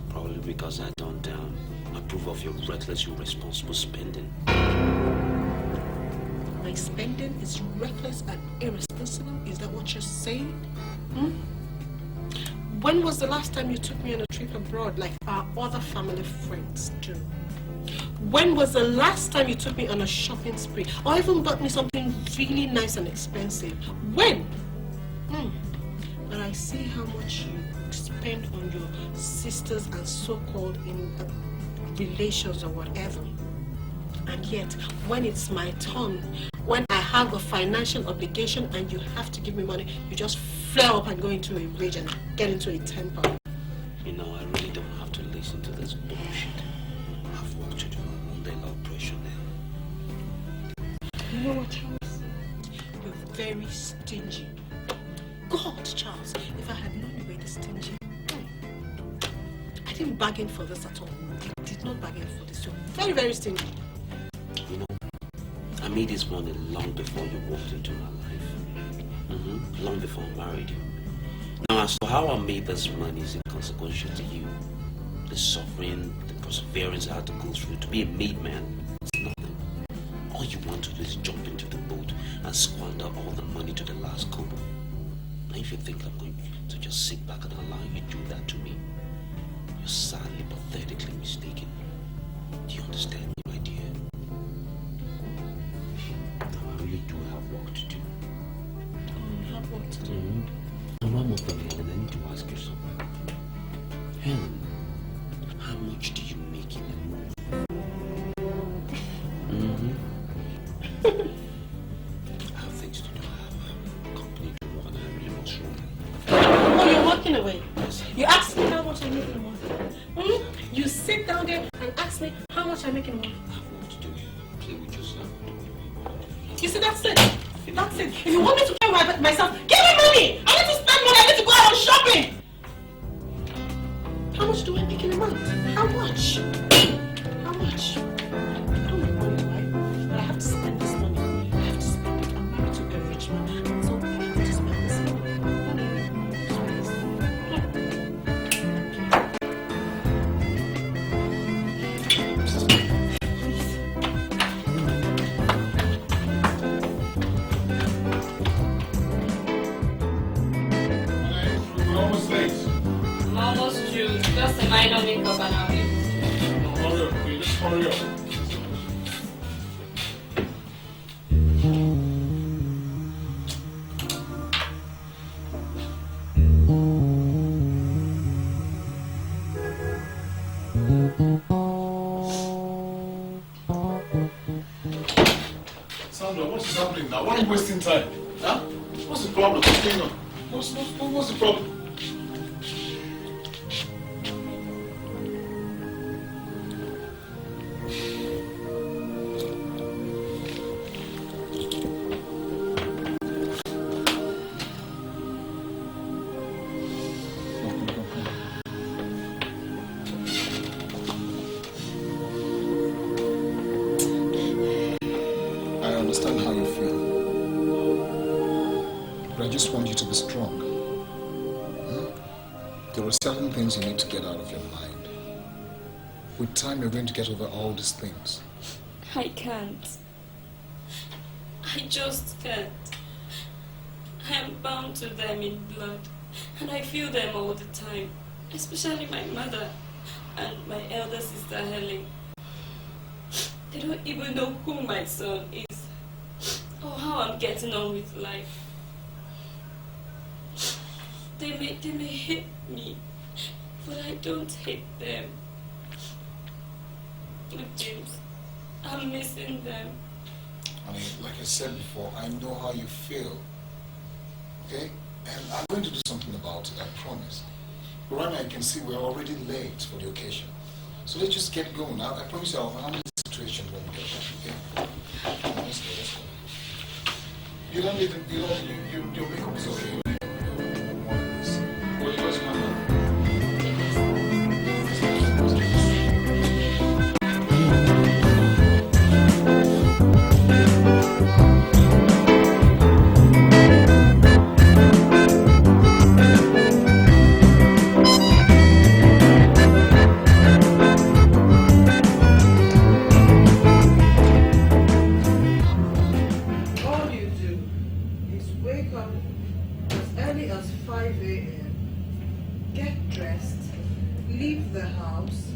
[SPEAKER 15] Probably because I don't approve of your reckless, irresponsible spending.
[SPEAKER 4] My spending is reckless and irresponsible? Is that what you're saying? Hmm? When was the last time you took me on a trip abroad like our other family friends do? When was the last time you took me on a shopping spree or even bought me something really nice and expensive? When? But I see how much you spend on your sisters and so-called relations or whatever. And yet, when it's my turn, when I have a financial obligation and you have to give me money, you just flare up and go into a rage and get into a temper.
[SPEAKER 15] You know, I really don't have to listen to this bullshit. I've work to do. I'm under a lot of pressure now.
[SPEAKER 4] You know what, Charles? You're very stingy. God, Charles, if I had known you were this stingy, I didn't bargain for this at all. I did not bargain for this. You're very, very stingy.
[SPEAKER 15] You know, I made this money long before you walked into my life. Long before I married you. Now, as to how I made this money is inconsequential to you. The suffering, the perseverance I had to go through to be a made man, it's nothing. All you want to do is jump into the boat and squander all the money to the last kobo. Now, if you think I'm going to just sit back and allow you to do that to me, you're sadly, pathetically mistaken. Do you understand me, my dear? Now, I really do have work to do.
[SPEAKER 4] Have what to do?
[SPEAKER 15] And one more thing, and I need to ask you something. Helen, how much do you make in a month? I have things to do. I have a company to run, and I really must run.
[SPEAKER 4] Oh, you're walking away. You asked me how much I make in a month. You sit down there and ask me how much I make in a month.
[SPEAKER 15] I have work to do. Play with yourself.
[SPEAKER 4] You see, that's it. That's it. If you want me to play with myself, give me money. I need to spend money. I need to go out on shopping. How much do I make in a month? How much? How much? I don't worry, right? But I have to spend this money. I have to spend it. I'm married to a rich man. So I have to spend this money.
[SPEAKER 6] I'm almost due. Just a minor makeup and I'll be able to.
[SPEAKER 2] Hurry up, please. Hurry up. Sandra, what is happening now? Why are you wasting time? Huh? What's the problem? What's going on? What's the problem?
[SPEAKER 11] I understand how you feel. But I just want you to be strong. There are certain things you need to get out of your mind. With time, you're going to get over all these things.
[SPEAKER 6] I can't. I just can't. I am bound to them in blood, and I feel them all the time, especially my mother and my elder sister Helen. They don't even know who my son is, or how I'm getting on with life. They may hate me, but I don't hate them. Look, James, I'm missing them.
[SPEAKER 11] I mean, like I said before, I know how you feel. Okay? And I'm going to do something about it, I promise. But right now you can see we're already late for the occasion. So let's just get going. I promise you I'll handle the situation when we get back, okay? Come on, let's go. You don't need to, your makeup is okay.
[SPEAKER 4] get dressed, leave the house,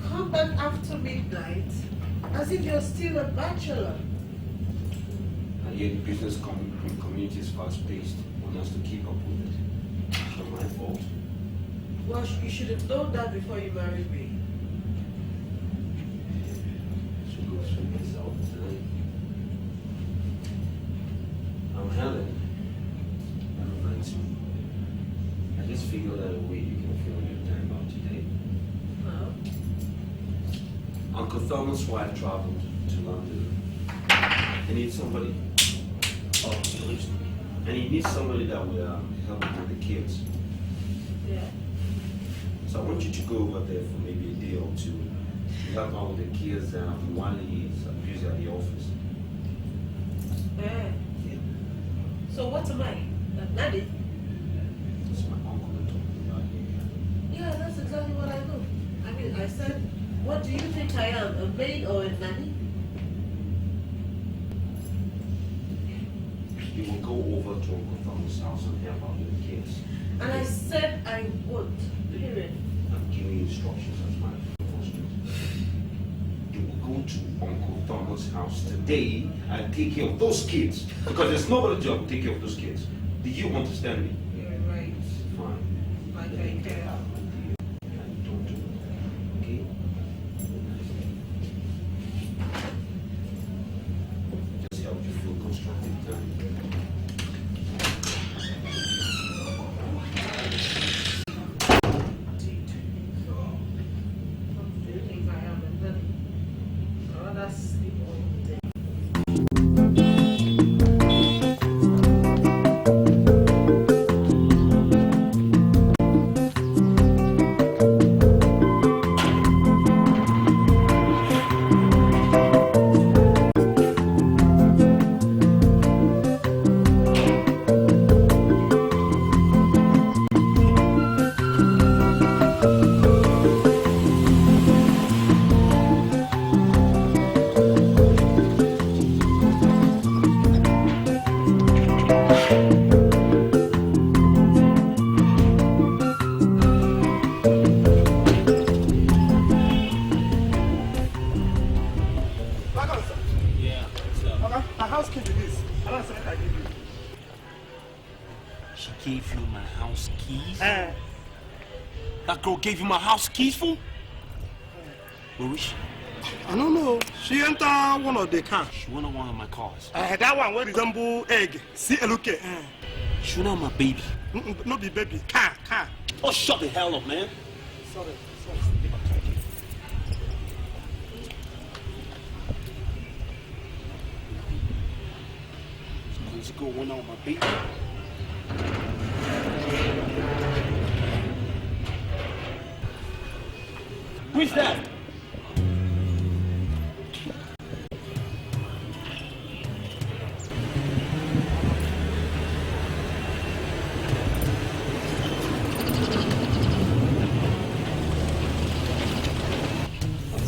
[SPEAKER 4] come back after midnight, as if you're still a bachelor.
[SPEAKER 15] And yet the business community is fast-paced. One has to keep up with it. It's not my fault.
[SPEAKER 4] Well, you should have known that before you married me.
[SPEAKER 15] Should go through this all the time. I'm Helen. That reminds me. I just figured out a way you can fill your time out today.
[SPEAKER 4] Well?
[SPEAKER 15] Uncle Thomas' wife traveled to London. He needs somebody. Oh, he lives. And he needs somebody that will help him with the kids.
[SPEAKER 4] Yeah.
[SPEAKER 15] So I want you to go over there for maybe a day or two. You help out with the kids while he is busy at the office.
[SPEAKER 4] Yeah. So what am I? A nanny?
[SPEAKER 15] That's my uncle I'm talking about here.
[SPEAKER 4] Yeah, that's exactly what I do. I mean, I said, what do you think I am, a maid or a nanny?
[SPEAKER 15] You will go over to Uncle Thomas' house and help out with the kids.
[SPEAKER 4] And I said I would, period.
[SPEAKER 15] I'm giving you instructions as my enforcement. You will go to Uncle Thomas' house today and take care of those kids. Because there's nobody to take care of those kids. Do you understand me?
[SPEAKER 4] You're right.
[SPEAKER 15] Fine.
[SPEAKER 4] Like I care.
[SPEAKER 15] Don't do it. Okay? Just help you feel constructive time.
[SPEAKER 3] That girl gave you my house keys for? Where is she?
[SPEAKER 2] I don't know. She entered one of the cars.
[SPEAKER 3] She went on one of my cars.
[SPEAKER 2] That one will resemble egg. See, look at.
[SPEAKER 3] She went on my baby.
[SPEAKER 2] No be baby. Car.
[SPEAKER 3] Oh, shut the hell up, man.
[SPEAKER 2] Sorry.
[SPEAKER 3] Let's go one on my baby. Who's that?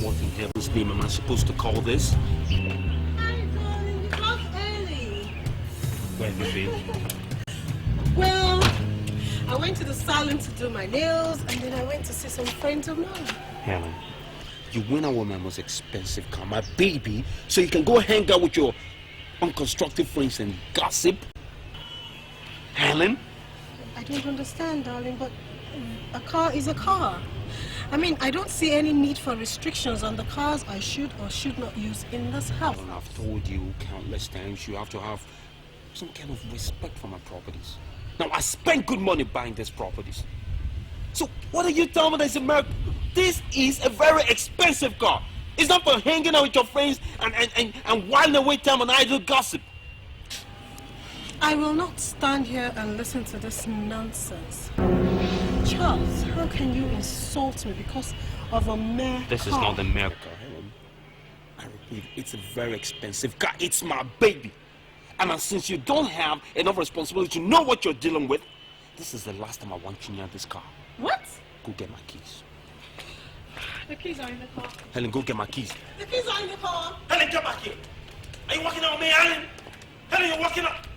[SPEAKER 3] What in heaven's name am I supposed to call this?
[SPEAKER 4] Hi, darling. Not early.
[SPEAKER 3] Where have you been?
[SPEAKER 4] Well, I went to the salon to do my nails, and then I went to see some friends of mine.
[SPEAKER 3] Helen, you went out with my most expensive car, my baby, so you can go hang out with your unconstructive friends and gossip? Helen?
[SPEAKER 4] I don't understand, darling, but a car is a car. I mean, I don't see any need for restrictions on the cars I should or should not use in this house.
[SPEAKER 3] Well, I've told you countless times you have to have some kind of respect for my properties. Now, I spent good money buying these properties. So, what are you telling me that's America? This is a very expensive car. It's not for hanging out with your friends and whiling away time on idle gossip.
[SPEAKER 4] I will not stand here and listen to this nonsense. Charles, how can you insult me because of a mere car?
[SPEAKER 3] This is not a mere car, Helen. I repeat, it's a very expensive car. It's my baby. And since you don't have enough responsibility to know what you're dealing with, this is the last time I want you near this car.
[SPEAKER 4] What?
[SPEAKER 3] Go get my keys.
[SPEAKER 4] The keys are in the car.
[SPEAKER 3] Helen, go get my keys.
[SPEAKER 4] The keys are in the car.
[SPEAKER 3] Helen, get back here. Are you walking out with me, Helen? Helen, you're walking up.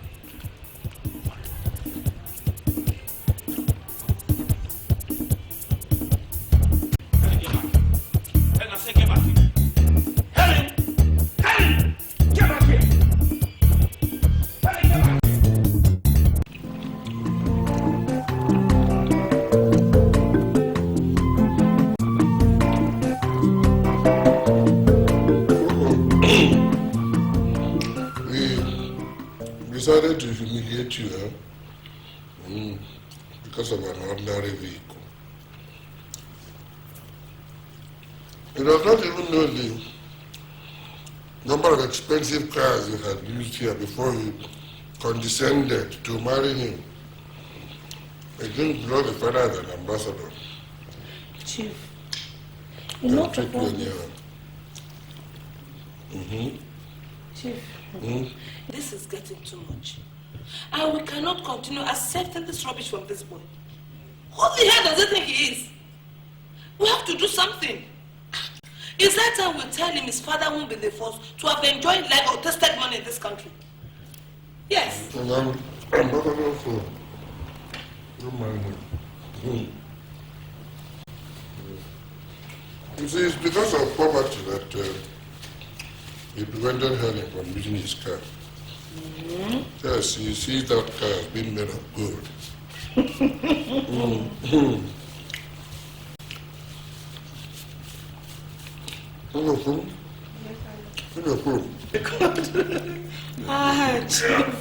[SPEAKER 2] decided to humiliate you, huh? Because of an ordinary vehicle. You does not even know the number of expensive cars you had used here before you condescended to marry him. I didn't know the father as an ambassador.
[SPEAKER 8] Chief, enough of all Chief, this is getting too much. And we cannot continue accepting this rubbish from this boy. Who the hell does he think he is? We have to do something. It's that time we tell him his father won't be the first to have enjoyed life or tasted money in this country. Yes.
[SPEAKER 2] And I'm ambassador for no money. You see, it's because of poverty that he prevented Helen from using his car. Yes, he sees that car as being made of gold.
[SPEAKER 8] Chief.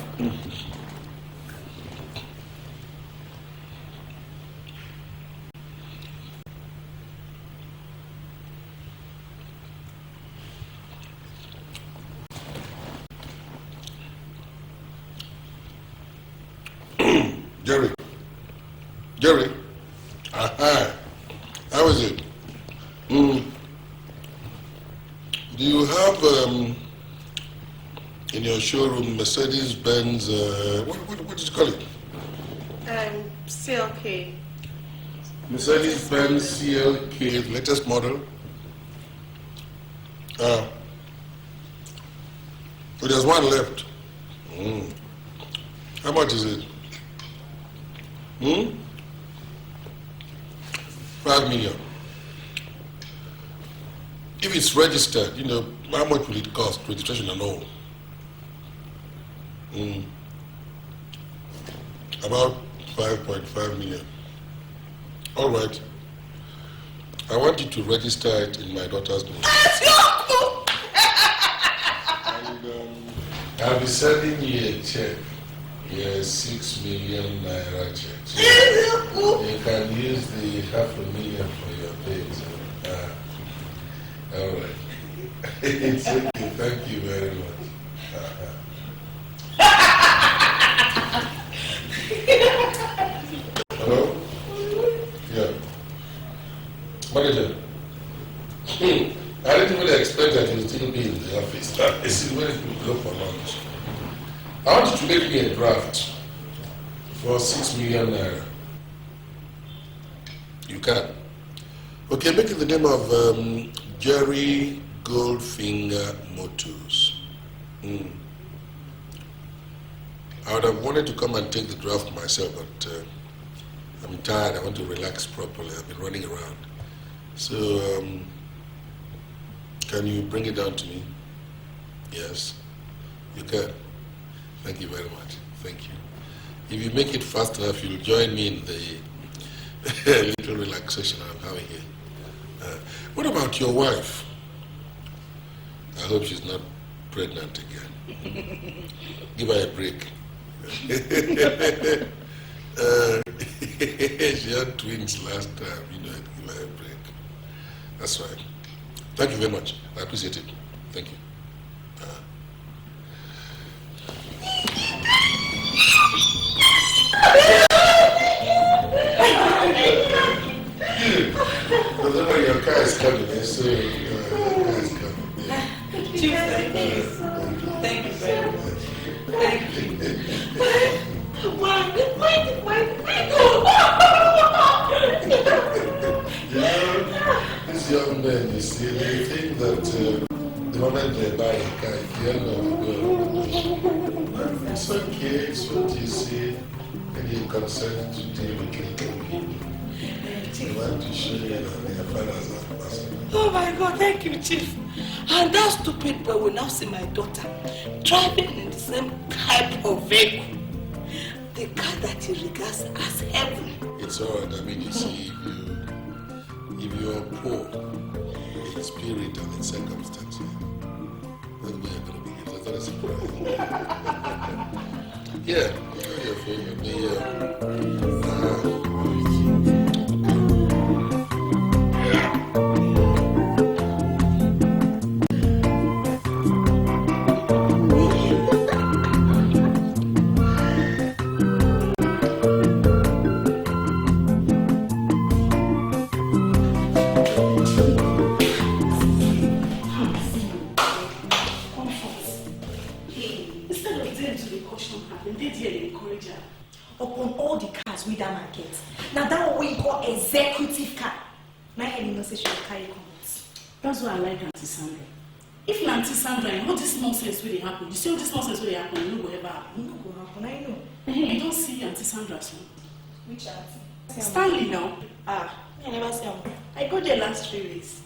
[SPEAKER 2] Jerry. Aha. How is it? Do you have in your showroom Mercedes-Benz, what did you call it?
[SPEAKER 4] CLK.
[SPEAKER 2] Mercedes-Benz CLK, latest model. So there's one left. How much is it? 5 million. If it's registered, you know, how much will it cost, registration and all? About 5.5 million. All right. I want you to register it in my daughter's name. And I'll be sending you a check. Yes, 6 million naira check. So you can use the 500,000 for your things. All right. It's okay. Thank you very much. Hello? Yeah. Manager. I didn't really expect that you'd still be in the office. This is where people go for lunch. I want you to make me a draft for 6 million naira. You can. Okay, make it the name of Jerry Goldfinger Motors. I would have wanted to come and take the draft myself, but I'm tired. I want to relax properly. I've been running around. So, can you bring it down to me? Yes, you can. Thank you very much. Thank you. If you make it fast enough, you'll join me in the little relaxation I'm having here. What about your wife? I hope she's not pregnant again. Give her a break. She had twins last time, you know, give her a break. That's right. Thank you very much. I appreciate it. Thank you. Because your car is coming, so your car is coming. Yeah.
[SPEAKER 8] Thank you very much. Thank you.
[SPEAKER 2] These young men, you see, they think that the moment they buy a car, if you end up with it's okay, it's what you see, and you consent to deal with little people. They want to show you that their fathers are ambassadors.
[SPEAKER 8] Oh my God, thank you, Chief. And that stupid boy will now see my daughter driving in the same type of vehicle. The car that he regards as heaven.
[SPEAKER 2] It's all right. I mean, you see, if you're poor in spirit and in circumstances, that's where you're going to be. That's not a surprise. Yeah.
[SPEAKER 8] Upon all the cars we that market. Now that one we call executive car. Now I didn't know say she will carry comments.
[SPEAKER 9] That's why I like Auntie Sandra. If na Auntie Sandra, all this nonsense will happen. You see all this nonsense will happen, you know will ever happen.
[SPEAKER 8] No go happen, I know.
[SPEAKER 9] You don't see Auntie Sandra soon.
[SPEAKER 8] Which auntie?
[SPEAKER 9] Stanley now.
[SPEAKER 8] I never see him.
[SPEAKER 9] I go there last 3 weeks.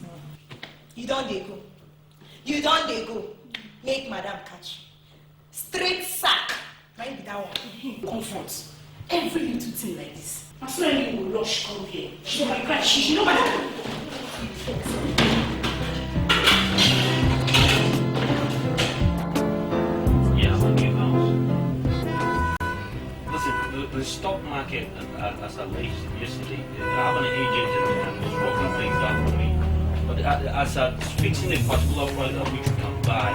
[SPEAKER 8] You don't dey go. You don't dey go. Make madam catch. Straight sack. Might be that one.
[SPEAKER 9] Confront. Every little thing like this. I swear you will rush come here. She might cry. She know madam.
[SPEAKER 15] Listen, the stock market, as I raised yesterday, I have an agent and was working things out for me. But as I'm fixing a particular price at which you can buy,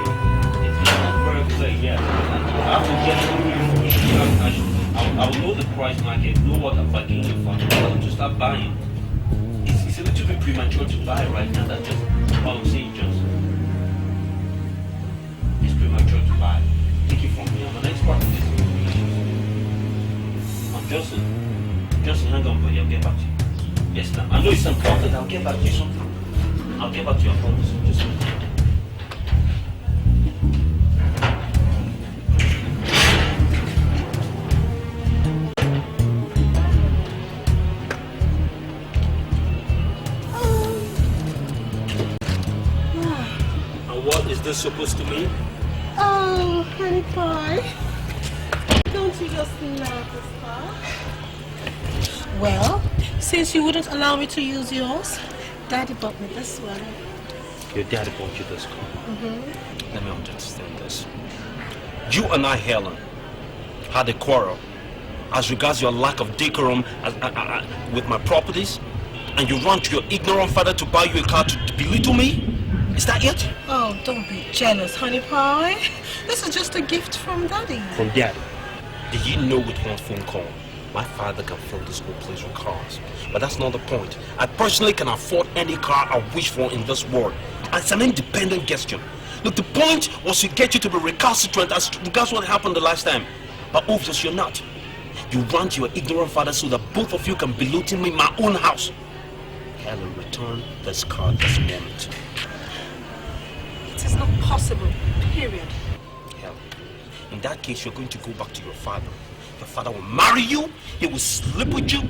[SPEAKER 15] it's not very clear yet. And I have to get through information. I will know the price market, know what I'm buying for, to start buying. It's a little bit premature to buy right now. That's just what I'm saying, just. It's premature to buy. Take it from me. I'm an expert in this. Johnson, hang on, buddy. I'll get back to you. Yes, ma'am. I know it's important. I'll get back to you something. I'll get back to you. I promise. Just a minute.
[SPEAKER 9] And what is this supposed to mean?
[SPEAKER 4] Oh, honey pie. Don't you just love this car? Well, since you wouldn't allow me to use yours, Daddy bought me this one.
[SPEAKER 15] Your daddy bought you this car.
[SPEAKER 4] Mm-hmm.
[SPEAKER 15] Let me understand this. You and I, Helen, had a quarrel as regards your lack of decorum with my properties, and you run to your ignorant father to buy you a car to belittle me? Is that it?
[SPEAKER 4] Oh, don't be jealous, honey pie. This is just a gift from Daddy.
[SPEAKER 15] From Daddy? Do you know with one phone call, my father can fill this whole place with cars? But that's not the point. I personally can afford any car I wish for in this world. And it's an independent gesture. Look, the point was to get you to be recalcitrant as regards what happened the last time. But obviously you're not. You run to your ignorant father so that both of you can belittle me in my own house. Helen, return this car this moment.
[SPEAKER 4] It is not possible, period.
[SPEAKER 15] Helen, in that case, you're going to go back to your father. Your father will marry you, he will sleep with you,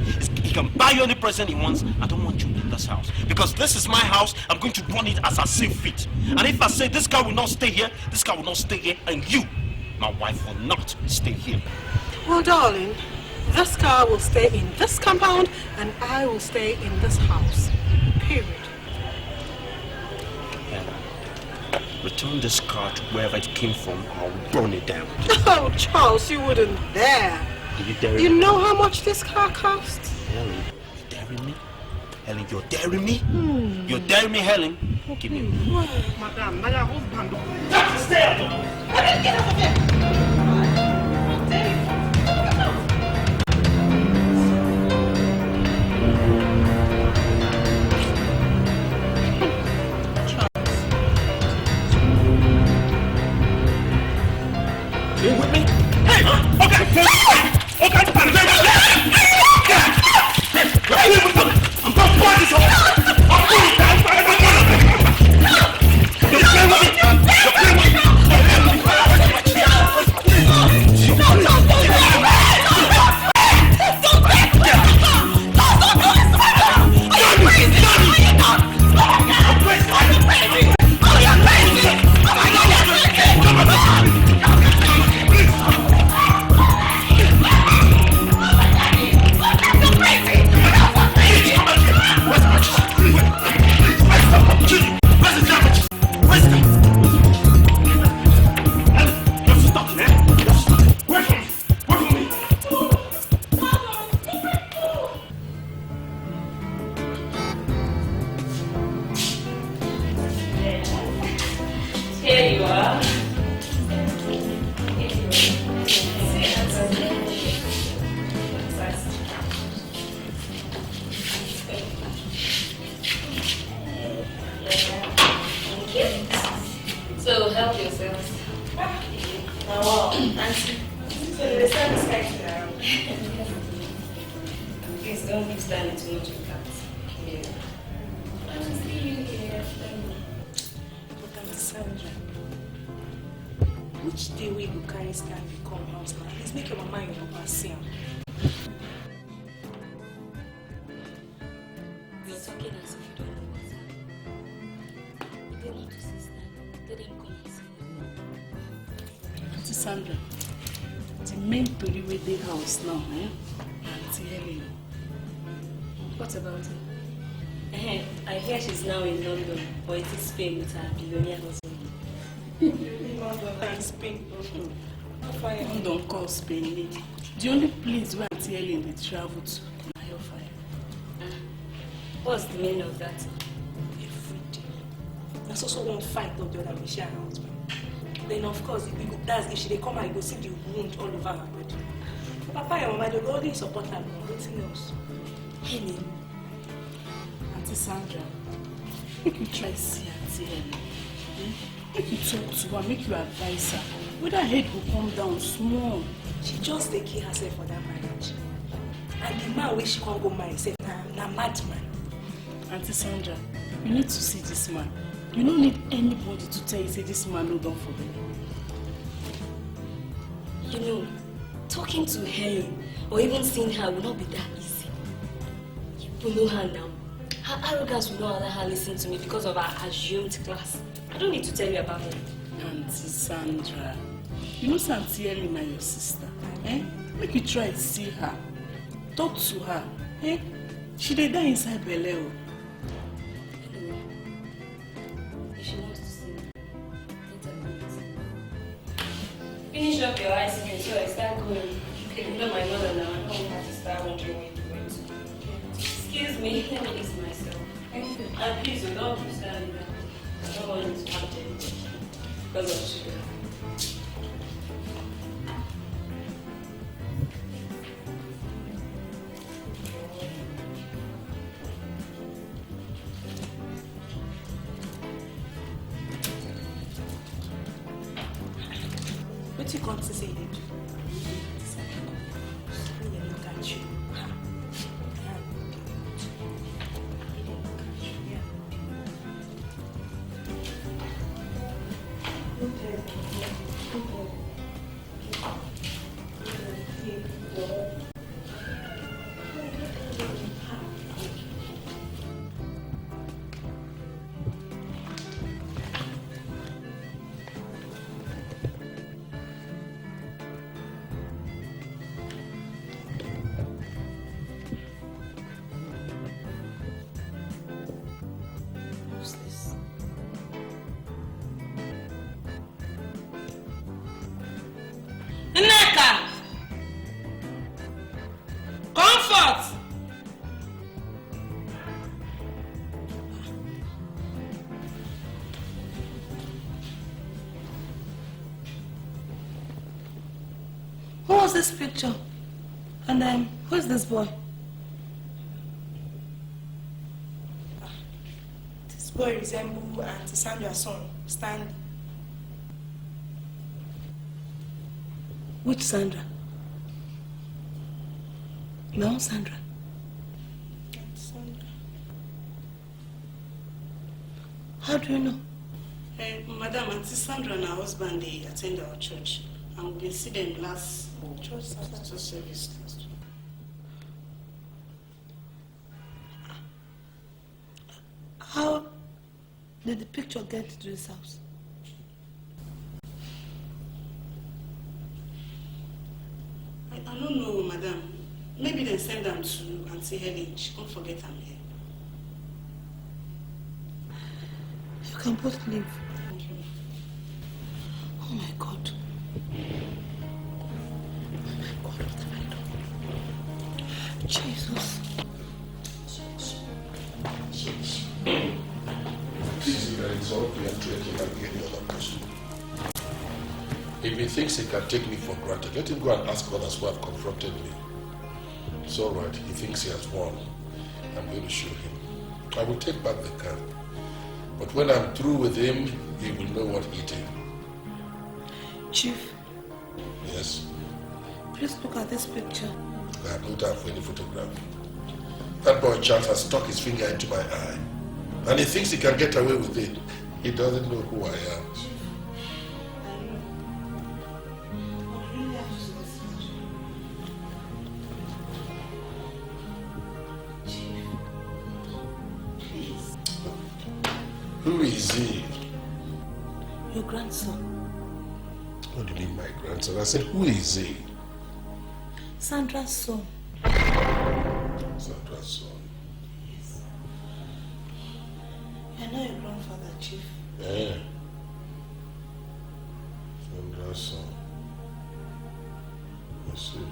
[SPEAKER 15] he can buy you any present he wants. I don't want you in this house. Because this is my house, I'm going to run it as I see fit. And if I say this car will not stay here, this car will not stay here, and you, my wife, will not stay here.
[SPEAKER 4] Well, darling, this car will stay in this compound, and I will stay in this house, period.
[SPEAKER 15] Return this car to wherever it came from, or I'll burn it down.
[SPEAKER 4] Oh, Charles, you wouldn't dare.
[SPEAKER 15] You daring
[SPEAKER 4] You
[SPEAKER 15] me?
[SPEAKER 4] know how much this car costs?
[SPEAKER 15] Helen, you daring me? Helen, you're daring me? You're daring me, Helen? Give me a minute.
[SPEAKER 4] Madam, my husband.
[SPEAKER 15] Stay out of
[SPEAKER 4] Get out of here!
[SPEAKER 15] You with me? Hey! Okay! Okay! I'm going to find this hole! I'm going to find this hole! You're playing with me! You're playing with me!
[SPEAKER 6] Nancy, the sun is shining around. Please don't leave standing too much with that. Yeah. I will see you here.
[SPEAKER 8] But Auntie Sandra, which day we go carry Stanley come house now? Please make your mama and your papa see him.
[SPEAKER 6] You're talking as if you don't know what's happening. You don't need to see Stanley. Let him come and see you.
[SPEAKER 8] Auntie Sandra, the main story with the house now, Auntie Helen.
[SPEAKER 6] What about her? I hear she's now in London, or it is Spain with her billionaire husband.
[SPEAKER 8] London, Spain. London call Spain. The only place where Auntie Helen they travel to na Hellfire.
[SPEAKER 6] What's the meaning of that?
[SPEAKER 8] Every day. There's also one fight of the other with her husband. Then of course, that's if she come and you go see the wound all over her body. Papa and Mama, they go only support her, nothing else.
[SPEAKER 6] Helen.
[SPEAKER 8] Auntie Sandra, make you try see Auntie Helen. Make you talk to her, make you advise her. Whether her head will come down small. She just take care herself for that marriage. And the man where she can't go marry, say, na madman. Auntie Sandra, you need to see this man. You don't need anybody to tell you, say this man no done for them.
[SPEAKER 6] You know, talking to Helen or even seeing her will not be that easy. You know her now. Her arrogance will not allow her listen to me because of her assumed class. I don't need to tell you about her.
[SPEAKER 8] Auntie Sandra, you know Auntie Helen and your sister. Make you try to see her. Talk to her. She dey die inside Belle.
[SPEAKER 6] If she wants to see me, let her come see me. Finish up your ice cream so I start going. Okay, you know my mother now. I don't have to start wondering where you're going to. Excuse me, let me ease myself. And please, you don't understand that. I don't want you to have anything because of sugar.
[SPEAKER 8] What you come to say they do? Let me look at you.
[SPEAKER 9] Nneka! Comfort!
[SPEAKER 8] Who was this picture? And who is this boy? This boy resembles Auntie Sandra's son, Stanley. Which Sandra? No, Sandra. Sandra. How do you know? Madam, Auntie Sandra and her husband, they attend our church. And we see them last church service last week. How did the picture get to this house? I don't know, madam. Maybe they send them to Auntie Helen. She can't forget I'm here. You can both leave. Thank you. Oh my God. Oh my God, what have I done? Jesus.
[SPEAKER 2] Please, it's all clear to any other person. If he thinks he can take me for granted, let him go and ask others who have confronted me. It's all right. He thinks he has won. I'm going to show him. I will take back the car. But when I'm through with him, he will know what he did.
[SPEAKER 8] Chief, Please look at this picture.
[SPEAKER 2] I have no time for any photograph. That boy Charles has stuck his finger into my eye. And he thinks he can get away with it. He doesn't know who I am. Who is he?
[SPEAKER 8] Your grandson.
[SPEAKER 2] What do you mean, my grandson? I said, who is he?
[SPEAKER 8] Sandra's son.
[SPEAKER 2] Sandra's son.
[SPEAKER 8] Yes. I know your grandfather, Chief.
[SPEAKER 2] Yeah. Sandra's son. I see.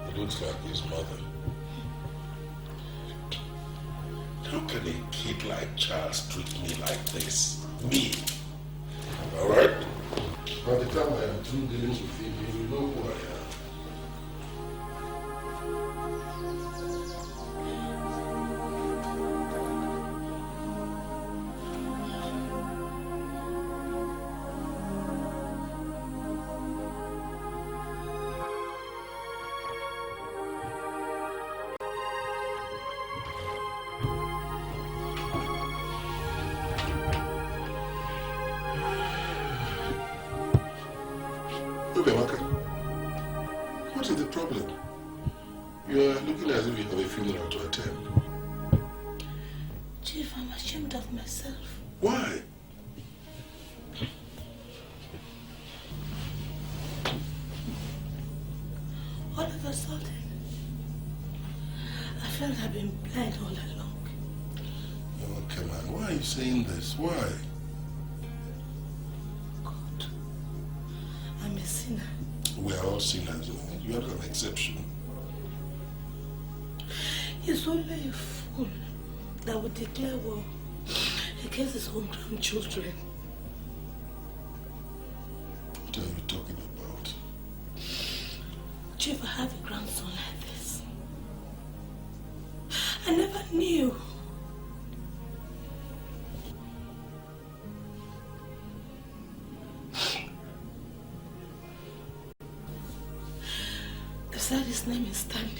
[SPEAKER 2] He looks like his mother. How can a kid like Charles treat me like this? Me? Alright? By the time I am through dealing with him, he will know who I am. What is the problem? You are looking as if you have a funeral to attend.
[SPEAKER 8] Chief, I'm ashamed of myself.
[SPEAKER 2] Why?
[SPEAKER 8] All of a sudden, I felt I've been blind all along.
[SPEAKER 2] Oh, come on. Why are you saying this? Why?
[SPEAKER 8] God, I'm a sinner.
[SPEAKER 2] We are all sinners. You are not an exception.
[SPEAKER 8] He's only a fool that would declare war against his own grandchildren.
[SPEAKER 2] What are you talking about?
[SPEAKER 8] Chief, I have a grandson like this. I never knew. They said his name is Stanley.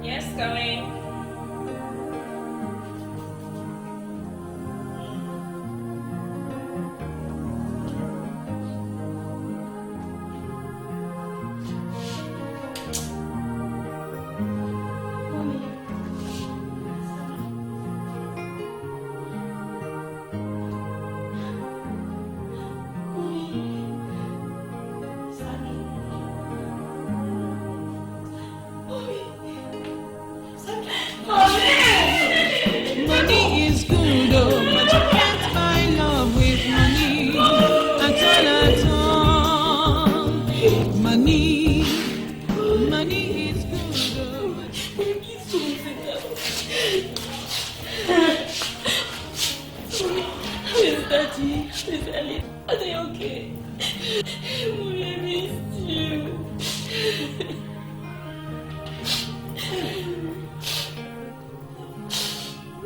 [SPEAKER 16] Yes, going.
[SPEAKER 7] Money is good, oh, but you can't buy love with money. At all. Money is good, oh,
[SPEAKER 13] Where's Daddy? Where's Ellie? Are they okay? Mommy, I missed you.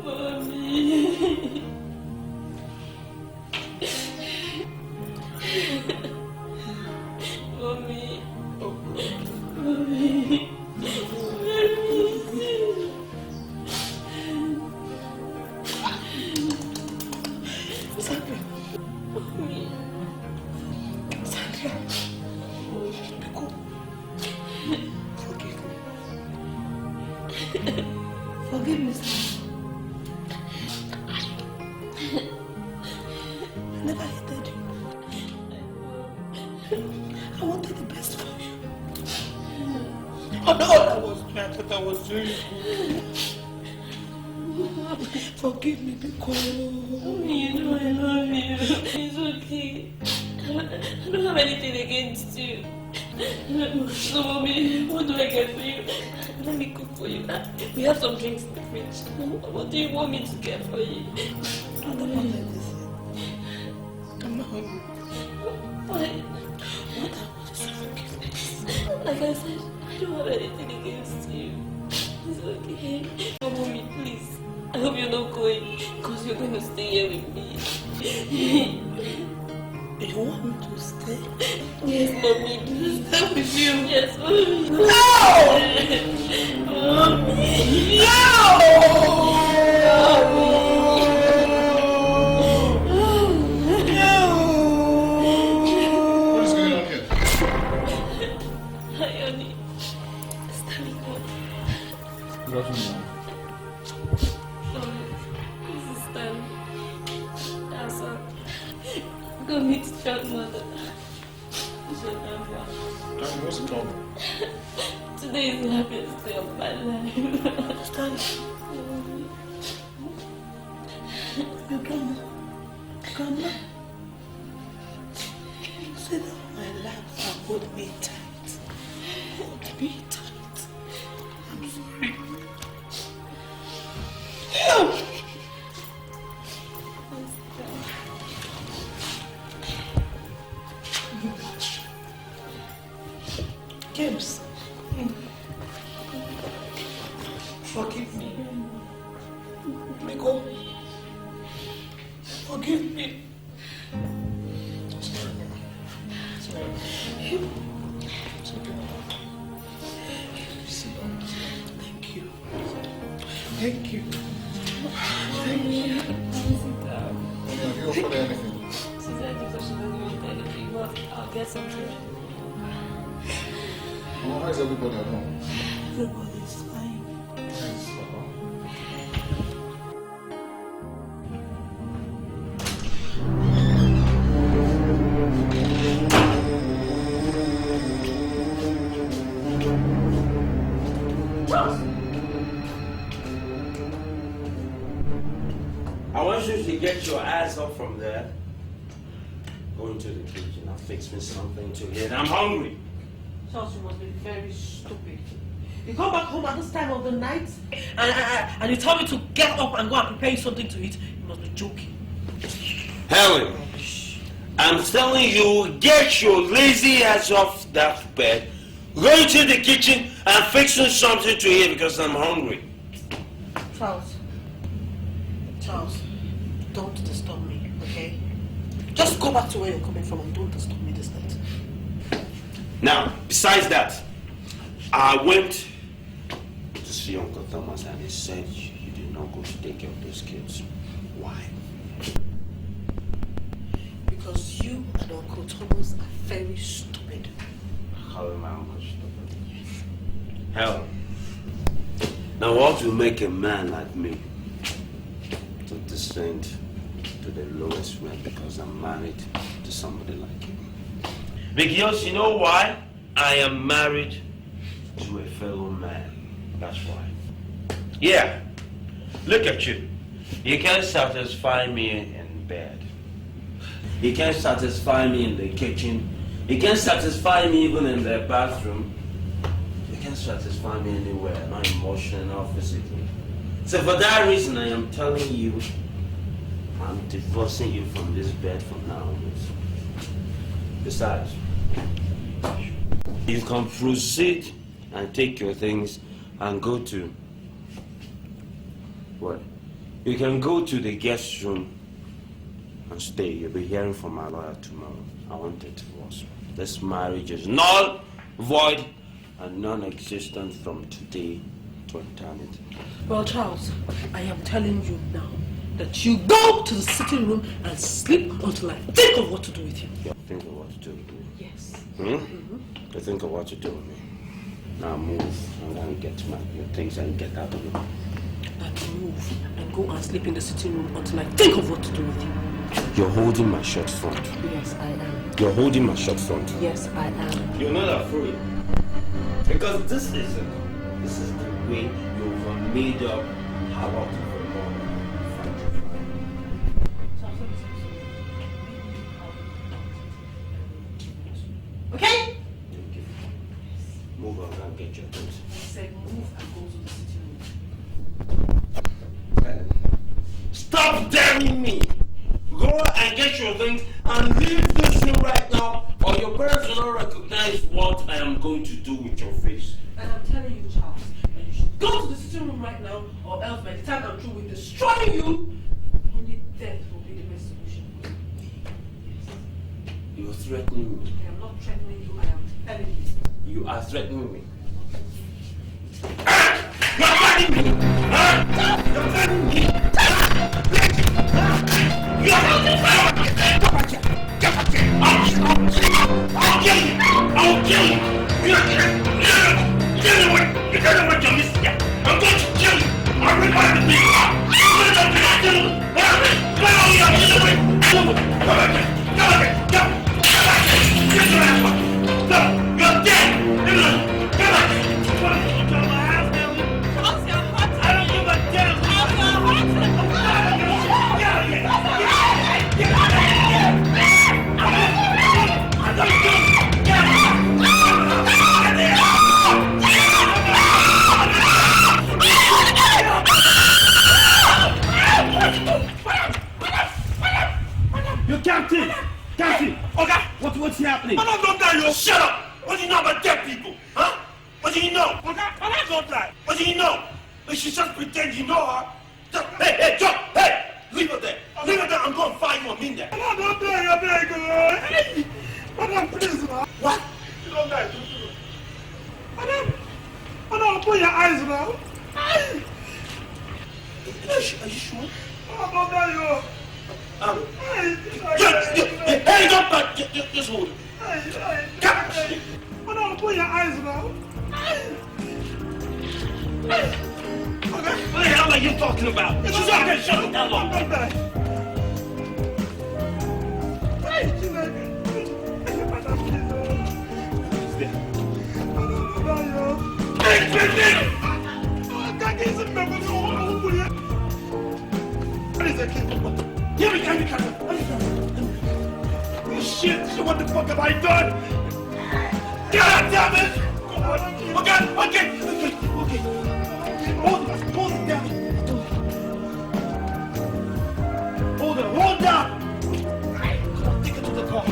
[SPEAKER 13] Mommy. Mommy. Mommy. I miss you.
[SPEAKER 8] Sandra.
[SPEAKER 13] Mommy.
[SPEAKER 8] Sandra. Biko. Forgive me. Forgive me, Sandra. I never hated you. I wanted the best for you.
[SPEAKER 14] All I was doing, I thought I was doing good. Forgive me because...
[SPEAKER 13] You know I love you. It's okay. I don't have anything against you. So, mommy, what do I get for you? Let me cook for you. We have some drinks in the fridge. What do you want me to get for you?
[SPEAKER 14] I don't want like this. I'm not hungry.
[SPEAKER 13] What? What about forgiveness? Like I said, I don't have anything against you. It's okay. Oh, mommy, please. I hope you're not going, because you're going to stay here with me.
[SPEAKER 14] You want me to stay?
[SPEAKER 13] Yes, mommy, please.
[SPEAKER 14] Stay with you?
[SPEAKER 13] Yes, mommy.
[SPEAKER 14] No!
[SPEAKER 13] Mommy!
[SPEAKER 11] What is going on here?
[SPEAKER 13] Hi, honey. Standing up.
[SPEAKER 11] Good afternoon.
[SPEAKER 13] This is Stan. That's all. Go meet your mother.
[SPEAKER 11] What's the problem?
[SPEAKER 13] Today is the happiest day of my life.
[SPEAKER 14] Stan. You come back. Sit down on my lap and hold me tight. Hold me tight. I'm sorry. James, forgive me. Miko, forgive me.
[SPEAKER 11] Sorry, Mama. Sorry. It's okay, Mama. Sit down.
[SPEAKER 14] Thank you. Thank you. Thank you.
[SPEAKER 11] Mama, have you offered anything?
[SPEAKER 13] She said because she doesn't want anything, but I'll get something.
[SPEAKER 11] Mama, how is everybody at home?
[SPEAKER 14] Everybody's fine.
[SPEAKER 11] Yes, Papa.
[SPEAKER 15] I want you to get your ass up from there. Go into the kitchen and fix me something to eat. I'm hungry.
[SPEAKER 4] Charles, you must be very stupid. You come back home at this time of the night and you tell me to get up and go and prepare you something to eat. You must be joking.
[SPEAKER 15] Helen, I'm telling you, get your lazy ass off that bed, go into the kitchen and fix me something to eat because I'm hungry.
[SPEAKER 4] Charles, don't disturb me, okay? Just go back to where you're coming from and don't disturb me this night.
[SPEAKER 15] Now, besides that, I went to see Uncle Thomas and he said you did not go to take care of those kids. Why?
[SPEAKER 4] Because you and Uncle Thomas are very stupid.
[SPEAKER 15] How am I Uncle stupid? Hell. Now what will make a man like me to descend to the lowest man because I'm married to somebody like you? Because you know why? I am married to a fellow man. That's why. Yeah. Look at you. You can't satisfy me in bed. You can't satisfy me in the kitchen. You can't satisfy me even in the bathroom. You can't satisfy me anywhere, not emotionally, not physically. So for that reason, I am telling you, I'm divorcing you from this bed from now on. Besides, you can proceed and take your things and go to what? You can go to the guest room and stay. You'll be hearing from my lawyer tomorrow. I want a divorce. This marriage is null, void, and non-existent from today to eternity.
[SPEAKER 4] Well, Charles, I am telling you now that you go to the sitting room and sleep until I think of what to do with you.
[SPEAKER 15] You think of what to do with me?
[SPEAKER 4] Yes.
[SPEAKER 15] You think of what to do with me. Now move and then get your things and get out of here.
[SPEAKER 4] And move and go and sleep in the sitting room until I think of what to do with you.
[SPEAKER 15] You're holding my shirt front.
[SPEAKER 4] Yes, I am.
[SPEAKER 15] You're holding my shirt front.
[SPEAKER 4] Yes, I am.
[SPEAKER 15] You're not afraid. Because Because this is the way you've made up how to
[SPEAKER 4] Okay?
[SPEAKER 15] Move on and get your things.
[SPEAKER 4] I said move and go to the sitting room.
[SPEAKER 15] Stop daring me! Go and get your things and leave this room right now, or your parents will not recognize what I am going to do with your face.
[SPEAKER 4] And I'm telling you, Charles, that you should go to the sitting room right now, or else by the time I'm through with destroying you, only death will be the best solution.
[SPEAKER 15] You are threatening me.
[SPEAKER 4] I am not threatening you, I am telling you.
[SPEAKER 15] You are threatening me. You are threatening me! You are threatening me! You are I'll kill you! I'll kill you! You don't know what you're missing yet. I'm going to kill you! I'm going to beat you up! You're dead!
[SPEAKER 3] You Captain! Captain! Okay, what's happening?
[SPEAKER 15] I'm not gonna die, you shut up! What do you know about dead people? Huh? What do you know? Okay, I'm not gonna die. What do you know? You should just pretend you know her. Hey, John! Hey! Leave her there! Leave her there! I'm gonna fight you, I mean that!
[SPEAKER 3] I'm not gonna die, I'm not gonna die! Madam, please, man.
[SPEAKER 15] What?
[SPEAKER 3] You don't die, Madam, open your eyes now.
[SPEAKER 15] Are you sure?
[SPEAKER 3] I'm not gonna die, yo.
[SPEAKER 15] Hey, don't back! Just hold it.
[SPEAKER 3] Madam, open your eyes now.
[SPEAKER 15] Okay, what the hell are you talking about? Shut it down, Lord.
[SPEAKER 3] Oh shit, what the fuck have I done? God damn it! Okay. Hold it down. Hold down. Come on, take it to the car.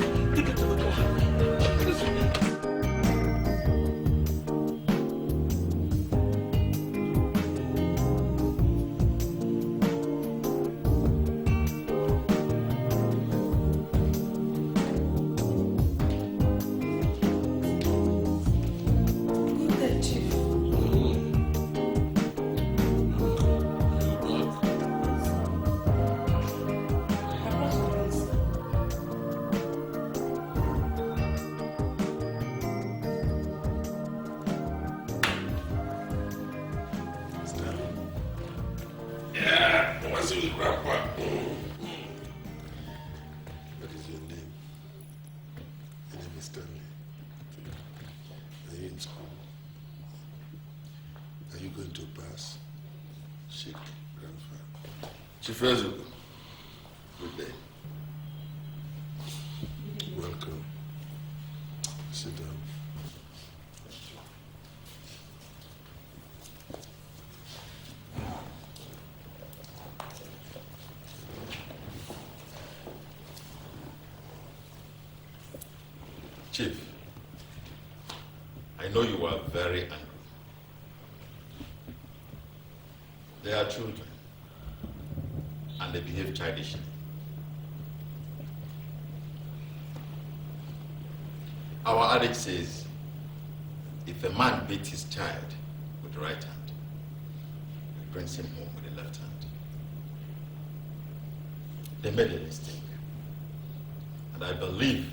[SPEAKER 2] Chifezo, good day. Welcome. Sit down.
[SPEAKER 18] Chief, I know you are very angry. They are children, and they behave childishly. Our adage says, if a man beats his child with the right hand, he brings him home with the left hand. They made a mistake, and I believe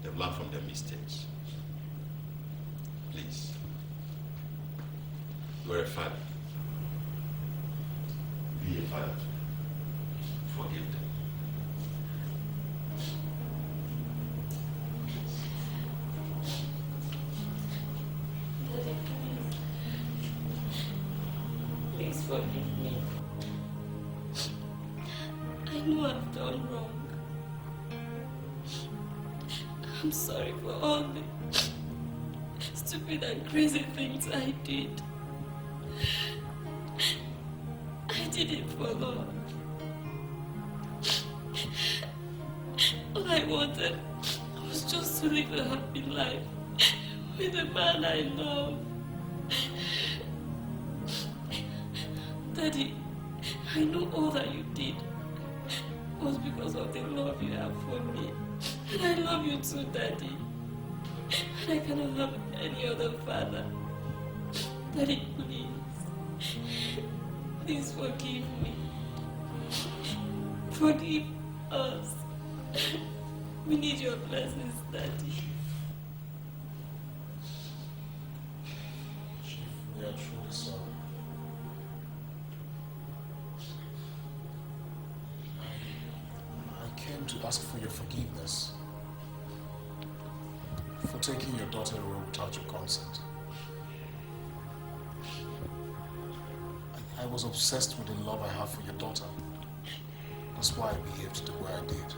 [SPEAKER 18] they've learned from their mistakes. Please, you are a father. Be a father. Forgive them.
[SPEAKER 6] Daddy, forgive me. I know I've done wrong. I'm sorry for all the stupid and crazy things I did. I did it for love. All I wanted was just to live a happy life with the man I love. Daddy, I know all that you did was because of the love you have for me. And I love you too, Daddy. And I cannot love any other father. Daddy, please. Please forgive me. Forgive us. We need your blessings, Daddy.
[SPEAKER 11] We are truly sorry. I came to ask for your forgiveness for taking your daughter away without your consent. I was obsessed with the love I have for your daughter. That's why I behaved the way I did.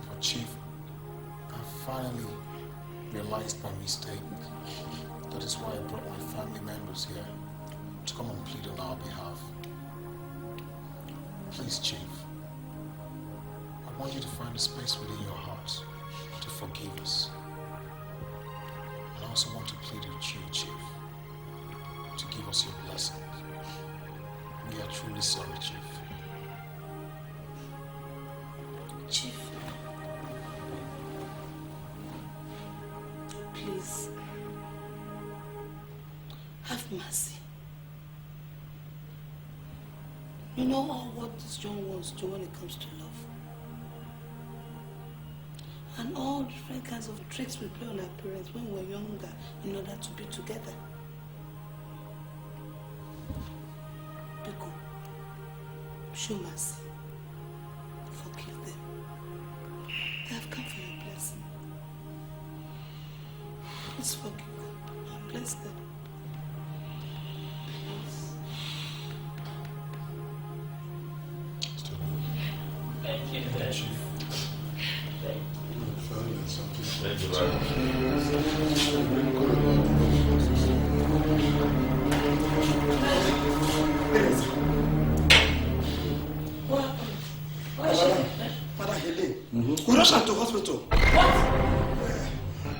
[SPEAKER 11] But Chief, I finally realized my mistake. That is why I brought my family members here to come and plead on our behalf. Please, Chief, I want you to find a space within your heart to forgive us. And I also want to plead with you, Chief, to give us your blessing. We are truly sorry, Chief.
[SPEAKER 8] Chief, please, have mercy. You know all what these young ones do when it comes to love. And all different kinds of tricks we play on our parents when we're younger in order to be together. Biko, show mercy. Forgive them. They have come for your blessing. Please forgive them and bless them.
[SPEAKER 6] Thank you, Dad. Thank you.
[SPEAKER 2] Thank you,
[SPEAKER 8] What happened? Why is she?
[SPEAKER 21] Madam Helen, we rush her to hospital.
[SPEAKER 6] What?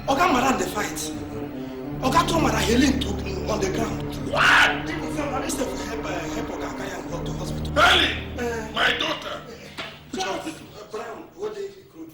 [SPEAKER 21] Oga Madam the fight. Oga told Madam Helen to on the ground.
[SPEAKER 2] What?
[SPEAKER 21] From Alistair for help Oga carry and go to hospital.
[SPEAKER 2] Helen, my daughter.
[SPEAKER 21] Brown, what day he could.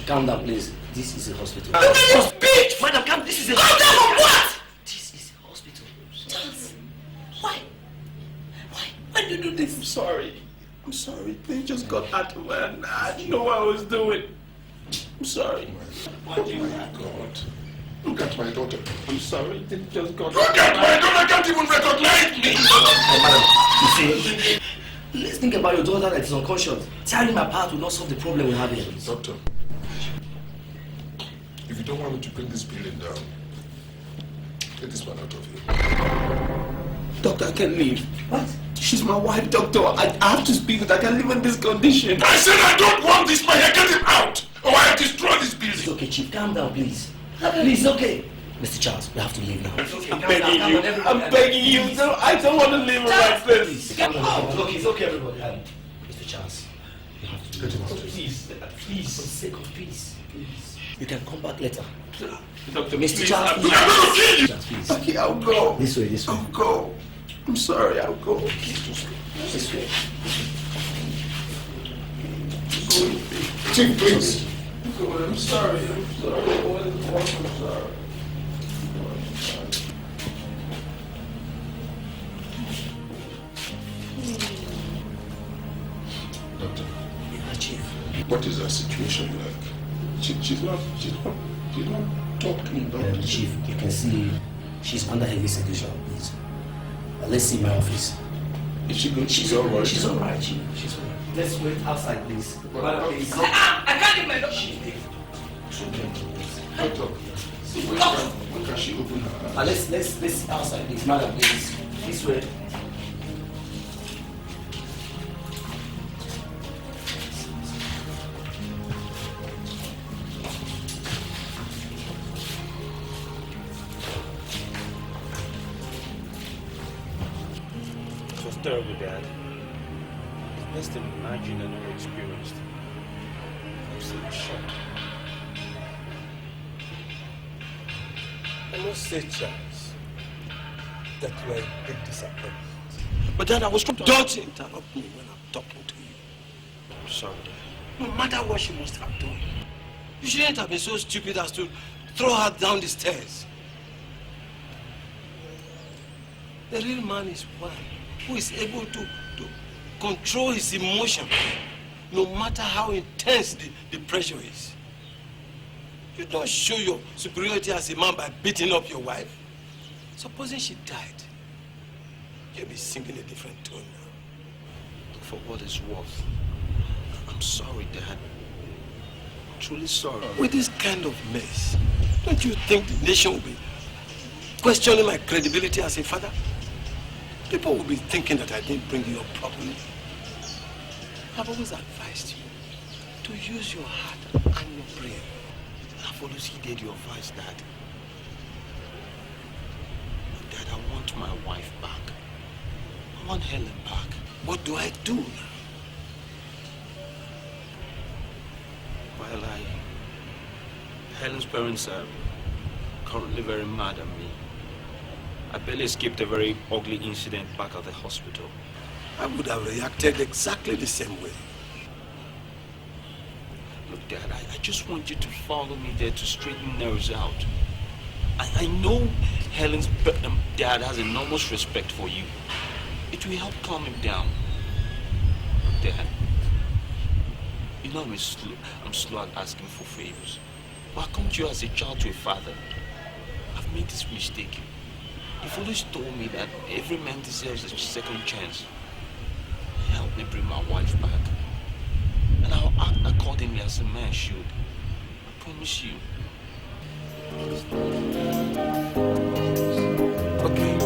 [SPEAKER 19] Calm down, please. This is a hospital.
[SPEAKER 21] Look at your speech!
[SPEAKER 19] Madam, calm. This is a
[SPEAKER 21] hospital. Calm down for what?
[SPEAKER 19] This is a hospital.
[SPEAKER 21] Charles, why? Why did you do this?
[SPEAKER 3] I'm sorry. I'm sorry. Things just got out of hand. I didn't know what I was doing. I'm sorry.
[SPEAKER 2] Oh my God. Look at my daughter.
[SPEAKER 3] I'm sorry. Things just got
[SPEAKER 2] Look at my daughter. Can't even recognize me.
[SPEAKER 19] Hey, madam, you see, let's think about your daughter that is unconscious. Tearing my apart will not solve the problem we have here.
[SPEAKER 2] Doctor, If you don't want me to bring this building down, get this man out of here.
[SPEAKER 19] Doctor, I can't leave. What? She's my wife, doctor. I have to speak with her. I can't live in this condition.
[SPEAKER 2] I said I don't want this man here. Get him out, or I have destroyed this building.
[SPEAKER 1] It's okay, Chief. Calm down, please. Please, okay. Mr. Charles, we have to leave now.
[SPEAKER 19] Okay, I'm begging you. I'm begging you. I don't want to live like this.
[SPEAKER 1] Come on. Look, it's okay, everybody. Mr. Charles, you have to leave.
[SPEAKER 19] Please, please.
[SPEAKER 1] For the sake of peace, please. You can come back later.
[SPEAKER 19] Doctor,
[SPEAKER 1] Mr.
[SPEAKER 19] please,
[SPEAKER 1] Charles,
[SPEAKER 19] I'm going to kill you.
[SPEAKER 1] please.
[SPEAKER 19] Okay, I'll go.
[SPEAKER 1] This way, this way.
[SPEAKER 19] I'll go. I'm sorry, I'll go.
[SPEAKER 1] This way.
[SPEAKER 2] Chief, please.
[SPEAKER 19] I'm sorry. I'm sorry.
[SPEAKER 2] Doctor.
[SPEAKER 1] Yeah, Chief.
[SPEAKER 2] What is her situation like? She's not talking about this.
[SPEAKER 1] Chief, you can see she's under heavy sedation, please. Let's see my office.
[SPEAKER 2] Is she good? She's alright.
[SPEAKER 1] She's alright, Chief. She's alright. Let's wait outside, please. Please.
[SPEAKER 13] I can't leave my door.
[SPEAKER 2] It's okay. Doctor, when can she open her eyes?
[SPEAKER 1] Let's outside, please. Madam, please. This way.
[SPEAKER 15] It was terrible, Dad. It's best to imagine and never experienced. I'm so shocked.
[SPEAKER 14] I must say, Charles, that you are a big disappointment.
[SPEAKER 19] But Dad, I was trying to... Don't interrupt me when I'm talking to you.
[SPEAKER 15] I'm sorry, Dad.
[SPEAKER 19] No matter what she must have done, you shouldn't have been so stupid as to throw her down the stairs. The real man is one who is able to control his emotions, no matter how intense the pressure is. You don't show your superiority as a man by beating up your wife. Supposing she died, you'll be singing a different tone now.
[SPEAKER 15] For what it's worth, I'm sorry, Dad. I'm truly sorry.
[SPEAKER 19] With this kind of mess, don't you think the nation will be questioning my credibility as a father? People will be thinking that I didn't bring you up properly. I've always advised you to use your heart and your brain.
[SPEAKER 15] I've always heeded your advice, Dad. Dad, I want my wife back. I want Helen back.
[SPEAKER 19] What do I do now?
[SPEAKER 15] Well, Helen's parents are currently very mad at me. I barely escaped a very ugly incident back at the hospital.
[SPEAKER 19] I would have reacted exactly the same way.
[SPEAKER 15] Look, Dad, I just want you to follow me there to straighten nerves out. I know Helen's dad has enormous respect for you. It will help calm him down. Look, Dad, you know I'm slow at asking for favors. But I come to you as a child to a father. I've made this mistake. You've always told me that every man deserves a second chance. Help me bring my wife back. And I'll act accordingly as a man should. I promise you.
[SPEAKER 19] Okay.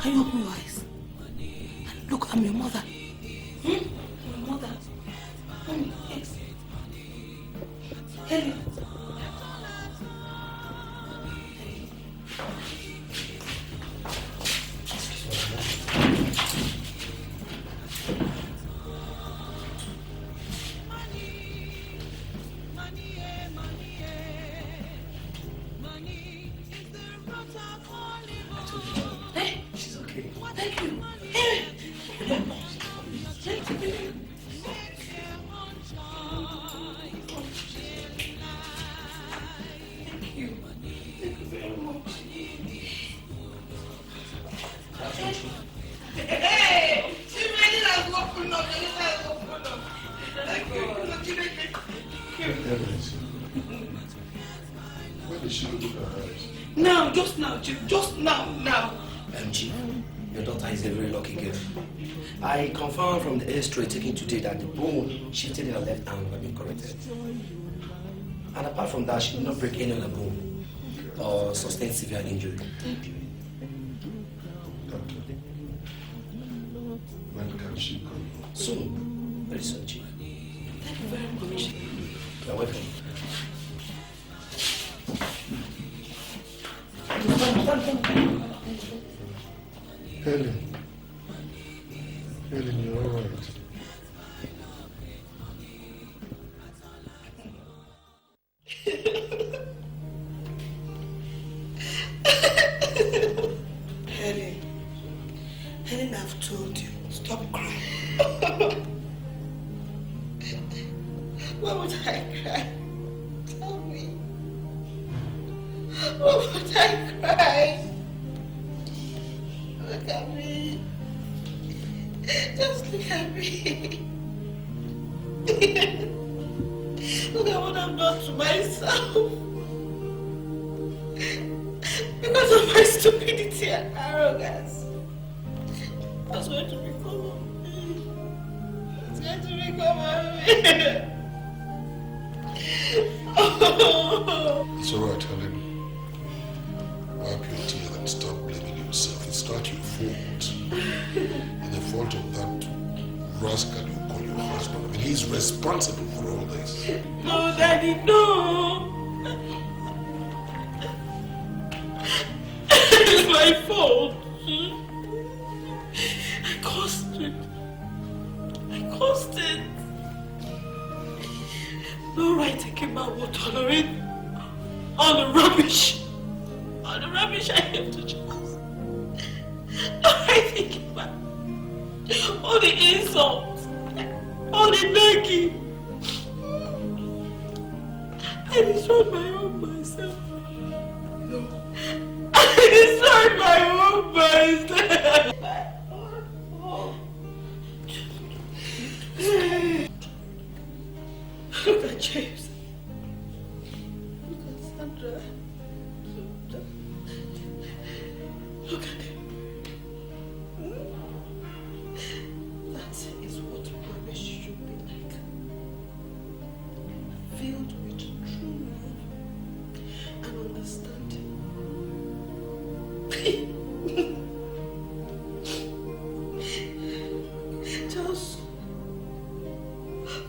[SPEAKER 8] Can you open your eyes? Look, I'm your mother. Your mother. Yes. Helen. Thank you. now, Chief, just now.
[SPEAKER 1] Chief, your daughter is a very lucky girl. I confirmed from the X-ray taken today that the bone shifted in her left arm had been corrected. And apart from that, she did not break any other bone or sustain severe injury.
[SPEAKER 2] When can she come?
[SPEAKER 1] Soon. Very soon, Chief.
[SPEAKER 8] Thank you very much.
[SPEAKER 1] You're welcome.
[SPEAKER 2] Helen, you're all right.
[SPEAKER 8] Helen, I've told you, stop crying. Why would I cry? Tell me. Why would I cry? Look at me. Just look at me. Look at what I've done to myself. Because of my stupidity and arrogance. That's going to become of me. It's going to become of me.
[SPEAKER 2] It's alright, Helen. Wipe your tears and stop blaming yourself. It's not your fault. And the fault of that rascal you call your husband. I mean, he's responsible for all this.
[SPEAKER 8] No, Daddy, no. It's my fault. I caused it. No right thinking about will tolerate all the rubbish. All the rubbish I have to choose. No right thinking about all the insults. All the nagging. I destroyed my own myself. No. I destroyed my own myself. Look at James. Look at Sandra. Look at him. That is what marriage should be like. Filled with true love and understanding. Just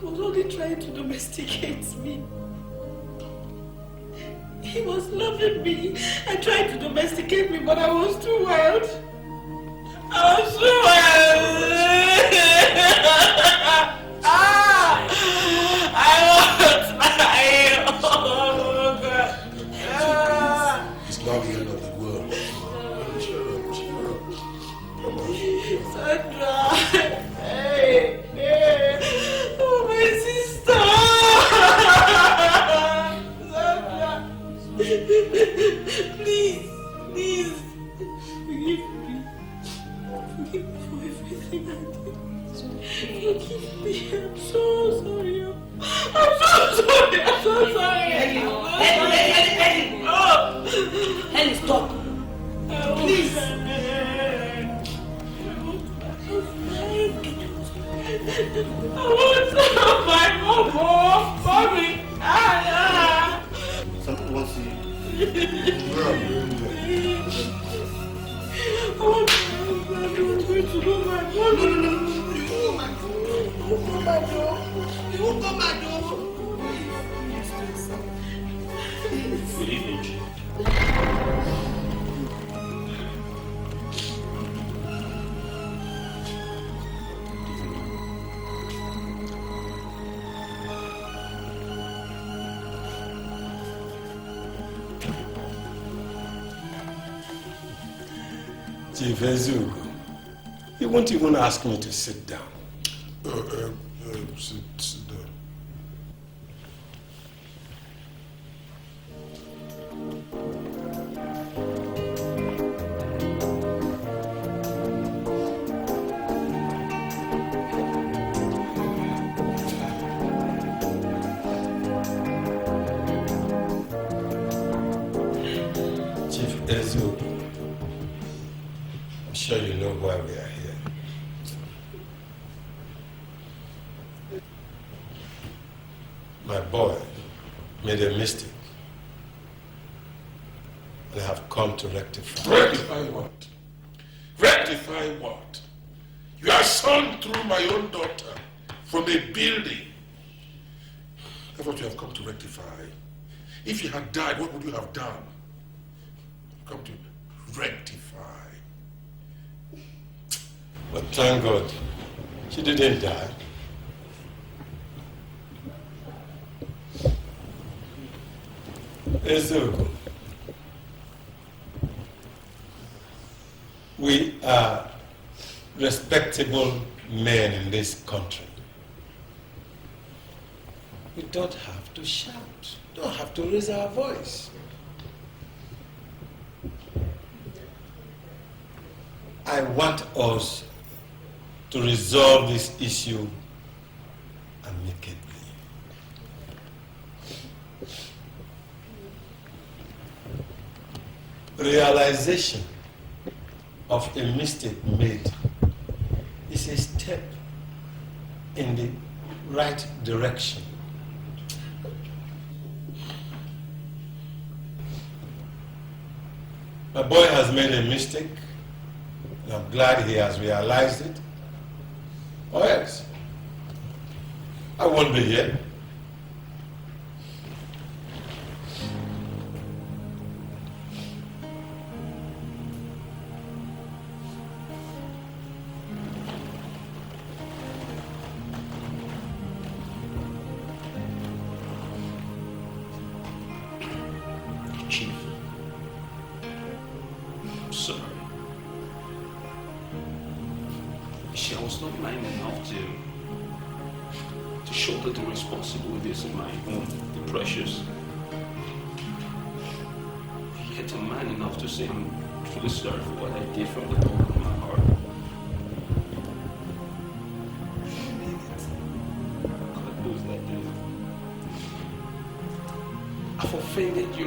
[SPEAKER 8] was only trying to domesticate me. He was loving me and trying to domesticate me, but I was too wild. I was too wild.
[SPEAKER 2] It's not the end of the world. Cheer up. Come on.
[SPEAKER 8] Sandra. Hey. Oh, my sister. Sandra. Please. Forgive me. Forgive me for everything I did. Forgive me. I'm so sorry. I'm so sorry.
[SPEAKER 13] Ellie, stop.
[SPEAKER 8] Please. I want to have my mom, mommy.
[SPEAKER 10] Something wants you.
[SPEAKER 8] I want to know my mom. No. You won't go my door. You won't go my door.
[SPEAKER 15] Good evening, Chief.
[SPEAKER 19] Chief Ezugo, you won't even ask me to sit down.
[SPEAKER 2] Sit down.
[SPEAKER 19] Chief sure you know why we are here. My boy made a mistake. And I have come to rectify.
[SPEAKER 2] Rectify what? Rectify what? Your son threw my own daughter from a building. That's what you have come to rectify. If you had died, what would you have done? Come to rectify.
[SPEAKER 19] But thank God, she didn't die. Ezogo, we are respectable men in this country. We don't have to shout, don't have to raise our voice. I want us to resolve this issue amicably. Realization of a mistake made is a step in the right direction. My boy has made a mistake, and I'm glad he has realized it. Or else, I won't be here.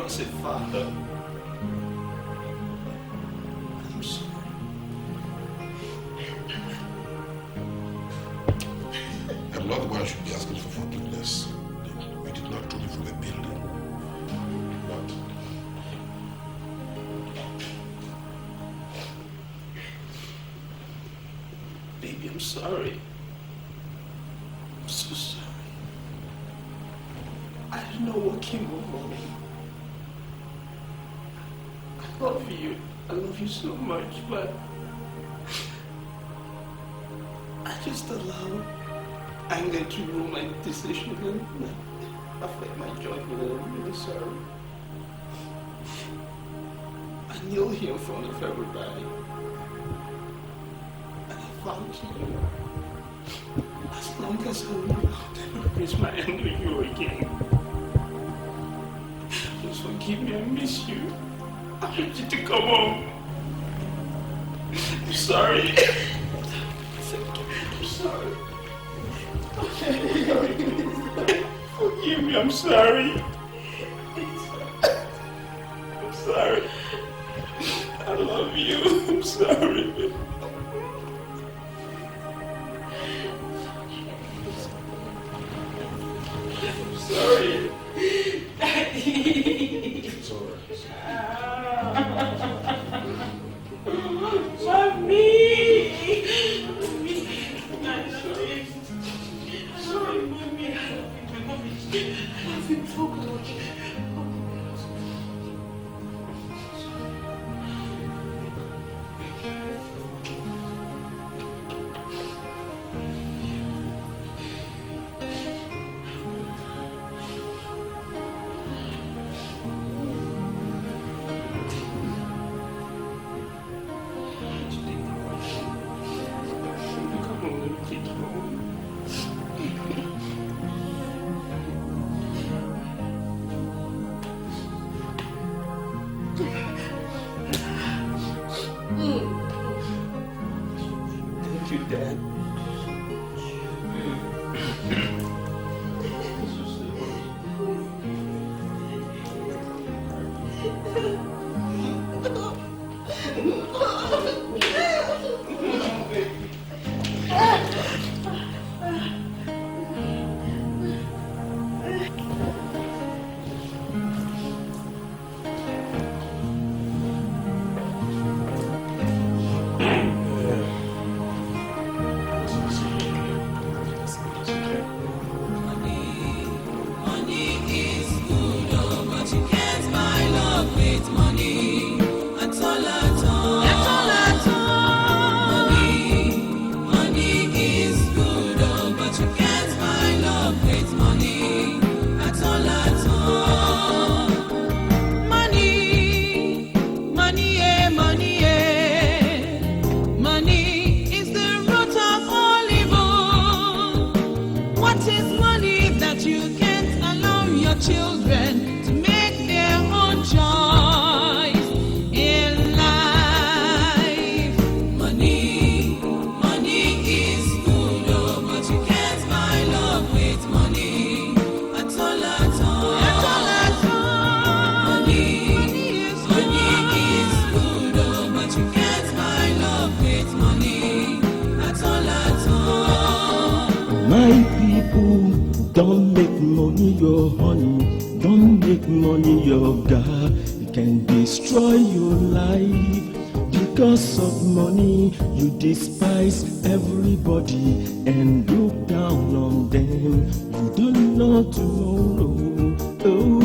[SPEAKER 19] As a father, I'm sorry.
[SPEAKER 2] I'm not the one who should be asking for forgiveness. We did not throw me from a building. But
[SPEAKER 19] baby, I'm sorry. I'm so sorry. I don't know what came over me. I love you so much, but I just allowed anger to rule my decision and affect my judgment, and I'm really sorry. I kneel here in front of everybody, and I vow to you, as long as I live, I'll never raise my hand on you again. Just forgive me, I miss you. I want you to come home. I'm sorry. I'm sorry. Forgive me, I'm sorry. I'm sorry. I love you. I'm sorry. I'm sorry.
[SPEAKER 2] it's all right.
[SPEAKER 7] Money is good, oh, but you can't buy love with money. At all, at all. At all, at all. Money is good, oh, but you can't buy love with money. At all, at all. Money, money is the root of all evil. What is money that you can't allow your children to make their own choice in life? Money is good, oh, but you can't buy love with money. At all, at all. At all, at all. Money is good, oh, but you can't buy love with money. At all, at all.
[SPEAKER 20] My people, don't make money your honey. Don't make money your God. It can destroy your life. Because of money, you despise everybody and look down on them. You don't know tomorrow. Oh.